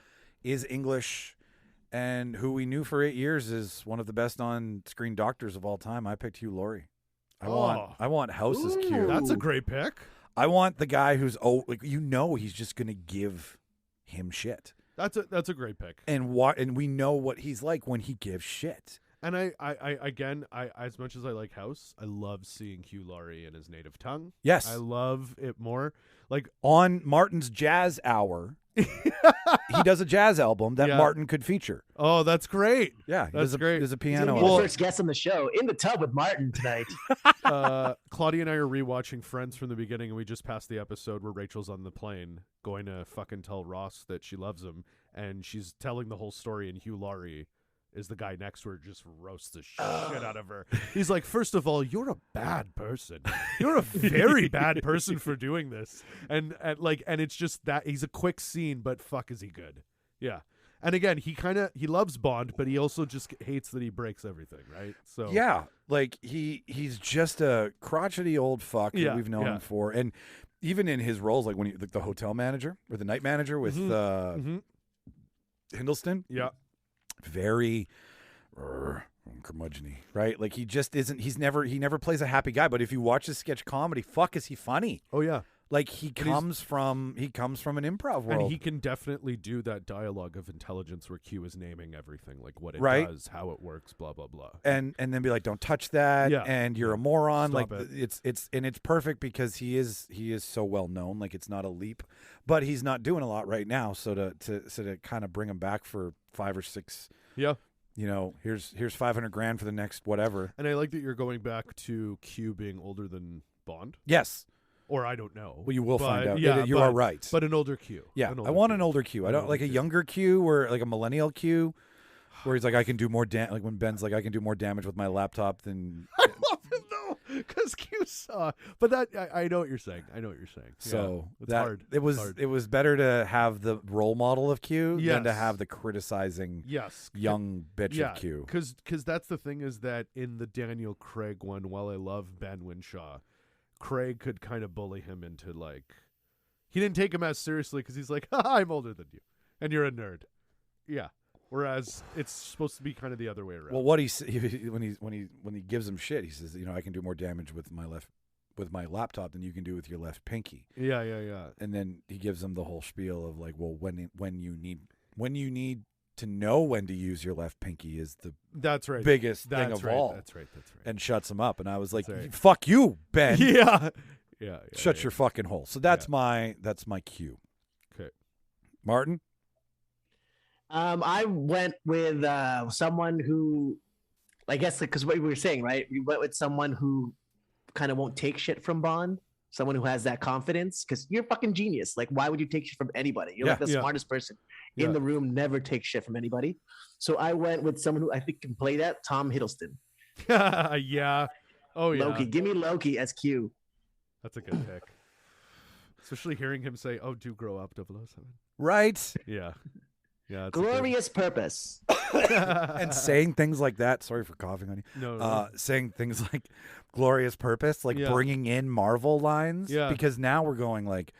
is English, and who we knew for 8 years is one of the best on-screen doctors of all time, I picked Hugh Laurie. I want House's cue. That's a great pick. I want the guy who's he's just gonna give him shit. That's a great pick. And we know what he's like when he gives shit. And I as much as I like House, I love seeing Hugh Laurie in his native tongue. Yes. I love it more. Like On Martin's Jazz Hour, he does a jazz album that Yeah. Martin could feature. oh, that's great. Yeah, That's great. There's a He's gonna piano. be album. the first guest on the show. In the tub with Martin tonight. Claudia and I are rewatching Friends from the beginning, and we just passed the episode where Rachel's on the plane going to fucking tell Ross that she loves him, and she's telling the whole story, and Hugh Laurie is the guy next to her, just roasts the shit out of her. He's like, first of all, you're a bad person. You're a very bad person for doing this. And it's just that he's a quick scene, but fuck is he good. Yeah. And again, he loves Bond, but he also just hates that he breaks everything, right? So Yeah, like he's just a crotchety old fuck that Yeah, we've known yeah. him for, and even in his roles, like when he like the hotel manager or the night manager with Hiddleston, Yeah. very curmudgeon-y, right? Like he just isn't. He never plays a happy guy. But if you watch his sketch comedy, fuck, is he funny? Oh yeah. Like he comes from an improv world. And he can definitely do that dialogue of intelligence where Q is naming everything, like what it Right. does, how it works, blah blah blah. and then be like, don't touch that, Yeah. and you're a moron. Stop like it. it's perfect because he is so well known. Like it's not a leap, but he's not doing a lot right now. So to kind of bring him back for 5 or 6, Yeah. here's $500,000 for the next whatever. And I like that you're going back to Q being older than Bond, Yes, or I don't know. well you will find But, out. Yeah, you but, are right. But an older Q. yeah, An I want an Q. older Q. I An don't older like a Q. younger Q or like a millennial Q, where he's like, I can do more like when Ben's like, I can do more damage with my laptop than. I love it though, because Q saw. But that I know what you're saying. So yeah, it's that hard. it was It's hard. it was better to have the role model of Q than to Yes. have the criticizing Yes. young bitch Yeah, of Q. because that's the thing is that in the Daniel Craig one, while I love Ben Whishaw, Craig could kind of bully him into like, he didn't take him as seriously because he's like, I'm older than you, and you're a nerd. Yeah. Whereas it's supposed to be kind of the other way around. Well, what when he gives him shit, he says, I can do more damage with my laptop than you can do with your left pinky. yeah. And then he gives him the whole spiel of like, well, when you need to know when to use your left pinky is the That's right. biggest That's thing of right. all. That's right. And shuts him up. And I was like, That's right. fuck you, Ben. Yeah. Shut your fucking hole. So that's my cue. Okay. Martin? I went with someone who, I guess, because what we were saying, right? We went with someone who kind of won't take shit from Bond. Someone who has that confidence, because you're a fucking genius. Like, why would you take shit from anybody? You're like the smartest person in the room, never take shit from anybody. So I went with someone who I think can play that, Tom Hiddleston. Yeah. Oh, yeah. Loki. Give me Loki as Q. That's a good pick. Especially hearing him say, "Oh, do grow up, 007." Right? Yeah. Yeah. It's Glorious purpose. And saying things like that. Sorry for coughing on you. No. Saying things like glorious purpose, like bringing in Marvel lines. Yeah. Because now we're going like,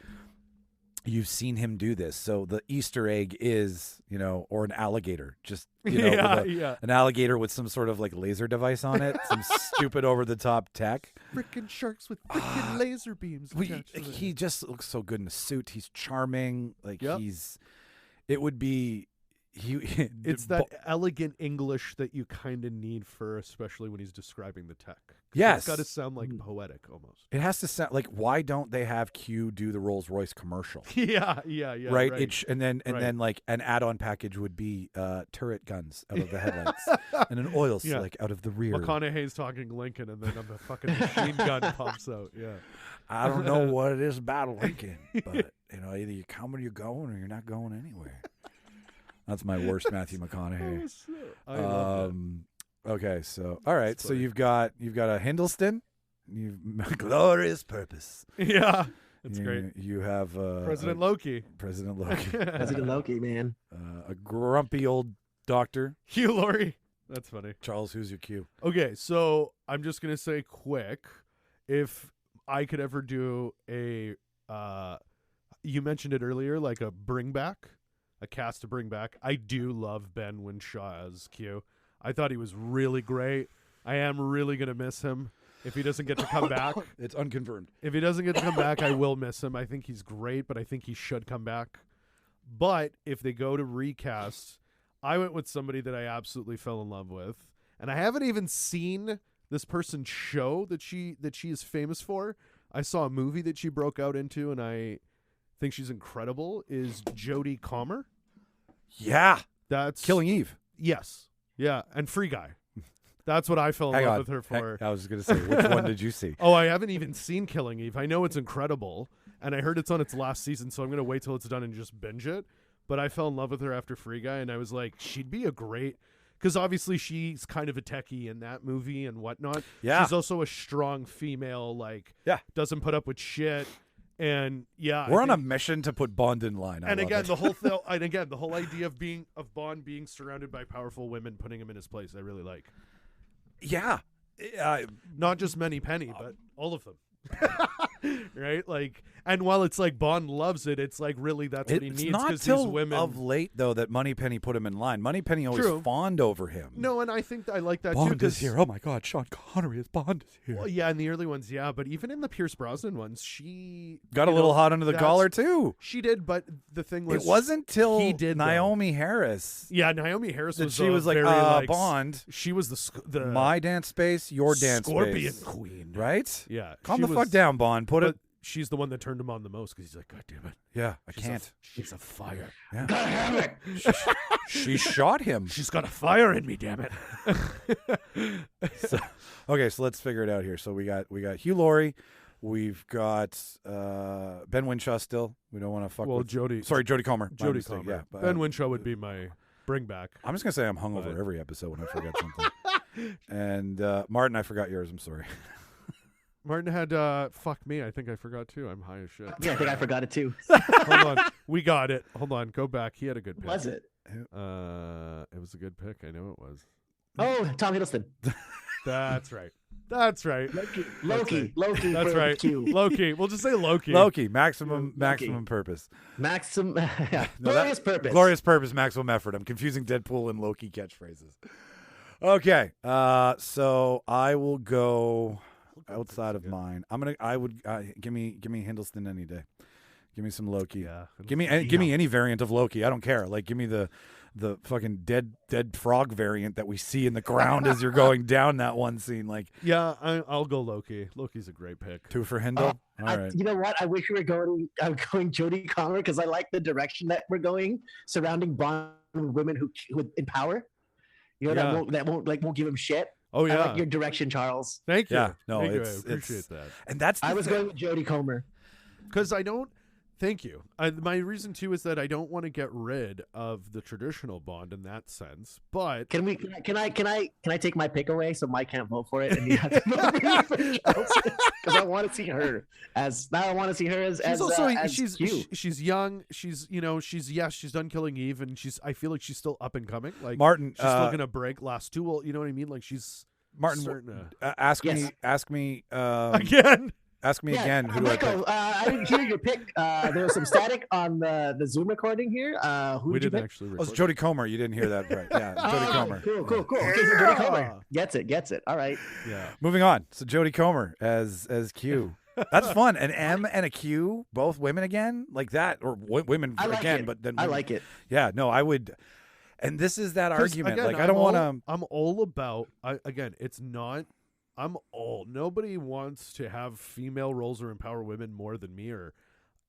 you've seen him do this. So the Easter egg is, or an alligator. Just, an alligator with some sort of like laser device on it. Some stupid over-the-top tech. Frickin' sharks with frickin' laser beams. He just looks so good in a suit. He's charming. Like it would be... It's that elegant English that you kind of need especially when he's describing the tech. Yes. It's got to sound like poetic almost. It has to sound like, why don't they have Q do the Rolls Royce commercial? Yeah. Right. And then like an add-on package would be turret guns out of the headlights and an oil slick out of the rear. McConaughey's talking Lincoln, and then the fucking machine gun pops out. Yeah. I don't know what it is about Lincoln, but either you come or you're going, or you're not going anywhere. That's my worst Matthew McConaughey. I love Okay, so all right, so you've got a Hiddleston, you've glorious purpose. Yeah, that's great. You have President Loki. President Loki, President Loki, man. a grumpy old doctor. Hugh Laurie. That's funny. Charles, who's your Q? Okay, so I'm just gonna say quick, if I could ever do a, you mentioned it earlier, like a bring back. A cast to bring back. I do love Ben Whishaw as Q. I thought he was really great. I am really going to miss him if he doesn't get to come back. It's unconfirmed. If he doesn't get to come back, I will miss him. I think he's great, but I think he should come back. But if they go to recast, I went with somebody that I absolutely fell in love with. And I haven't even seen this person's show that she is famous for. I saw a movie that she broke out into, and I think she's incredible, is Jodie Comer. Yeah. That's Killing Eve. Yes. Yeah. And Free Guy. That's what I fell in love with her for. I was going to say, which one did you see? Oh, I haven't even seen Killing Eve. I know it's incredible, and I heard it's on its last season, so I'm going to wait till it's done and just binge it. But I fell in love with her after Free Guy, and I was like, she'd be a great... Because obviously she's kind of a techie in that movie and whatnot. Yeah. She's also a strong female, doesn't put up with shit. And we're on a mission to put Bond in line. The whole idea of Bond being surrounded by powerful women, putting him in his place, I really like. Yeah, not just Moneypenny, but all of them. Right? Like, and while it's like Bond loves it, it's like really that's what he needs because these women. Of late though that Moneypenny put him in line. Moneypenny always fawned over him. No, and I think I like that Bond too. Is here. Oh my God, Sean Connery as Bond is here. Well, yeah, in the early ones, yeah, but even in the Pierce Brosnan ones, she got a little hot under the collar too. She did, but the thing was, it wasn't till he did Naomi Harris. Yeah, Naomi Harris was. She was like Bond. She was the my dance space, your dance Scorpion space. Queen, right? Yeah, calm the fuck down, Bond. Put it. She's the one that turned him on the most because he's like, God damn it. Yeah, I can't. She's a fire. Yeah. God damn it. She shot him. She's got a fire in me, damn it. So let's figure it out here. So we got Hugh Laurie. We've got Ben Whishaw still. We don't want to fuck with Jodie Comer. Jodie Comer. Yeah, Ben Whishaw would be my bring back. I'm just going to say I'm hungover every episode when I forget something. And Martin, I forgot yours. I'm sorry. Martin had fuck me. I think I forgot too. I'm high as shit. Yeah, I think I forgot it too. Hold on. We got it. Hold on. Go back. He had a good pick. Was it? It was a good pick. I know it was. Oh, Tom Hiddleston. That's right. That's right. Loki. That's right. Q. Loki. We'll just say Loki. Loki. Maximum purpose. Glorious purpose. Glorious purpose. Maximum effort. I'm confusing Deadpool and Loki catchphrases. Okay. So I will go outside of mine. I would give me Hiddleston any day. Give me some Loki. Yeah. Give me any variant of Loki. I don't care. Like give me the fucking dead frog variant that we see in the ground as you're going down that one scene. Like I'll go Loki. Loki's a great pick. 2 for Hindle. All right. You know what? I wish we were going. I'm going Jodie Comer because I like the direction that we're going surrounding Bond women who in power. You know that won't give him shit. Oh yeah, I like your direction, Charles. Thank you. Yeah, no, I appreciate that. And that's I was going with Jodie Comer because I don't Thank you. My reason too is that I don't want to get rid of the traditional Bond in that sense. But Can I take my pick away so Mike can't vote for it and you have to vote for me? Because I want to see her as she's young. She's done Killing Eve, and I feel like she's still up and coming. Like Martin, she's still gonna break Last Duel. You know what I mean? Like she's Martin. Ask me again. Ask me again. Who do I pick? I didn't hear your pick. There was some static on the Zoom recording here. Who did you pick? Actually it's Jodie Comer. You didn't hear that right. Yeah, Jodie Comer. Cool. Okay, so Jodie Comer gets it. All right. Yeah. Moving on. So Jodie Comer as Q. That's fun. An M and a Q, both women again, like that, or women again. But then I like it. Yeah. No, I would. And this is that argument. Again, like I don't want to. I'm all about. It's not. Nobody wants to have female roles or empower women more than me. Or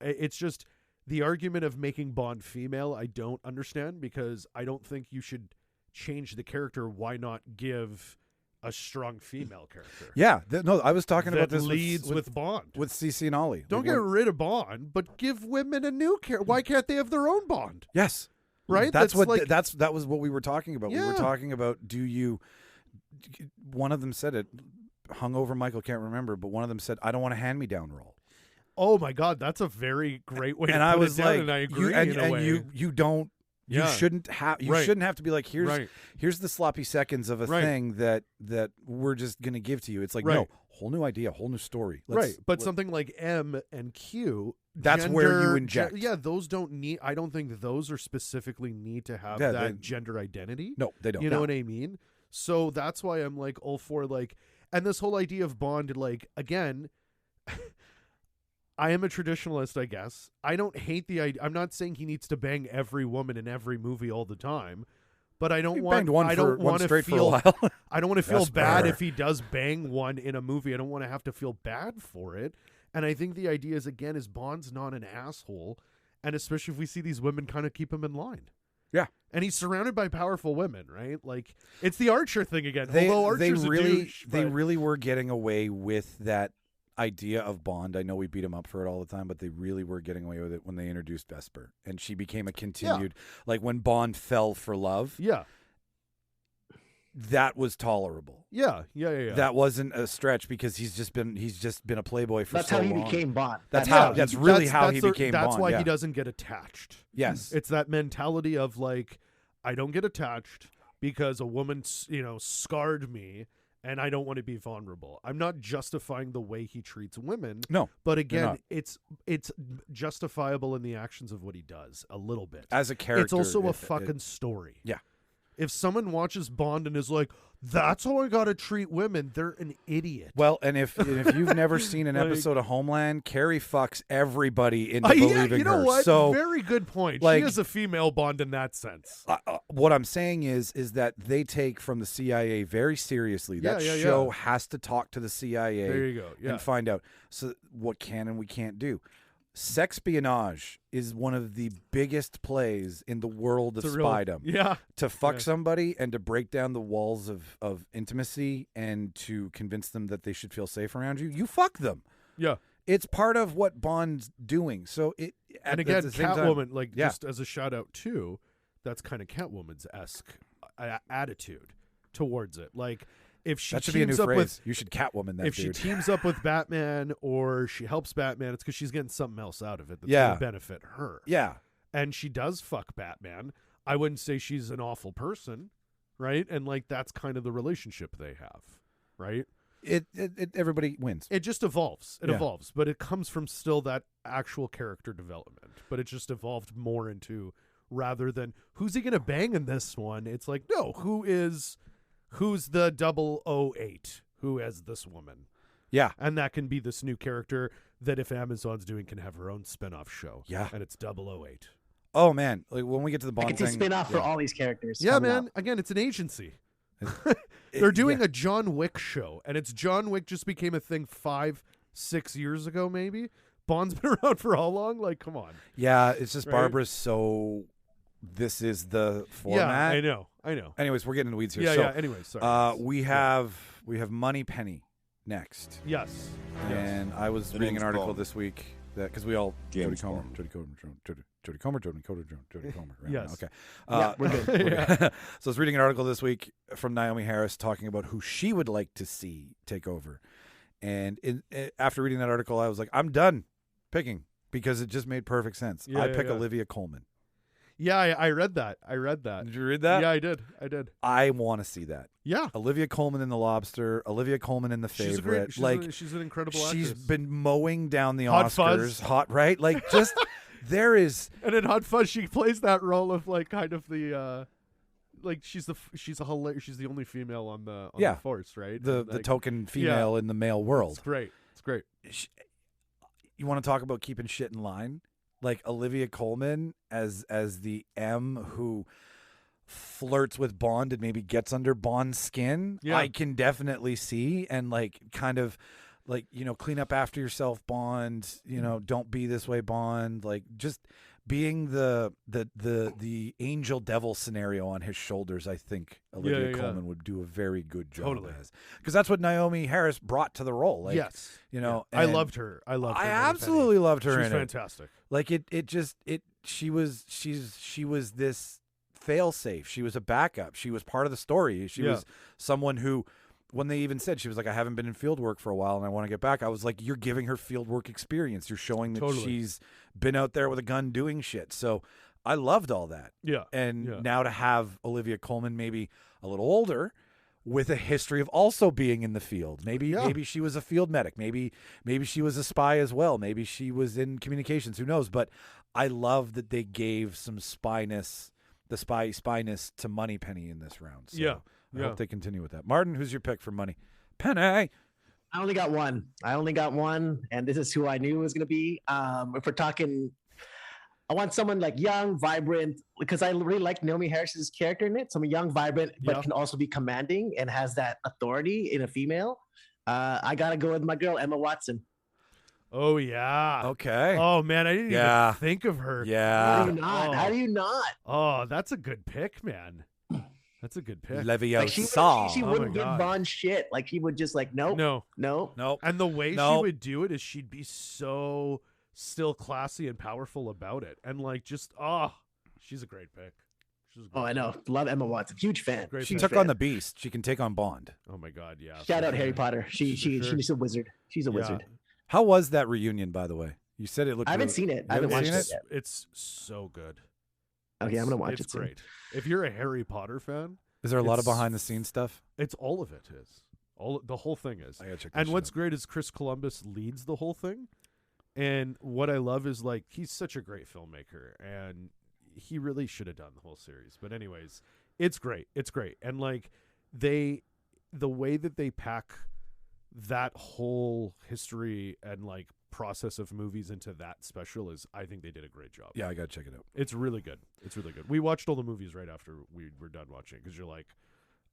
it's just the argument of making Bond female. I don't understand, because I don't think you should change the character. Why not give a strong female character? Yeah, I was talking about this leads with Bond, with CC and Ollie. Don't get rid of Bond, but give women a new character. Why can't they have their own Bond? Yes, right. That was what we were talking about. Yeah. We were talking about. One of them said it. Hungover Michael can't remember, but one of them said, "I don't want a hand-me-down role." Oh my God, that's a very great way. And to I put was it down, like, and I agree. You don't. You shouldn't have. You shouldn't have to be like, here's the sloppy seconds of a thing that we're just gonna give to you. It's like no, whole new idea, whole new story. But something like M and Q, that's where you inject. Those don't need. I don't think those are specifically need to have that gender identity. No, they don't. You know what I mean? So that's why I'm like all for like. And this whole idea of Bond, like, again, I am a traditionalist, I guess. I don't hate the idea. I'm not saying he needs to bang every woman in every movie all the time, but I don't want to feel bad if he does bang one in a movie. I don't want to have to feel bad for it. And I think the idea is, again, is Bond's not an asshole, and especially if we see these women kind of keep him in line. Yeah. And he's surrounded by powerful women, right? Like, it's the Archer thing again. They really were getting away with that idea of Bond. I know we beat him up for it all the time, but they really were getting away with it when they introduced Vesper. And she became a continued, like when Bond fell for love. Yeah. That was tolerable. Yeah. That wasn't a stretch because he's just been a playboy for so long. That's how he became Bond. That's really how he became Bond. That's why he doesn't get attached. Yes. It's that mentality of like, I don't get attached because a woman, scarred me and I don't want to be vulnerable. I'm not justifying the way he treats women. No. But again, it's justifiable in the actions of what he does a little bit. As a character. It's also a fucking story. Yeah. If someone watches Bond and is like, that's how I got to treat women, they're an idiot. Well, and if you've never seen an episode of Homeland, Carrie fucks everybody into believing her. You know what? So, very good point. Like, she is a female Bond in that sense. What I'm saying is that they take from the CIA very seriously. That show has to talk to the CIA. There you go. Yeah. And find out what can and we can't do. Sexpionage is one of the biggest plays in the world of spydom. To fuck somebody and to break down the walls of intimacy and to convince them that they should feel safe around you. You fuck them. Yeah. It's part of what Bond's doing. So and again, Catwoman, just as a shout out too, that's kind of Catwoman's-esque attitude towards it. Like, if she that should be a new phrase. You should Catwoman that. If dude. she teams up with Batman or she helps Batman, it's because she's getting something else out of it that's going to benefit her. Yeah. And she does fuck Batman. I wouldn't say she's an awful person, right? And like that's kind of the relationship they have, right? It everybody wins. It just evolves. It evolves, but it comes from still that actual character development. But it just evolved more into rather than who's he going to bang in this one? It's like no, who's the 008 who has this woman? Yeah. And that can be this new character that if Amazon's doing can have her own spin-off show. Yeah. And it's 008. Oh, man. Like, when we get to the Bond thing. I can see spin-off for all these characters. Yeah, man. Up. Again, it's an agency. They're doing a John Wick show. And it's John Wick just became a thing 5-6 years ago, maybe. Bond's been around for how long? Like, come on. Yeah, it's just Barbara's so... This is the format. Yeah, I know. Anyways, we're getting into weeds here. Yeah. Anyways, sorry. We have Money Penny next. Yes. And I was reading an article this week That because we all James Jodie Comer, Bond. Jodie Comer. Right? Yes. Okay. Yeah, we're good. We're good. So I was reading an article this week from Naomi Harris talking about who she would like to see take over, and after reading that article, I was like, I'm done picking because it just made perfect sense. I pick Olivia Colman. Yeah, I read that. Did you read that? Yeah, I did. I want to see that. Yeah. Olivia Colman in The Lobster, Olivia Colman in The Favorite. She's an incredible actress. She's been mowing down the Hot Oscars. Fuzz. Hot, right? Like, just, there is. And in Hot Fuzz, she plays that role of like kind of the, like she's the only female on the force, right? The token female in the male world. It's great. It's great. You want to talk about keeping shit in line? Like Olivia Colman as the M who flirts with Bond and maybe gets under Bond's skin. Yeah. I can definitely see, and like kind of like, you know, clean up after yourself, Bond, you know, don't be this way, Bond, like just being the angel devil scenario on his shoulders. I think Olivia Colman would do a very good job as, because that's what Naomi Harris brought to the role. Like, yes, you know, I loved her. I absolutely loved her. She's fantastic. Like she was this fail-safe. She was a backup. She was part of the story. She was someone who, when they even said, she was like, I haven't been in field work for a while and I want to get back, I was like, you're giving her field work experience. You're showing that she's been out there with a gun doing shit. So I loved all that. Yeah. And now to have Olivia Colman maybe a little older with a history of also being in the field. Maybe she was a field medic. Maybe she was a spy as well. Maybe she was in communications. Who knows? But I love that they gave some spyness to Moneypenny in this round. So I hope they continue with that. Martin, who's your pick for Money Penny? I only got one, and this is who I knew it was going to be. If we're talking, I want someone like young, vibrant, because I really like Naomi Harris's character in it. Someone young, vibrant, but can also be commanding and has that authority in a female. I got to go with my girl, Emma Watson. Oh, yeah. Okay. Oh, man, I didn't even think of her. Yeah. How do you not? How do you not? Oh, that's a good pick, man. That's a good pick. Leviosa. She wouldn't give Bond shit. Like, he would just like, nope. No. And the way she would do it is she'd be so still classy and powerful about it. And like, just, she's a great pick. I know. Love Emma Watson. Huge fan. She took on the Beast. She can take on Bond. Oh my God, yeah. Shout out Harry Potter. She's a wizard. She's a wizard. How was that reunion, by the way? You said it looked. I haven't seen it. I haven't watched it yet. It's so good. Okay, I'm gonna watch it. It's great. If you're a Harry Potter fan, is there a lot of behind the scenes stuff? It's all of it. The whole thing is. I gotta check. And what's great is Chris Columbus leads the whole thing, and what I love is like he's such a great filmmaker, and he really should have done the whole series. But anyways, it's great. It's great, and like the way that they pack that whole history and like process of movies into that special is, I think they did a great job. Yeah, I gotta check it out. It's really good. We watched all the movies right after we were done watching, because you're like,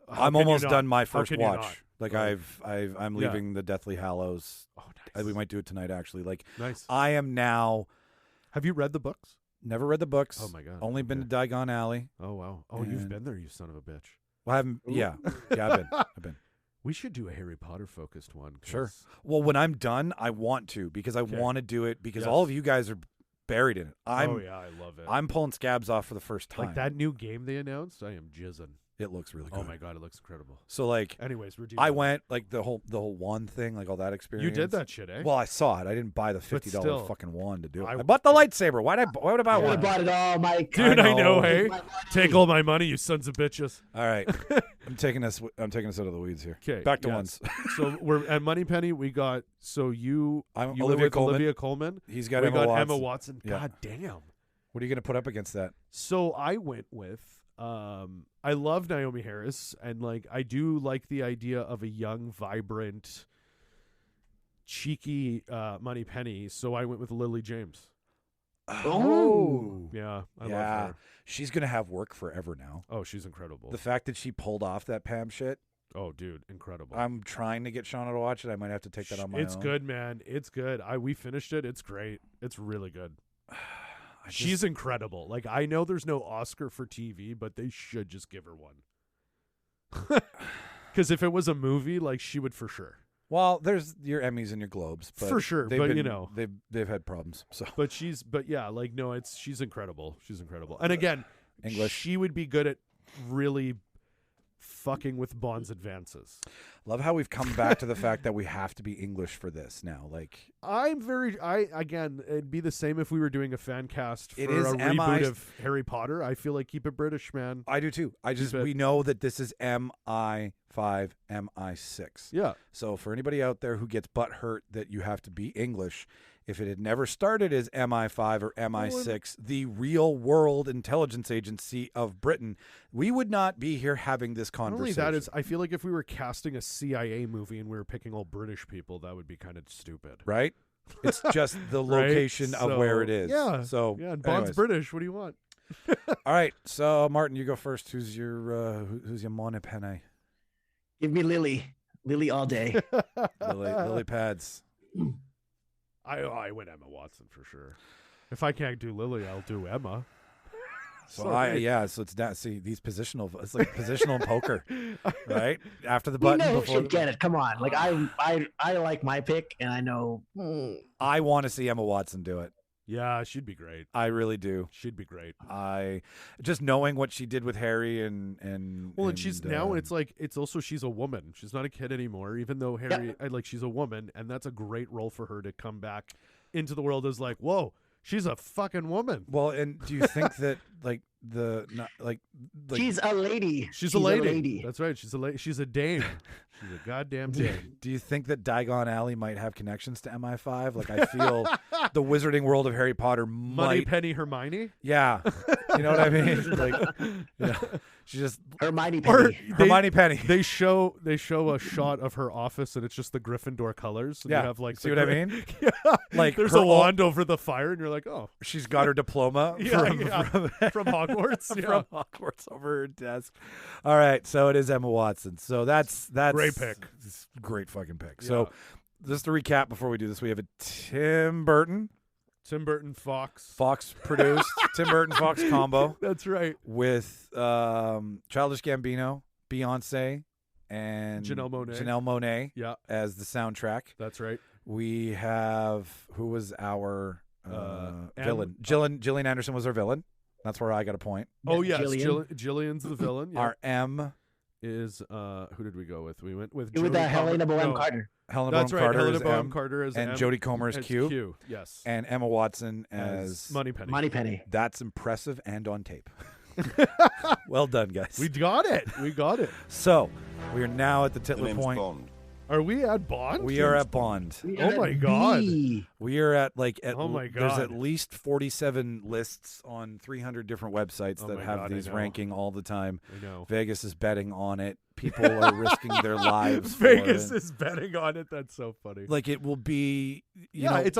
I'm almost done my first watch. Like I'm leaving the Deathly Hallows. Oh, nice. We might do it tonight, actually. Like, nice. I am now. Have you read the books? Never read the books. Oh my God. Only been to Diagon Alley. Oh wow. Oh, you've been there, you son of a bitch. Well, I haven't. Yeah, I've been. We should do a Harry Potter focused one. Sure. Well, when I'm done, I want to, because I want to do it because all of you guys are buried in it. I love it. I'm pulling scabs off for the first time. Like that new game they announced, I am jizzing. It looks really good. Oh my God, it looks incredible. So like, anyways, I went like the whole wand thing, like all that experience. You did that shit, eh? Well, I saw it. I didn't buy the $50 fucking wand to do it. I bought the lightsaber. Why would I buy one? I bought it all, Mike. Dude, I know, hey. Take all my money, you sons of bitches. All right, I'm taking us out of the weeds here. Okay, back to ones. So we're at Moneypenny. We got you Olivia Colman. He's got Emma Watson. Yeah. God damn. What are you gonna put up against that? So I went with. I love Naomi Harris, and like I do like the idea of a young, vibrant, cheeky Moneypenny. So I went with Lily James. Oh, yeah, I love her. She's gonna have work forever now. Oh, she's incredible. The fact that she pulled off that Pam shit. Oh, dude, incredible. I'm trying to get Shauna to watch it. I might have to take that on my own. It's good, man. It's good. We finished it. It's great. It's really good. She's incredible. Like, I know there's no Oscar for TV, but they should just give her one. Because if it was a movie, like, she would for sure. Well, there's your Emmys and your Globes, but For sure, but, you know. they've had problems. So, But yeah, like no, she's incredible. She's incredible. And again, English. She would be good at really fucking with Bond's advances. Love how we've come back to the fact that we have to be English for this now. Like, Again, it'd be the same if we were doing a fan cast for It is a reboot of Harry Potter. I feel like keep it British, man. I do too. We know that this is MI5, MI6. Yeah. So for anybody out there who gets butt hurt that you have to be English, if it had never started as MI5 or MI6, the real world intelligence agency of Britain, we would not be here having this conversation. Not only that, I feel like if we were casting a CIA movie and we were picking all British people, that would be kind of stupid. Right? It's just the location of where it is. Yeah. So, yeah, and Bond's British. What do you want? All right. So, Martin, you go first. Who's your Money Penny? Give me Lily. Lily all day. Lily pads. I went Emma Watson for sure. If I can't do Lily, I'll do Emma. So so it's that. See, these it's like positional poker, right? After the button, you before should get it. Come on, like I like my pick, and I know I want to see Emma Watson do it. Yeah, she'd be great. I really do. She'd be great. I just knowing what she did with Harry and she's now it's also she's a woman. She's not a kid anymore. Even though Harry, she's a woman, and that's a great role for her to come back into the world as like, whoa, she's a fucking woman. Well, and do you think that she's a lady. She's a lady. That's right. She's a lady. She's a dame. She's a goddamn dame. Do you think that Diagon Alley might have connections to MI5? Like, I feel the Wizarding World of Harry Potter Money Penny Hermione. Yeah, you know what I mean. Like, she's just Hermione Penny. Hermione Penny. They show a shot of her office, and it's just the Gryffindor colors. And yeah, you have like see what I mean? Yeah, like there's a wand over the fire, and you're like, oh, she's got her diploma from Hogwarts. From Hogwarts over her desk. All right, so it is Emma Watson. So that's great pick. Great fucking pick. Yeah. So just to recap before we do this, we have a Tim Burton Fox produced Tim Burton Fox combo. That's right. With Childish Gambino, Beyonce, and Janelle Monáe. Yeah. As the soundtrack. That's right. We have who was our villain? Gillian Anderson was our villain. That's where I got a point. Oh yes, Gillian's the villain. Yeah. Our M is who did we go with? We went with Helena Bonham Carter. Helena Bonham Carter as and M, Jodie Comer as Q. Yes. And Emma Watson as Money Penny. Money Penny. That's impressive and on tape. Well done, guys. We got it. So we are now at the Titler point. Bond. Are we at Bond? We are at Bond. Oh my god. We are at oh my god. There's at least 47 lists on 300 different websites that have these ranking all the time. I know. Vegas is betting on it. People are risking their lives. Vegas is betting on it. That's so funny. Like it will be. You know, it's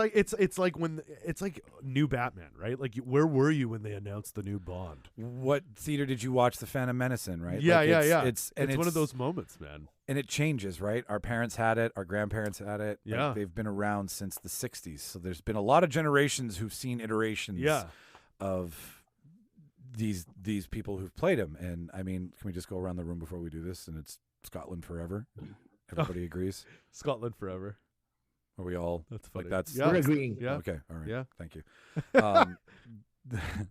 like when it's like new Batman, right? Like where were you when they announced the new Bond? What theater did you watch The Phantom Menace in? Right? Yeah, like yeah. It's one of those moments, man. And it changes, right? Our parents had it. Our grandparents had it. Yeah. Like they've been around since the 60s. So there's been a lot of generations who've seen iterations of these people who've played him. And, I mean, can we just go around the room before we do this? And it's Scotland forever. Everybody agrees? Scotland forever. Are we all? That's funny. Like we're agreeing. Yeah. Okay. All right. Yeah. Thank you.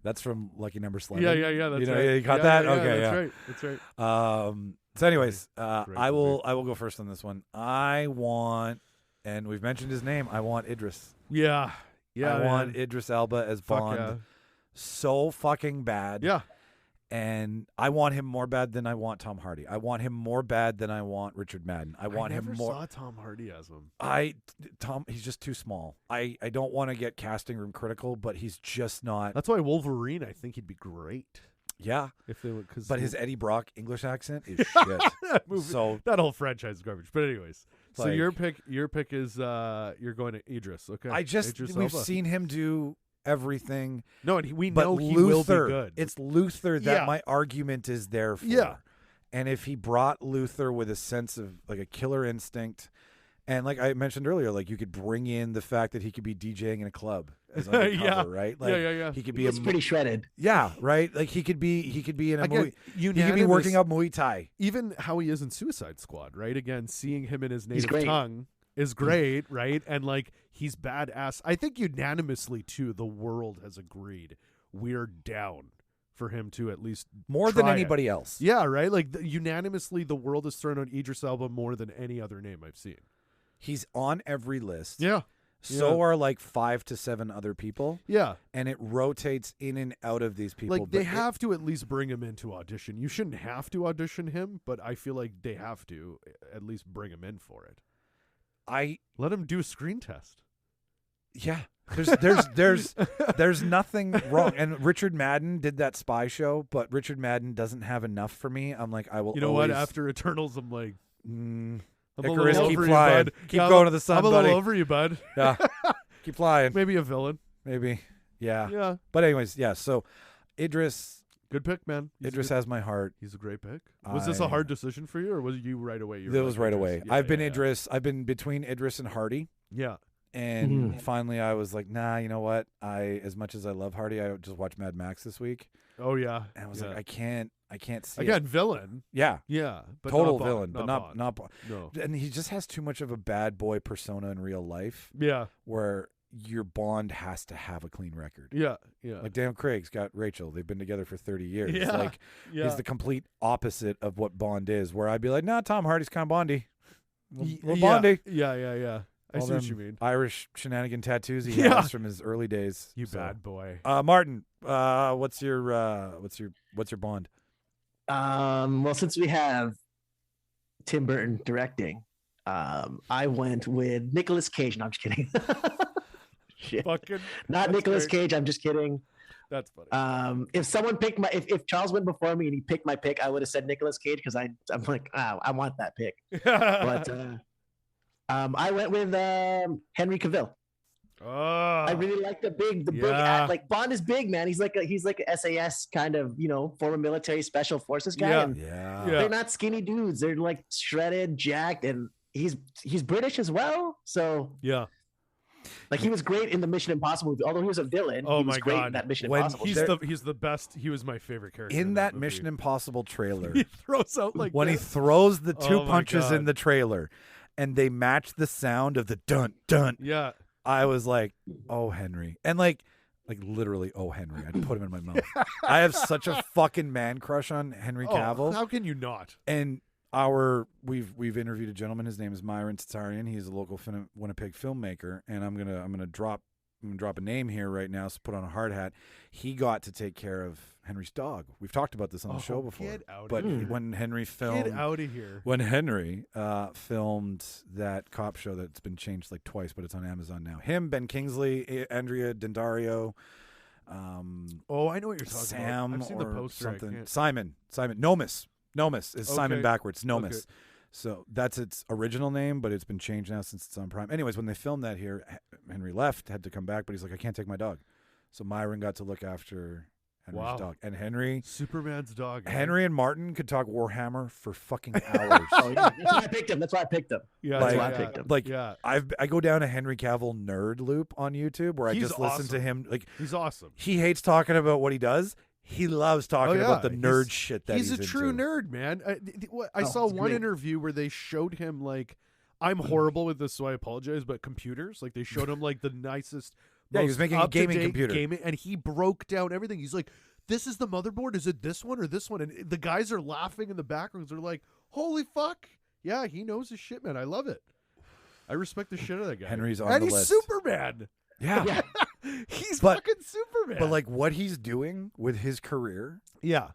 That's from Lucky Number 11. Yeah. That's right. You got that? Okay. That's right. So anyways, I will go first on this one. I want, and we've mentioned his name, I want Idris. Yeah. I want Idris Elba as Bond. Yeah. So fucking bad. Yeah. And I want him more bad than I want Tom Hardy. I want him more bad than I want Richard Madden. I want him more. I never saw Tom Hardy as him. He's just too small. I don't want to get casting room critical, but he's just not. That's why Wolverine, I think he'd be great. Yeah, if they would, but his Eddie Brock English accent is shit. That whole franchise is garbage. But anyways, so your pick is you're going to Idris. Okay, we've seen him do everything. No, and we know he will be good. It's Luther that my argument is there for. Yeah, and if he brought Luther with a sense of like a killer instinct And like I mentioned earlier, like you could bring in the fact that he could be DJing in a club as undercover, right? Like, yeah. He could be It's pretty shredded. Yeah, right. Like he could be in a Again, movie. He could be working out Muay Thai. Even how he is in Suicide Squad, right? Again, seeing him in his native great. tongue is great, right? And like he's badass. I think unanimously too, the world has agreed we're down for him to at least More than try it. anybody else. Yeah, right. Like unanimously, the world has thrown out Idris Elba more than any other name I've seen. He's on every list. Yeah. So are like 5 to 7 other people. Yeah. And it rotates in and out of these people. Like they have to at least bring him into audition. You shouldn't have to audition him, but I feel like they have to at least bring him in for it. Let him do a screen test. Yeah. There's nothing wrong. And Richard Madden did that spy show, but Richard Madden doesn't have enough for me. I'm like, I will. You know always, what? After Eternals, I'm like, I'm a Icarus, little keep over flying. you, bud. Keep going to the sun, I'm a buddy. little over you, bud. Yeah. Keep flying. Maybe a villain. Maybe. Yeah. Yeah. But anyways, yeah. So Idris. Good pick, man. Idris has my heart. He's a great pick. Was this a hard decision for you, or was you right away? It was right away. Yeah, I've been Idris. I've been between Idris and Hardy. Yeah. And finally, I was like, nah. You know what? As much as I love Hardy, I just watched Mad Max this week. Oh yeah. And I was like, I can't see again. it. Villain. Yeah. Yeah. But total not villain, Bond, but not Bond. Bond. No. And he just has too much of a bad boy persona in real life. Yeah. Where your Bond has to have a clean record. Yeah. Yeah. Like Dan Craig's got Rachel. They've been together for 30 years. Yeah. Like he's the complete opposite of what Bond is. Where I'd be like, nah, Tom Hardy's kind of Bondy. Little Bondy. Yeah. I see what you mean. Irish shenanigan tattoos he has from his early days. You bad boy. Martin, what's your Bond? Well, since we have Tim Burton directing, I went with Nicolas Cage. No, I'm just kidding. Shit. Fucking. Not Nicolas Cage. I'm just kidding. That's funny. If someone picked if Charles went before me and he picked my pick, I would have said Nicolas Cage because I'm like, I want that pick. But I went with Henry Cavill. Oh, I really like the big like Bond is big, man. He's like a SAS kind of, former military special forces guy. Yeah. And Yeah. they're not skinny dudes. They're like shredded, jacked, and he's British as well. So yeah. Like he was great in the Mission Impossible movie, although he was a villain. Oh he was my great God. in that Mission When Impossible. He's the best. He was my favorite character In that movie. Mission Impossible trailer, He throws out like when he this. throws the two Oh my punches God. in the trailer, and they match the sound of the dun dun. Yeah. I was like, oh Henry, and like literally, oh Henry. I'd put him in my mouth. I have such a fucking man crush on Henry Cavill. How can you not? And we've interviewed a gentleman. His name is Myron Tatarian. He's a local Winnipeg filmmaker, and I'm gonna drop a name here right now. So put on a hard hat. He got to take care of Henry's dog. We've talked about this on the show before. Get out But of here. when Henry filmed, Get out of here. when Henry filmed that cop show that's been changed like twice, but it's on Amazon now. Him, Ben Kingsley, Andrea Daddario. Oh, I know what you're talking Sam about. I've seen the or poster. I something. can't- Simon Nomis is Simon Okay. backwards. Nomis. Okay. So that's its original name, but it's been changed now since it's on Prime. Anyways, when they filmed that here, Henry left, had to come back, but he's like, I can't take my dog. So Myron got to look after Henry's Wow. dog. And Henry Superman's dog. eh? Henry and Martin could talk Warhammer for fucking hours. Oh, yeah. That's why I picked him. Yeah, That's Like- why I picked him. Like Yeah. I go down a Henry Cavill nerd loop on YouTube where I He's just listen to awesome. him. Like He's awesome. he hates talking about what he does. He loves talking about the nerd He's- shit that he's a true into. nerd, man. I saw it's one great. interview where they showed him like, I'm horrible with this, so I apologize, but computers, like they showed him like the nicest. Yeah, he was most making a gaming up-to-date computer. gaming, and he broke down everything. He's like, "This is the motherboard. Is it this one or this one?" And the guys are laughing in the backgrounds. They're like, "Holy fuck! Yeah, he knows his shit, man. I love it. I respect the shit out of that guy." Henry's on and the he's list. Superman. Yeah. He's But- fucking Superman. But like what he's doing with his career, yeah.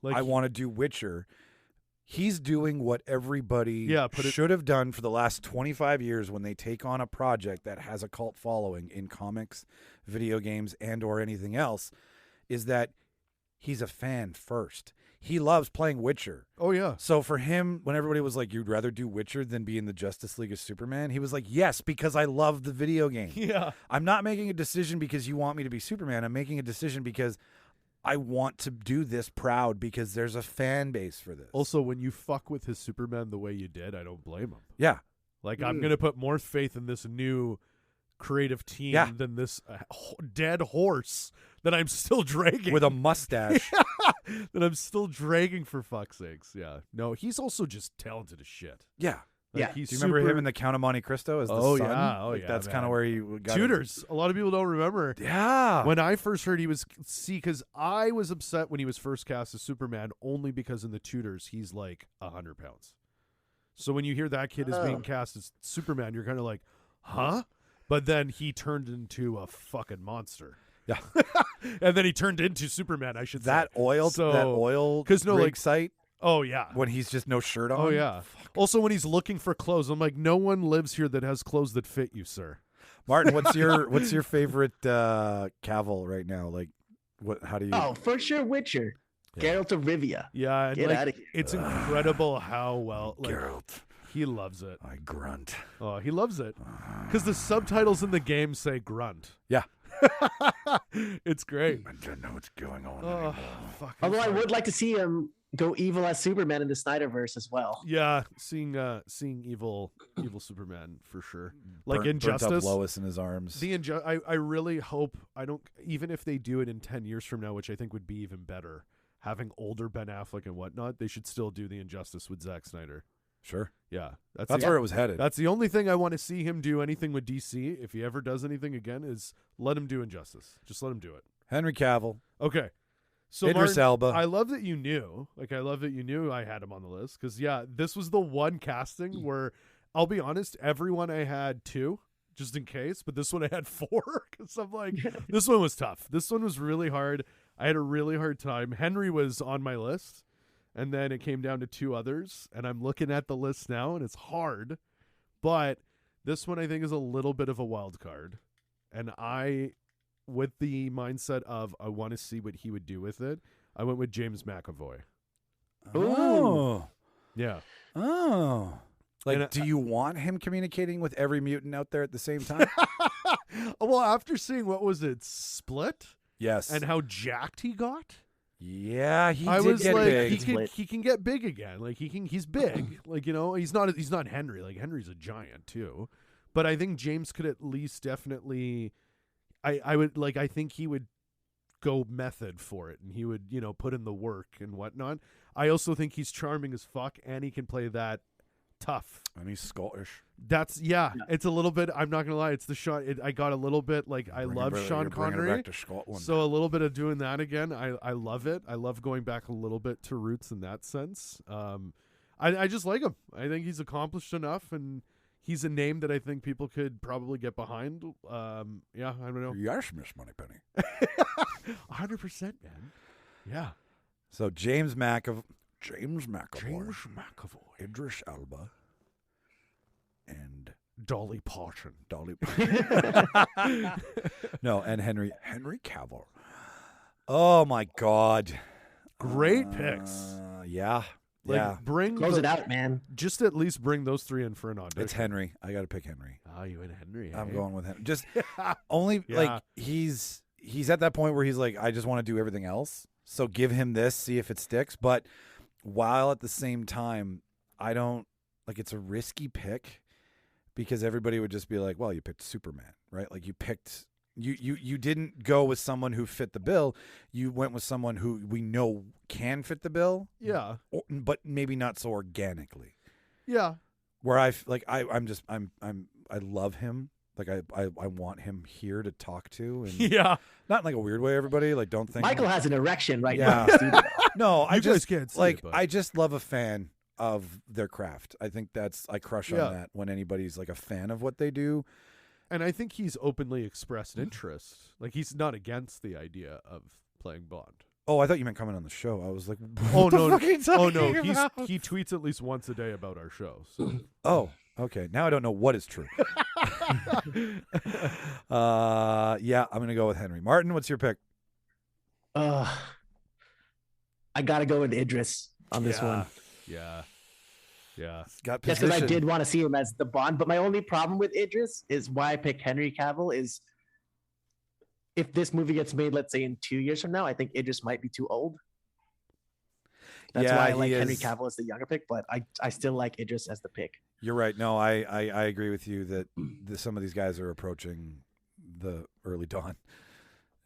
Like I want to do Witcher. He's doing what everybody should have done for the last 25 years when they take on a project that has a cult following in comics, video games, and or anything else, is that he's a fan first. He loves playing Witcher. Oh, yeah. So for him, when everybody was like, you'd rather do Witcher than be in the Justice League of Superman, he was like, yes, because I love the video game. Yeah. I'm not making a decision because you want me to be Superman. I'm making a decision because I want to do this proud because there's a fan base for this. Also, when you fuck with his Superman the way you did, I don't blame him. Yeah. Like, I'm going to put more faith in this new creative team than this dead horse that I'm still dragging. With a mustache. That I'm still dragging, for fuck's sakes. Yeah. No, he's also just talented as shit. Yeah. Like, he's Do you remember him in The Count of Monte Cristo as the son? Yeah. Like, that's kind of where he got Tutors. A lot of people don't remember. Yeah. When I first heard he was... See, because I was upset when he was first cast as Superman only because in the Tutors, he's like 100 pounds. So when you hear that kid is being cast as Superman, you're kind of like, huh? But then he turned into a fucking monster. Yeah. And then he turned into Superman, I should say. That oil rig site. Oh, yeah. When he's just no shirt on. Oh, yeah. Fuck. Also, when he's looking for clothes, I'm like, no one lives here that has clothes that fit you, sir. Martin, what's your favorite Cowell right now? Like, how do you? Oh, for sure, Witcher. Geralt of Rivia. Yeah, and Get out of here. It's incredible how well Geralt. He loves it. I grunt. Oh, he loves it because the subtitles in the game say grunt. Yeah. It's great. I don't know what's going on. Oh, fuck. Although I would like to see him go evil as Superman in the Snyderverse as well. Yeah, seeing evil Superman for sure. Like burnt Injustice, up Lois in his arms. I really hope even if they do it in 10 years from now, which I think would be even better, having older Ben Affleck and whatnot, they should still do the Injustice with Zack Snyder. Sure. Yeah, that's where it was headed. That's the only thing I want to see him do. Anything with DC, if he ever does anything again, is let him do Injustice. Just let him do it. Henry Cavill. Okay. So Idris Elba. I love that you knew. Like, I love that you knew I had him on the list because this was the one casting where I'll be honest, everyone I had 2, just in case, but this one I had 4 because I'm like, this one was tough. This one was really hard. I had a really hard time. Henry was on my list. And then it came down to 2 others, and I'm looking at the list now, and it's hard. But this one I think is a little bit of a wild card. And with the mindset of I want to see what he would do with it, I went with James McAvoy. Oh. Yeah. Oh. Like, do you want him communicating with every mutant out there at the same time? Well, after seeing, what was it, Split? Yes. And how jacked he got? Yeah, I was get like, big. he can get big again. Like he's big. Like, you know, he's not Henry. Like, Henry's a giant too. But I think James could at least definitely I think he would go method for it, and he would, you know, put in the work and whatnot. I also think he's charming as fuck, and he can play that tough. And he's Scottish. That's it's a little bit. I'm not gonna lie. It's the Sean. I got a little bit like I love Sean Connery. Back to Scotland. So a little bit of doing that again. I love it. I love going back a little bit to roots in that sense. I just like him. I think he's accomplished enough, and he's a name that I think people could probably get behind. I don't know. Yes, Miss Moneypenny. 100%, man. Yeah. So James McAvoy. Idris Elba. And Dolly Parton. No, and Henry Cavill. Oh my God. Great picks. Yeah. Close it out, man. Just at least bring those 3 in for an audition. It's Henry. I got to pick Henry. Oh, you and Henry. I'm going with Henry. Just only like he's at that point where he's like, I just want to do everything else. So give him this, see if it sticks. But while at the same time, I don't like, it's a risky pick because everybody would just be like, well, you picked Superman, right? Like you picked, you didn't go with someone who fit the bill. You went with someone who we know can fit the bill. Yeah. But maybe not so organically. Yeah. Where I love him. Like I want him here to talk to, and not in like a weird way. Everybody like don't think Michael has an erection right now. No, I just can't see like it, but. I just love a fan of their craft. I think I crush on that when anybody's like a fan of what they do. And I think he's openly expressed interest. Like he's not against the idea of playing Bond. Oh, I thought you meant coming on the show. I was like, oh no, he tweets at least once a day about our show. So. Oh. Okay, now I don't know what is true. Yeah, I'm going to go with Henry. Martin, what's your pick? I got to go with Idris on this one. Yeah. Got just because I did want to see him as the Bond, but my only problem with Idris is why I picked Henry Cavill is if this movie gets made, let's say in 2 years from now, I think Idris might be too old. That's why I like Henry Cavill as the younger pick, but I still like Idris as the pick. You're right. No, I agree with you that some of these guys are approaching the early dawn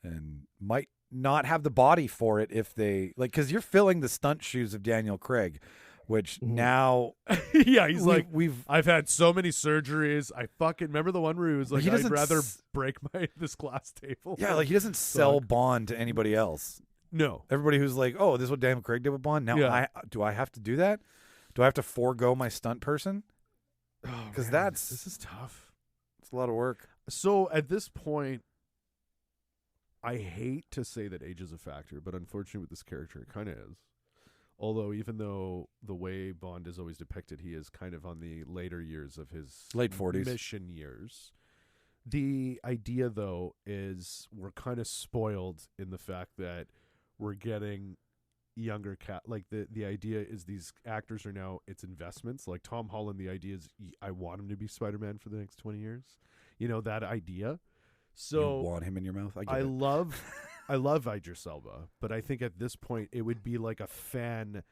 and might not have the body for it if they like, because you're filling the stunt shoes of Daniel Craig, which now yeah, he's we've I've had so many surgeries. I fucking remember the one where he was like, I'd rather break this glass table. Yeah, like he doesn't sell Bond to anybody else. No. Everybody who's like, oh, this is what Daniel Craig did with Bond. Now do I have to do that? Do I have to forego my stunt person? Because this is tough. It's a lot of work. So at this point, I hate to say that age is a factor, but unfortunately with this character, it kind of is. Although even though the way Bond is always depicted, he is kind of on the later years of his late 40s mission years. The idea, though, is we're kind of spoiled in the fact that we're getting younger like the idea is these actors are now it's investments. Like Tom Holland, the idea is I want him to be Spider-Man for the next 20 years. You know, that idea. So you want him in your mouth? I love Idris Elba, but I think at this point it would be like a fan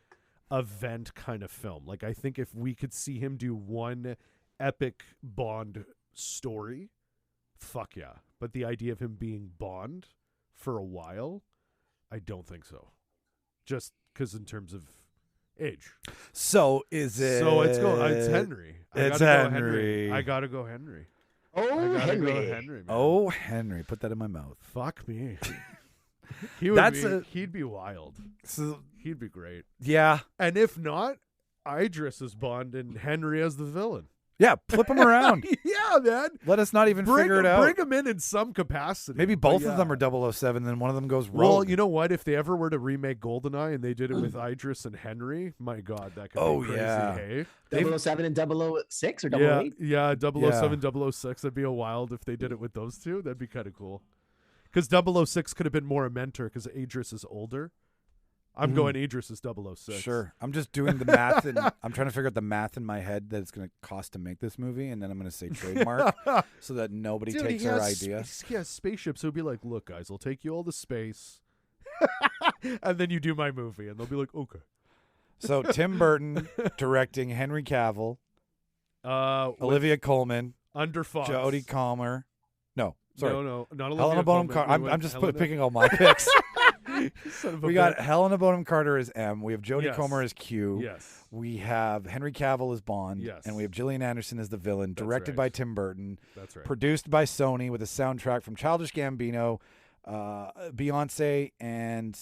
event kind of film. Like I think if we could see him do one epic Bond story, fuck yeah. But the idea of him being Bond for a while, I don't think so. Just because in terms of age. So is it? So it's Henry. It's Henry. I gotta go Henry. Oh, Henry. Go Henry, man. Oh, Henry. Put that in my mouth. Fuck me. He'd be wild. So, he'd be great. Yeah. And if not, Idris as Bond and Henry as the villain. Yeah, flip them around. Yeah, man. Let us not even figure it out. Bring them in some capacity. Maybe both of them are 007, then one of them goes rogue. Well, you know what? If they ever were to remake GoldenEye and they did it with Idris and Henry, my God, that could be crazy. Hey? 007 and 006 or 008? Yeah, 007, 006. That'd be a wild if they did it with those two. That'd be kind of cool. Because 006 could have been more a mentor because Idris is older. I'm going Idris is 006. Sure. I'm just doing the math, and I'm trying to figure out the math in my head that it's going to cost to make this movie, and then I'm going to say trademark so that nobody takes our idea. He has spaceships. So he'll be like, look, guys, I'll take you all to space, and then you do my movie, and they'll be like, okay. So Tim Burton directing Henry Cavill, Olivia Colman, under Fox, Jodie Comer. No, sorry. No, not Olivia Helena Bonham Carter. I'm just picking all my picks. We got Helena Bonham Carter as M. We have Jodie Comer as Q. Yes. We have Henry Cavill as Bond. Yes. And we have Gillian Anderson as the villain, directed by Tim Burton. That's right. Produced by Sony with a soundtrack from Childish Gambino, Beyonce, and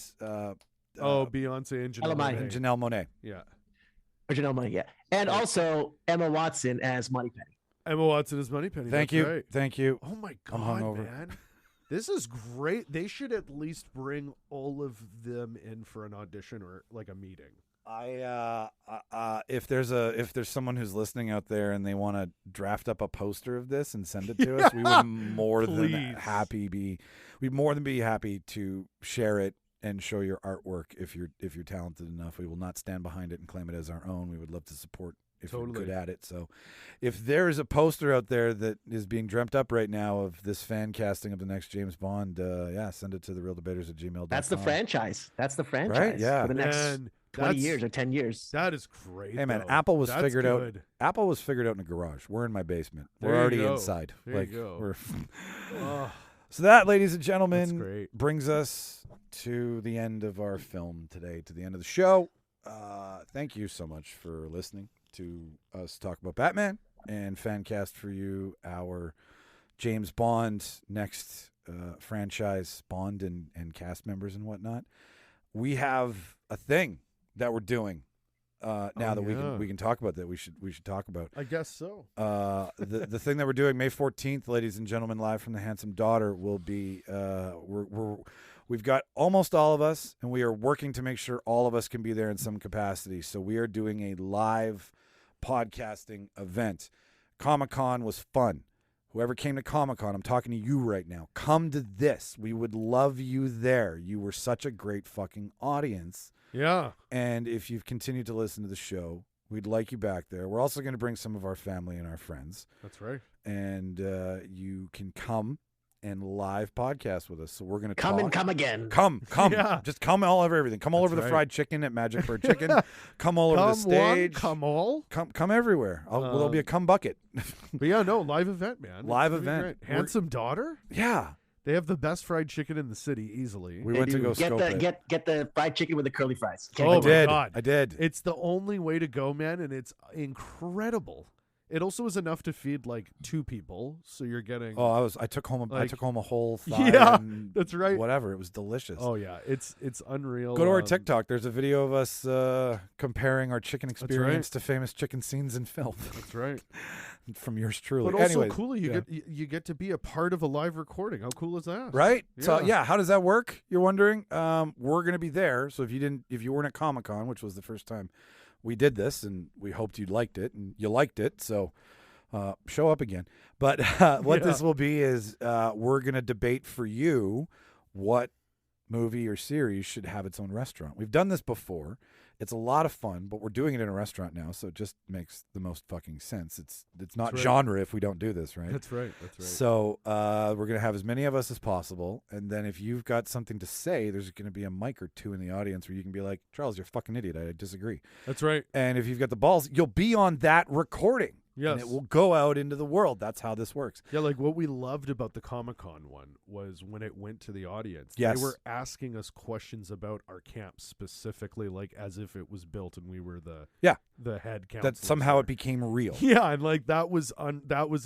Beyonce and Janelle Monáe. Yeah. Or Janelle Monáe, yeah. And also Emma Watson as Moneypenny. Emma Watson as Moneypenny. Thank you. Right. Thank you. Oh my God, man. This is great. They should at least bring all of them in for an audition or like a meeting. If there's someone who's listening out there and they want to draft up a poster of this and send it to us, we would more than be happy to share it and show your artwork if you're talented enough. We will not stand behind it and claim it as our own. We would love to support if you're good at it. So if there is a poster out there that is being dreamt up right now of this fan casting of the next James Bond, send it to the reeldebaters@gmail.com. That's the franchise. Right? Yeah. For the next 20 years or 10 years. That is great. Hey, man, Apple was figured out. Apple was figured out in a garage. We're in my basement. We're already inside. There you go. We're So that, ladies and gentlemen, brings us to the end of our film today, to the end of the show. Thank you so much for listening to us talk about Batman and Fancast for you, our James Bond next franchise Bond and cast members and whatnot. We have a thing that we're doing now that we can talk about that. We should talk about. I guess so. The thing that we're doing May 14th, ladies and gentlemen, live from the Handsome Daughter, will be we've got almost all of us, and we are working to make sure all of us can be there in some capacity. So we are doing a live podcasting event. Comic-Con was fun. Whoever came to Comic-Con, I'm talking to you right now. Come to this. We would love you there. You were such a great fucking audience. Yeah. And if you've continued to listen to the show, we'd like you back there. We're also going to bring some of our family and our friends. That's right. And you can come and live podcast with us. So we're going to Come and come again. Come. Yeah. Just come all over everything. Come all That's over the right. fried chicken at Magic Bird Chicken. Come all over the Come stage. one, come all. Come everywhere. There'll be a come bucket. But yeah, no, live event, man. Live It's gonna be event. great. Handsome daughter. Yeah. They have the best fried chicken in the city, easily. We went to go scope it. Get the fried chicken with the curly fries. Can't Oh, go my wrong. God. I did. It's the only way to go, man, and it's incredible. It also is enough to feed like 2 people, so you're getting. Oh, I took home a whole thigh. Yeah, and that's right. Whatever. It was delicious. Oh yeah, it's unreal. Go to our TikTok. There's a video of us comparing our chicken experience to famous chicken scenes in film. That's right. From yours truly. But also Anyways, cool, you get to be a part of a live recording. How cool is that? right? So Yeah. how does that work? You're wondering. We're gonna be there. So if you weren't at Comic-Con, which was the first time we did this, and we hoped you liked it, and you liked it, so show up again. But what this will be is we're gonna debate for you what movie or series should have its own restaurant. We've done this before. It's a lot of fun, but we're doing it in a restaurant now, so it just makes the most fucking sense. It's not That's right. genre if we don't do this, right? That's right. That's right. So we're going to have as many of us as possible, and then if you've got something to say, there's going to be a mic or 2 in the audience where you can be like, Charles, you're a fucking idiot. I disagree. That's right. And if you've got the balls, you'll be on that recording. Yes. And it will go out into the world. That's how this works. Yeah, like what we loved about the Comic-Con one was when it went to the audience. Yes. They were asking us questions about our camp specifically, like as if it was built and we were the head counselors. That somehow it became real. Yeah, and like that was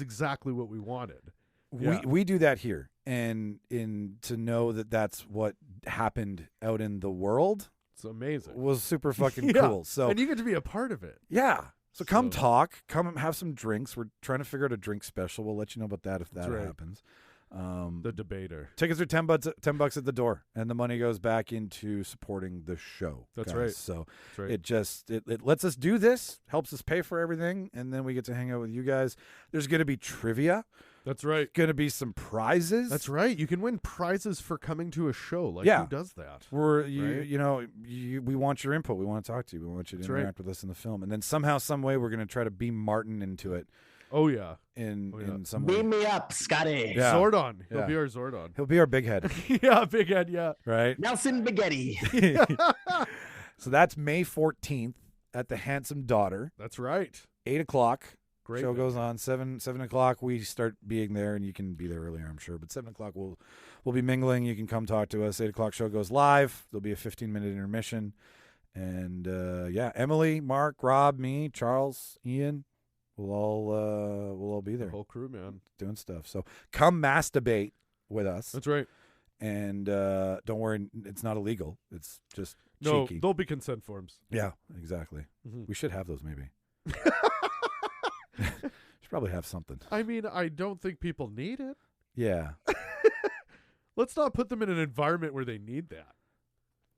exactly what we wanted. Yeah. We do that here, and to know that that's what happened out in the world It's amazing. was super fucking Yeah. cool. So and you get to be a part of it. yeah. So come So- talk, come have some drinks. We're trying to figure out a drink special. We'll let you know about that if That's that right. happens. The debater. Tickets are $10 at the door, and the money goes back into supporting the show. That's guys. right. So That's right. it just it lets us do this, helps us pay for everything, and then we get to hang out with you guys. There's going to be trivia. That's right. Going to be some prizes. That's right. You can win prizes for coming to a show. Like Yeah. who does that? We're we want your input. We want to talk to you. We want you to That's right. interact with us in the film, and then somehow, some way, we're going to try to beam Martin into it Oh yeah. in some way. Beam me up, Scotty. Yeah. Zordon. He'll Yeah. be our Zordon. He'll be our big head, Yeah, big head, yeah. right? Nelson Spaghetti. So that's May 14th at the Handsome Daughter, That's right. 8:00. Great. Show man. goes on 7:00. We start being there, and you can be there earlier, I'm sure. But 7:00 we'll be mingling. You can come talk to us. 8:00 show goes live. There'll be a 15-minute intermission, and Emily, Mark, Rob, me, Charles, Ian, we'll all be The there whole crew, man. doing stuff. So come masturbate with us, That's right. and don't worry, it's not illegal. It's just No, cheeky. there'll be consent forms. Yeah, exactly. Mhm. We should have those maybe. Should probably have something. I mean, I don't think people need it. Yeah. Let's not put them in an environment where they need that.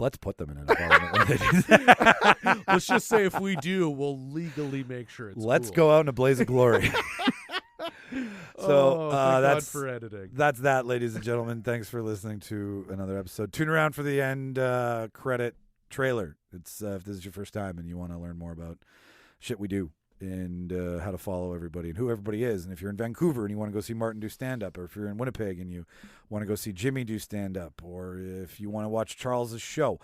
Let's put them in an environment where they do that. Let's just say if we do, we'll legally make sure it's Let's cool. go out in a blaze of glory. Oh, thank that's God for editing. That's that, ladies and gentlemen. Thanks for listening to another episode. Tune around for the end credit trailer. It's if this is your first time and you want to learn more about shit we do and how to follow everybody and who everybody is. And if you're in Vancouver and you want to go see Martin do stand-up, or if you're in Winnipeg and you want to go see Jimmy do stand-up, or if you want to watch Charles's show,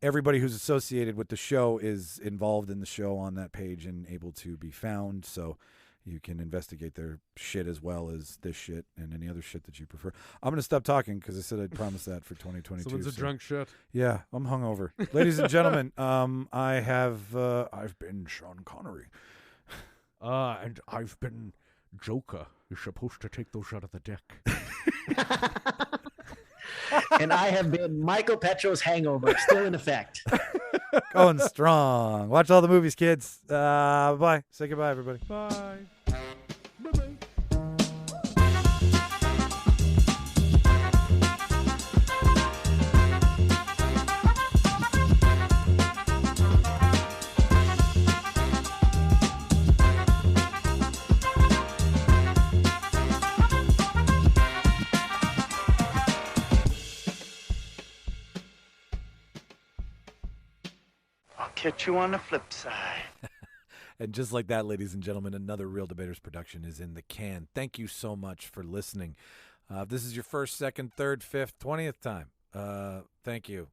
everybody who's associated with the show is involved in the show on that page and able to be found. So you can investigate their shit as well as this shit and any other shit that you prefer. I'm going to stop talking because I said I'd promise that for 2022. Someone's a so- drunk shit. Yeah, I'm hungover. Ladies and gentlemen, I've been Sean Connery. And I've been Joker. You're supposed to take those out of the deck. And I have been Michael Petrow's Hangover, still in effect. Going strong. Watch all the movies, kids. Bye. Say goodbye, everybody. Bye. I'll catch you on the flip side. And just like that, ladies and gentlemen, another Reel Debaters production is in the can. Thank you so much for listening. If this is your first, second, third, fifth, 20th time, thank you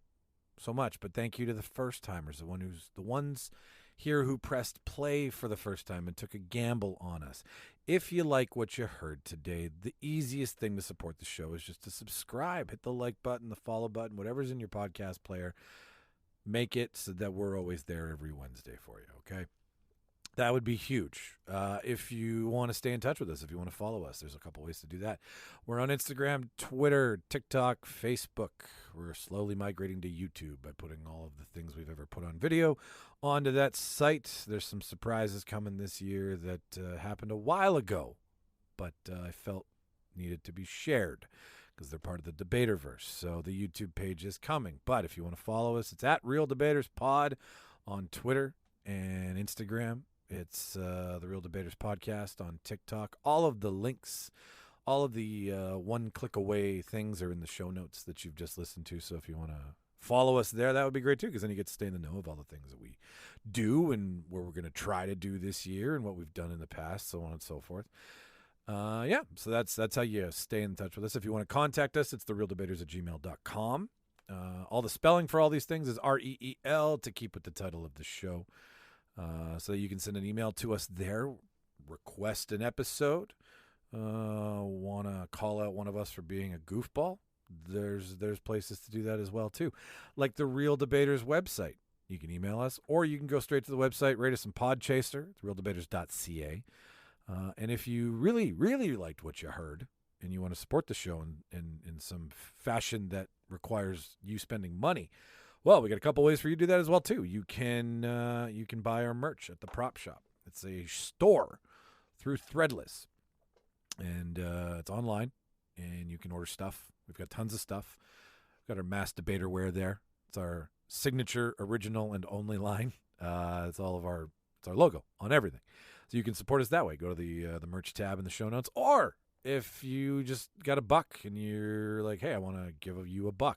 so much. But thank you to the first timers, the ones here who pressed play for the first time and took a gamble on us. If you like what you heard today, the easiest thing to support the show is just to subscribe. Hit the like button, the follow button, whatever's in your podcast player. Make it so that we're always there every Wednesday for you, okay? That would be huge. If you want to stay in touch with us, if you want to follow us, there's a couple ways to do that. We're on Instagram, Twitter, TikTok, Facebook. We're slowly migrating to YouTube by putting all of the things we've ever put on video onto that site. There's some surprises coming this year that happened a while ago, but I felt needed to be shared because they're part of the Debaterverse. So the YouTube page is coming. But if you want to follow us, it's at Reel Debaters Pod on Twitter and Instagram. It's the Reel Debaters Podcast on TikTok. All of the links, all of the one-click away things are in the show notes that you've just listened to. So if you want to follow us there, that would be great too, because then you get to stay in the know of all the things that we do and what we're going to try to do this year and what we've done in the past, so on and so forth. So that's how you stay in touch with us. If you want to contact us, it's thereeldebaters@gmail.com. All the spelling for all these things is REEL to keep with the title of the show. So you can send an email to us there, request an episode, want to call out one of us for being a goofball. There's places to do that as well too, like the Reel Debaters website. You can email us, or you can go straight to the website, rate us in Podchaser. It's reeldebaters.ca. And if you really, really liked what you heard and you want to support the show in some fashion that requires you spending money, well, we got a couple ways for you to do that as well too. You can buy our merch at the Prop Shop. It's a store through Threadless, and it's online, and you can order stuff. We've got tons of stuff. We've got our Mass Debater wear there. It's our signature, original, and only line. It's our logo on everything. So you can support us that way. Go to the merch tab in the show notes, or if you just got $1 and you're like, hey, I want to give you $1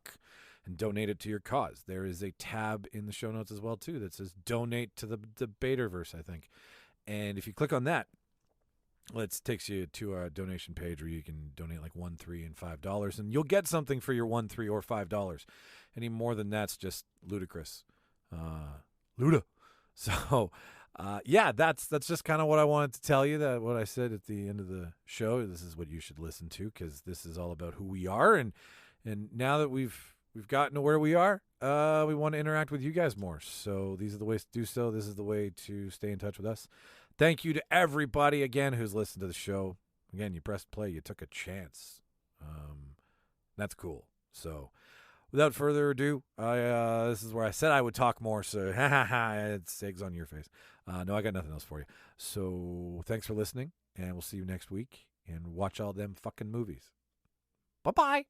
and donate it to your cause, there is a tab in the show notes as well too that says donate to the Debaterverse, I think. And if you click on that, it takes you to a donation page where you can donate like $1, $3, and $5, and you'll get something for your $1, $3, or $5. Any more than that's just ludicrous. Luda. So that's just kind of what I wanted to tell you, that what I said at the end of the show. This is what you should listen to, because this is all about who we are, and now that we've gotten to where we are, we want to interact with you guys more. So these are the ways to do so. This is the way to stay in touch with us. Thank you to everybody, again, who's listened to the show. Again, you pressed play. You took a chance. That's cool. So without further ado, this is where I said I would talk more. So it's eggs on your face. No, I got nothing else for you. So thanks for listening, and we'll see you next week. And watch all them fucking movies. Bye-bye.